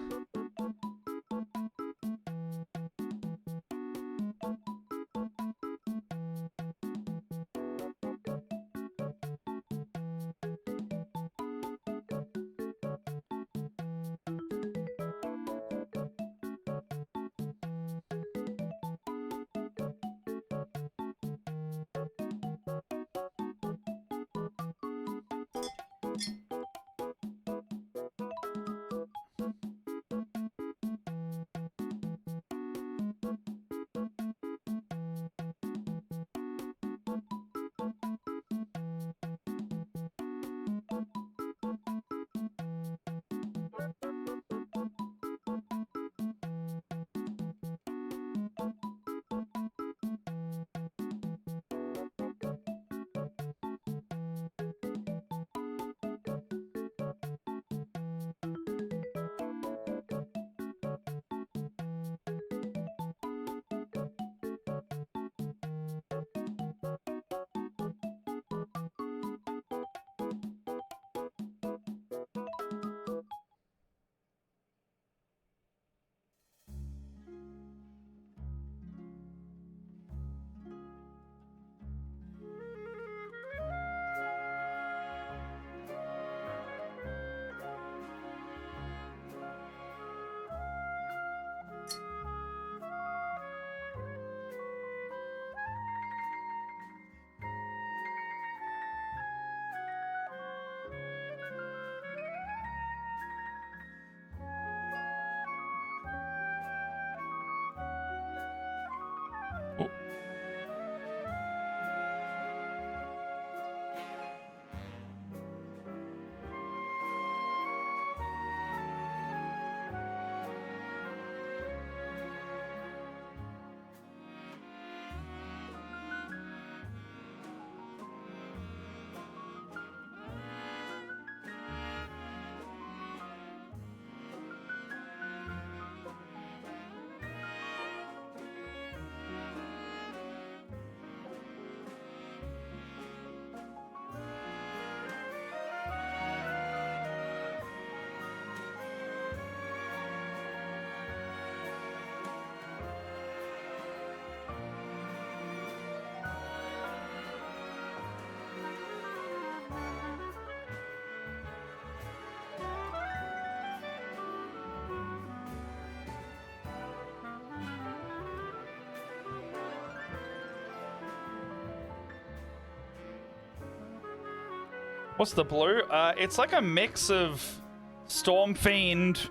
What's the blue? It's like a mix of Storm Fiend,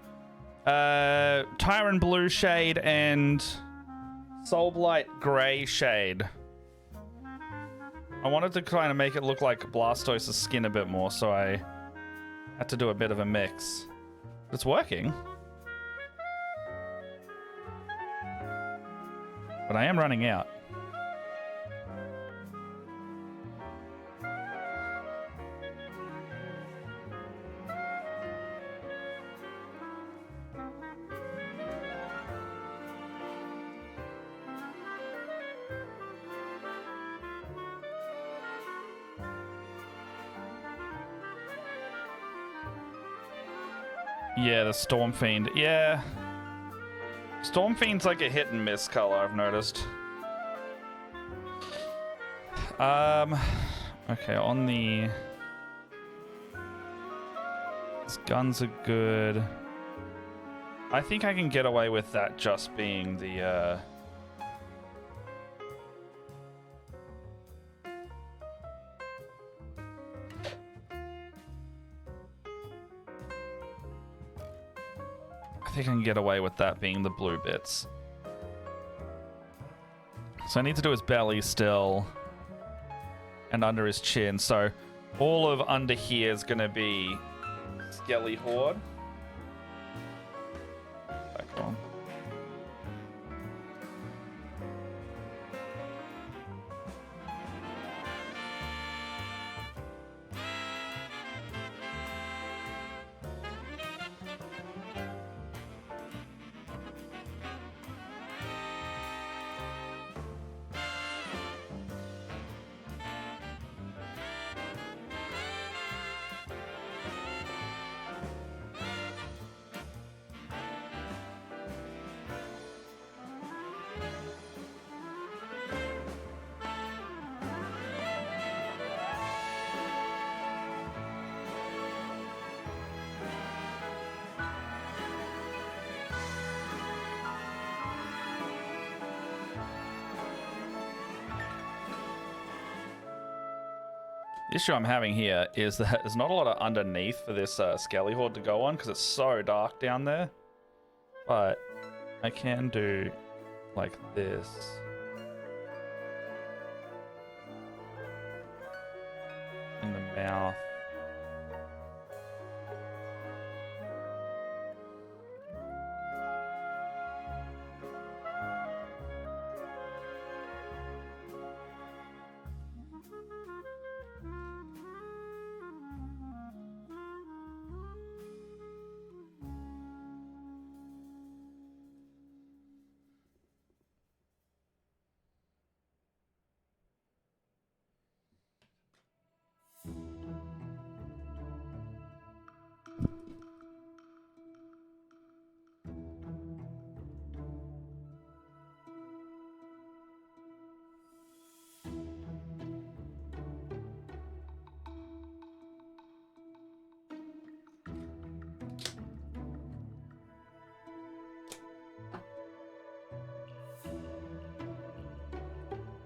Tyrant Blue shade, and Soulblight Grey shade. I wanted to kind of make it look like Blastoise's skin a bit more, so I had to do a bit of a mix. It's working. But I am running out. Yeah, the Storm Fiend. Yeah. Storm Fiend's like a hit and miss color, I've noticed. Okay, on the... These guns are good. I think I can get away with that just being the, I think I can get away with that being the blue bits. So I need to do his belly still. And under his chin. So All of under here is going to be Skelly Horde. Back on. The issue I'm having here is that there's not a lot of underneath for this Skelly Horde to go on because it's so dark down there. But I can do like this. In the mouth.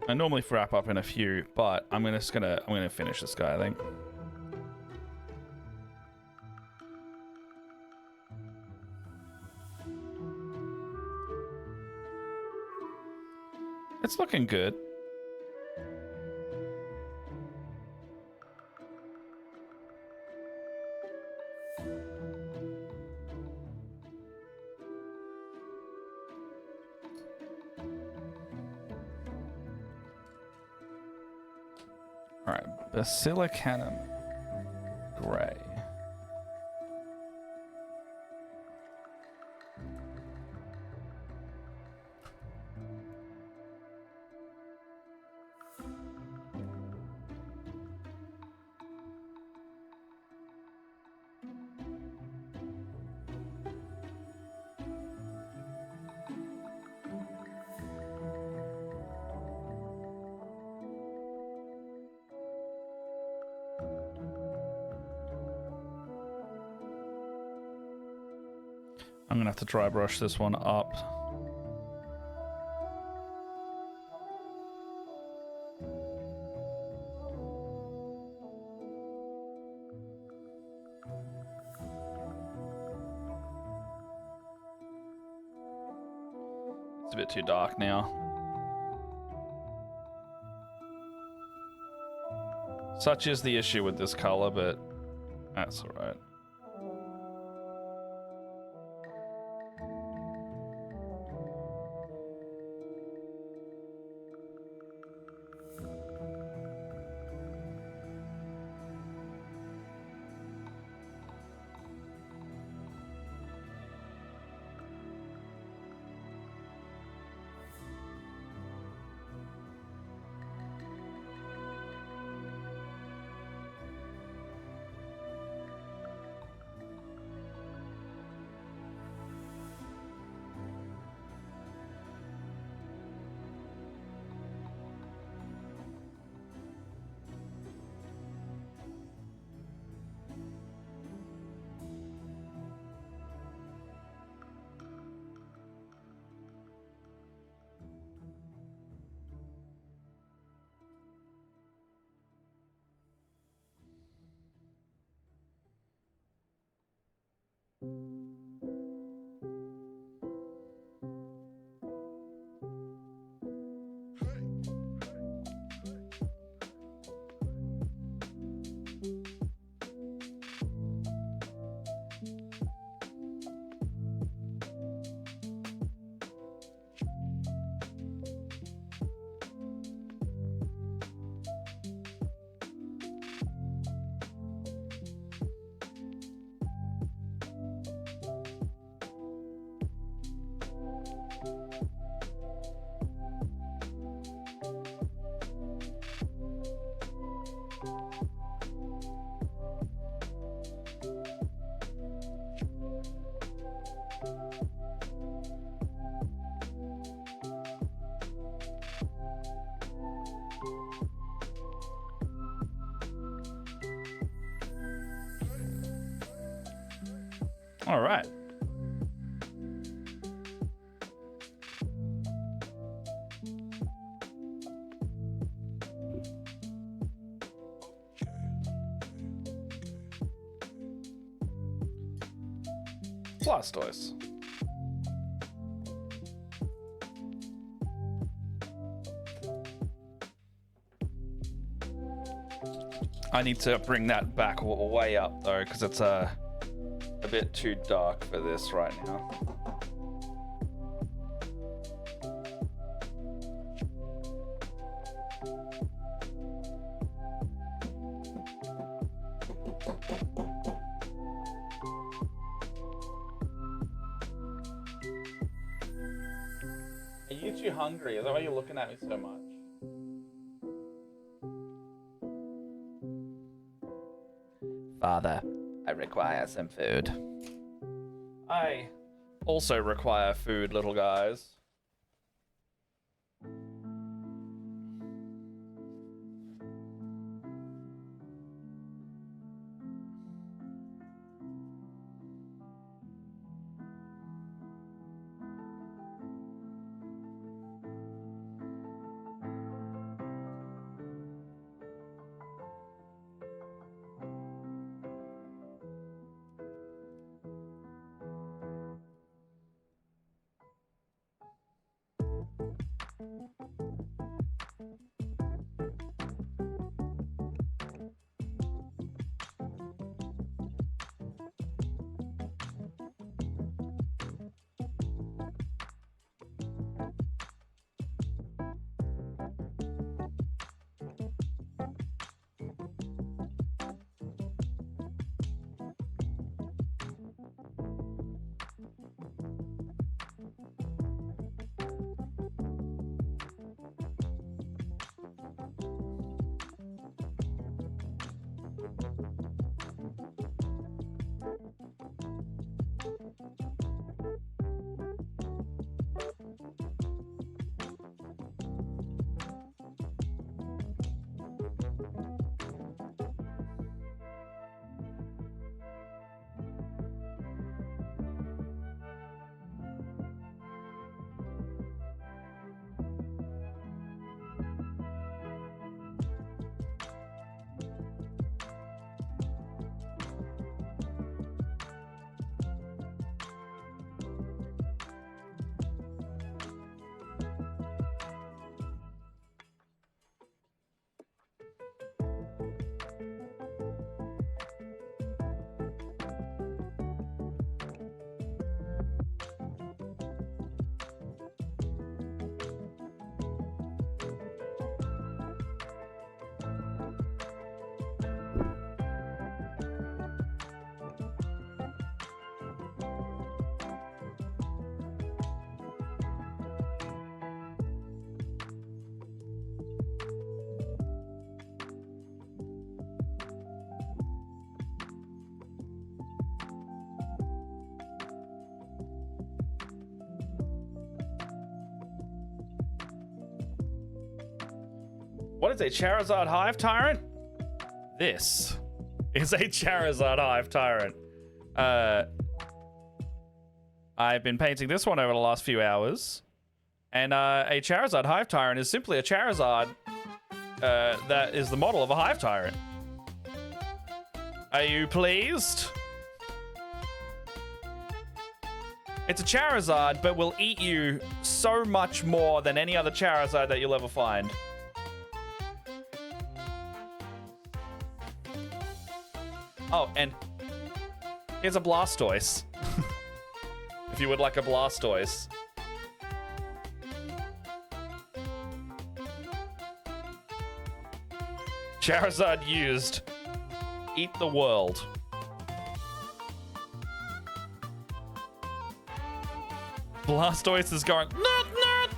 I normally wrap up in a few, but I'm gonna finish this guy, I think. It's looking good. Alright, Basilicanum Grey. I'm gonna have to dry brush this one up. It's a bit too dark now. Such is the issue with this color, but that's alright. All right. Blastoise. I need to bring that back way up though, because it's a bit too dark for this right now. Are you too hungry? Is that why you're looking at me so much? Father, I require some food. I also require food, little guys. What is a Charizard Hive Tyrant? This is a Charizard Hive Tyrant. I've been painting this one over the last few hours. And a Charizard Hive Tyrant is simply a Charizard that is the model of a Hive Tyrant. Are you pleased? It's a Charizard, but will eat you so much more than any other Charizard that you'll ever find. Oh, and here's a Blastoise. If you would like a Blastoise. Charizard used. Eat the world. Blastoise is going, nerd, nerd.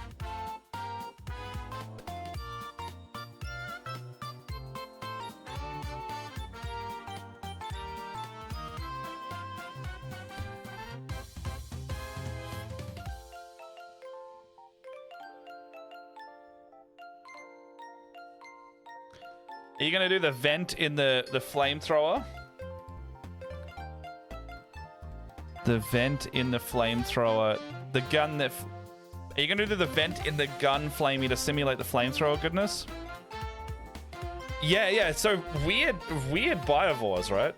Are you gonna do the vent in the flamethrower? The vent in the flamethrower. The gun that... Are you going to do the vent in the gun flamey to simulate the flamethrower goodness? Yeah. So weird biovores, right?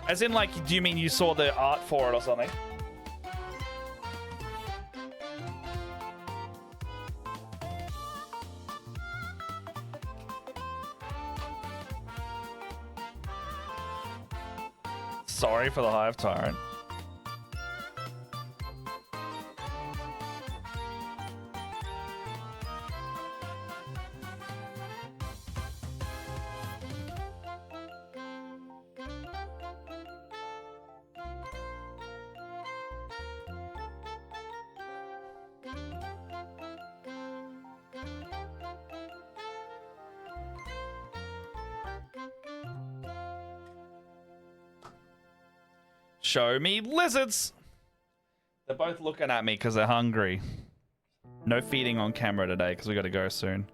As in, like, do you mean you saw the art for it or something? Sorry for the Hive Tyrant. Show me lizards. They're both looking at me because they're hungry. No feeding on camera today because we got to go soon.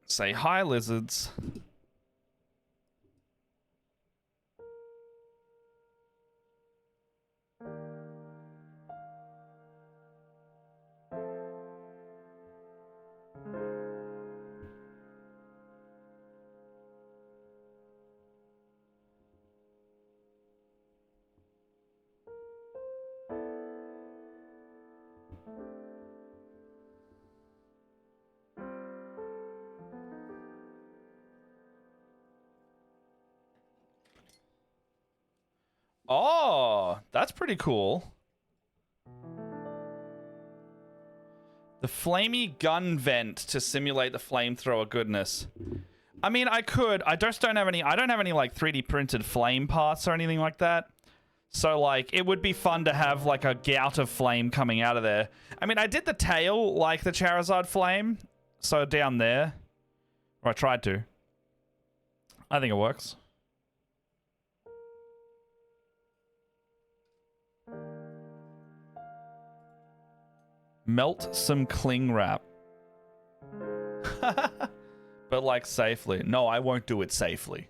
Say hi, lizards. Oh, that's pretty cool. The flamey gun vent to simulate the flamethrower goodness. I mean, I could. I don't have any like 3D printed flame parts or anything like that. So like it would be fun to have like a gout of flame coming out of there. I mean, I did the tail like the Charizard flame. So down there. Or I tried to. I think it works. Melt some cling wrap. But like safely. No, I won't do it safely.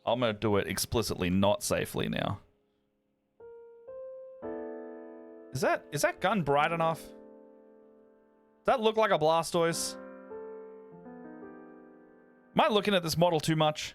I'm gonna do it explicitly not safely now. Is that gun bright enough? Does that look like a Blastoise? Am I looking at this model too much?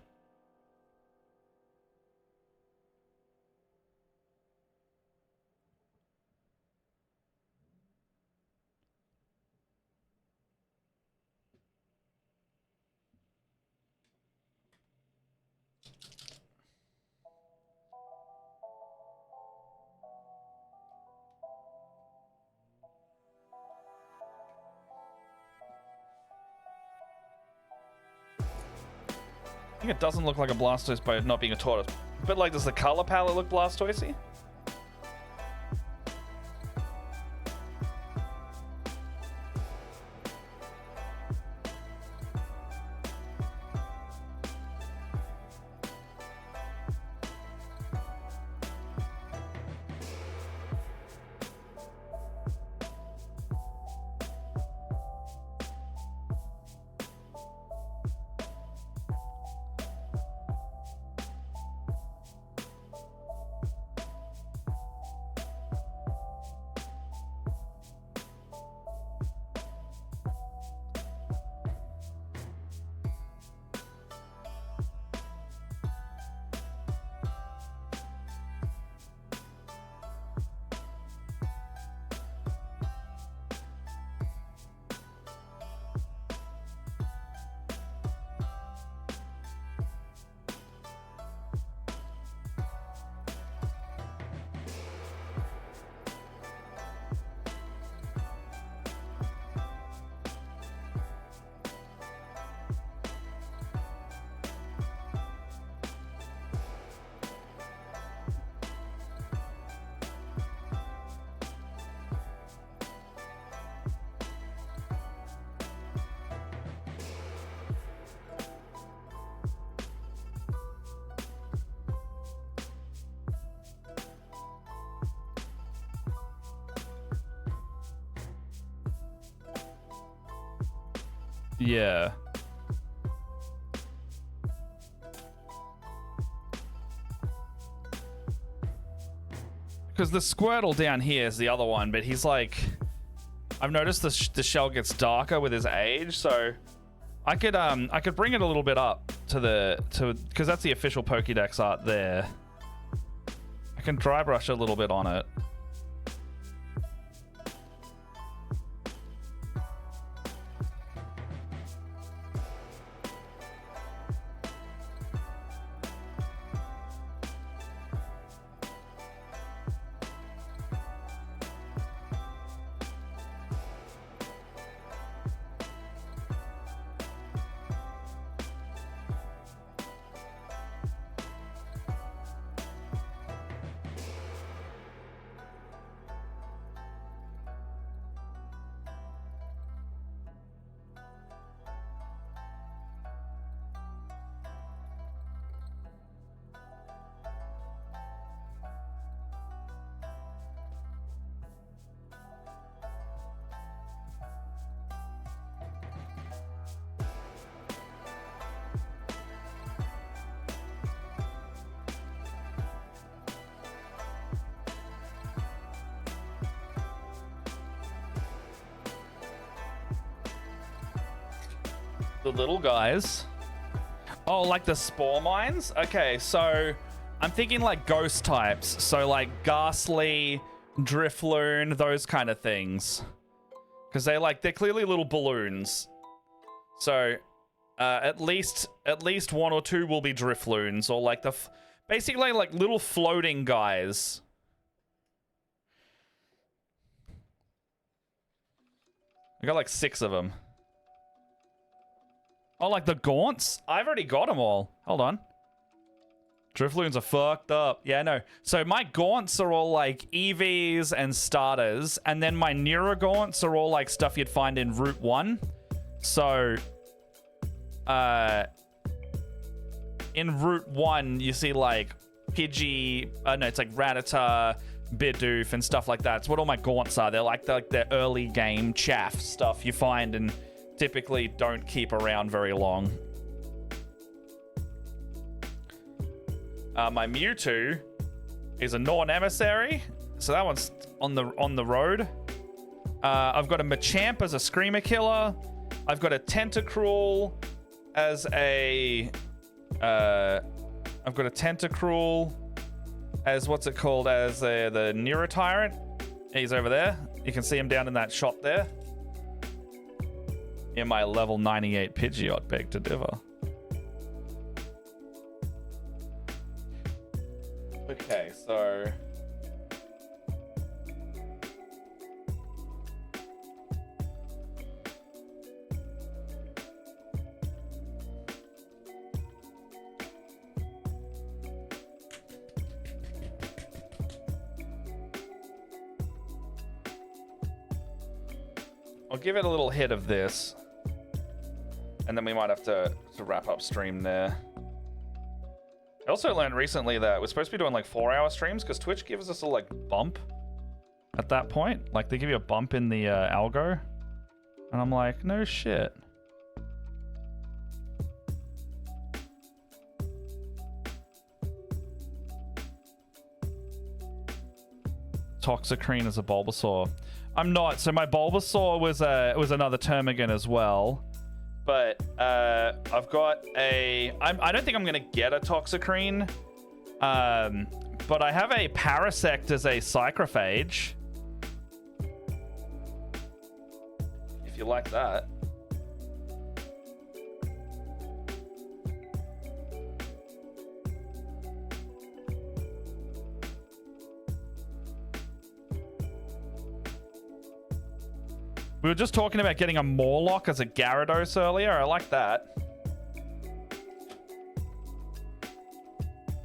I think it doesn't look like a Blastoise by it not being a tortoise. But like, does the color palette look Blastoise-y? Yeah. Because the Squirtle down here is the other one, but he's like... I've noticed the shell gets darker with his age, so... I could bring it a little bit up because that's the official Pokédex art there. I can dry brush a little bit on it. The little guys. Oh, like the spore mines? Okay, so I'm thinking like ghost types. So like Ghastly, Drifloon, those kind of things. Because they're clearly little balloons. So at least one or two will be Drifloons, or like basically like little floating guys. I got like 6 of them. Oh, like the Gaunts? I've already got them all. Hold on. Drifloons are fucked up. Yeah, no. So my Gaunts are all like EVs and starters. And then my Neuragaunts are all like stuff you'd find in Route 1. So, in Route 1, you see like Pidgey. No, it's like Rattata, Bidoof, and stuff like that. It's what all my Gaunts are. They're like the early game chaff stuff you find and typically don't keep around very long. My Mewtwo is a Norn Emissary, so that one's on the road. I've got a Machamp as a Screamer Killer. I've got a Tentacruel as a... I've got a Tentacruel as what's it called? As the Neuro Tyrant. He's over there. You can see him down in that shot there. In my level 98 Pidgeot, beg to differ. Okay, so... I'll give it a little hit of this. And then we might have to wrap up stream there. I also learned recently that we're supposed to be doing like 4-hour streams because Twitch gives us a like bump at that point. Like they give you a bump in the algo. And I'm like, no shit. Toxicrene is a Bulbasaur. I'm not. So my Bulbasaur was another Termagant as well. But I've got a... I don't think I'm going to get a Toxicrene. But I have a Parasect as a Cycrophage. If you like that. We were just talking about getting a Morlock as a Gyarados earlier. I like that.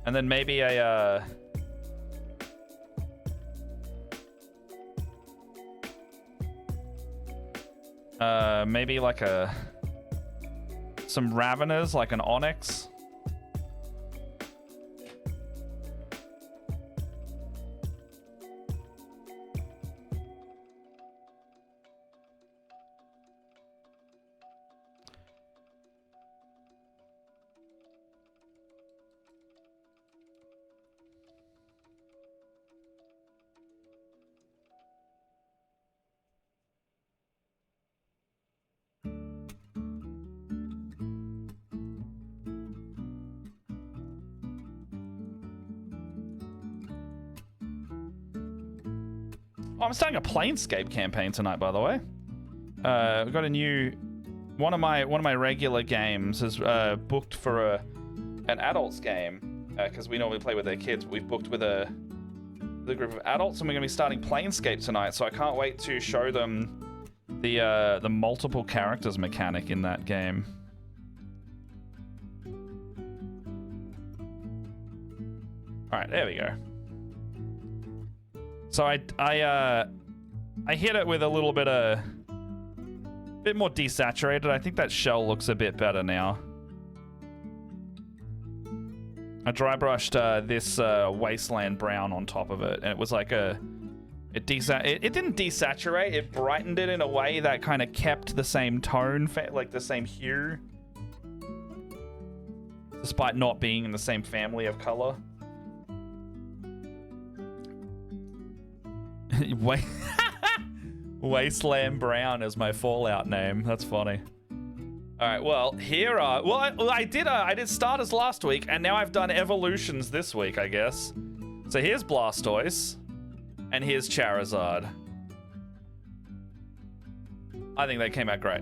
And then maybe a... maybe like some Raveners, like an Onyx. Oh, I'm starting a Planescape campaign tonight, by the way. We've got a new... One of my regular games is booked for an adults game, because we normally play with their kids, but we've booked with a group of adults, and we're going to be starting Planescape tonight, so I can't wait to show them the multiple characters mechanic in that game. All right, there we go. So I hit it with a little bit more desaturated. I think that shell looks a bit better now. I dry brushed this wasteland brown on top of it, and it was like it didn't desaturate. It brightened it in a way that kind of kept the same tone, like the same hue, despite not being in the same family of color. Wasteland Brown is my Fallout name. That's funny. All right, well, here are... Well, I did starters last week, and now I've done evolutions this week, I guess. So here's Blastoise, and here's Charizard. I think they came out great.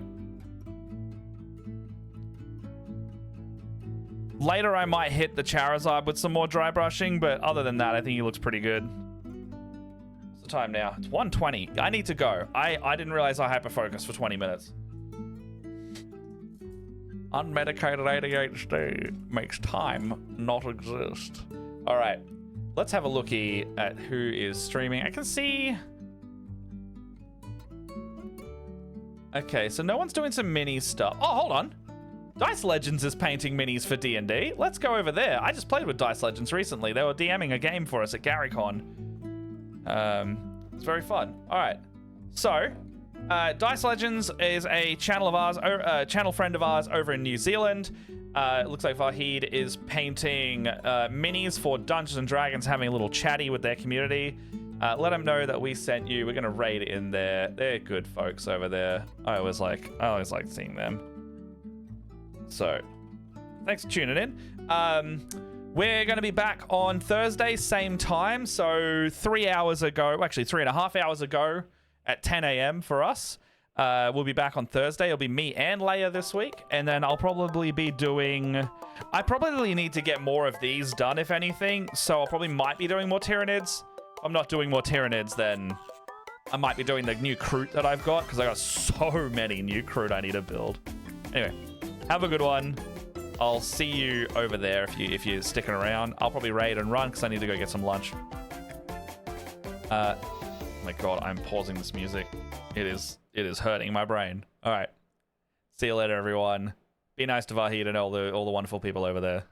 Later, I might hit the Charizard with some more dry brushing, but other than that, I think he looks pretty good. What's the time now? It's 1:20. I need to go. I didn't realize I hyperfocused for 20 minutes. Unmedicated ADHD makes time not exist. All right, let's have a looky at who is streaming. I can see... Okay, so no one's doing some mini stuff. Oh, hold on. Dice Legends is painting minis for D&D. Let's go over there. I just played with Dice Legends recently. They were DMing a game for us at GaryCon. It's very fun. All right. So, Dice Legends is a channel of ours, channel friend of ours over in New Zealand. It looks like Vahid is painting minis for Dungeons and Dragons, having a little chatty with their community. Let them know that we sent you. We're gonna raid in there. They're good folks over there. I always like seeing them. So, thanks for tuning in. We're going to be back on Thursday, same time. So 3 hours ago, actually 3.5 hours ago at 10 a.m. for us. We'll be back on Thursday. It'll be me and Leia this week. And then I'll probably be doing... I probably need to get more of these done, if anything. So I might be doing more Tyranids. If I'm not doing more Tyranids, then I might be doing the new Kroot that I've got, because I got so many new Kroot I need to build. Anyway. Have a good one. I'll see you over there if you're sticking around. I'll probably raid and run because I need to go get some lunch. Oh my god, I'm pausing this music. It is hurting my brain. All right. See you later, everyone. Be nice to Vahid and all the wonderful people over there.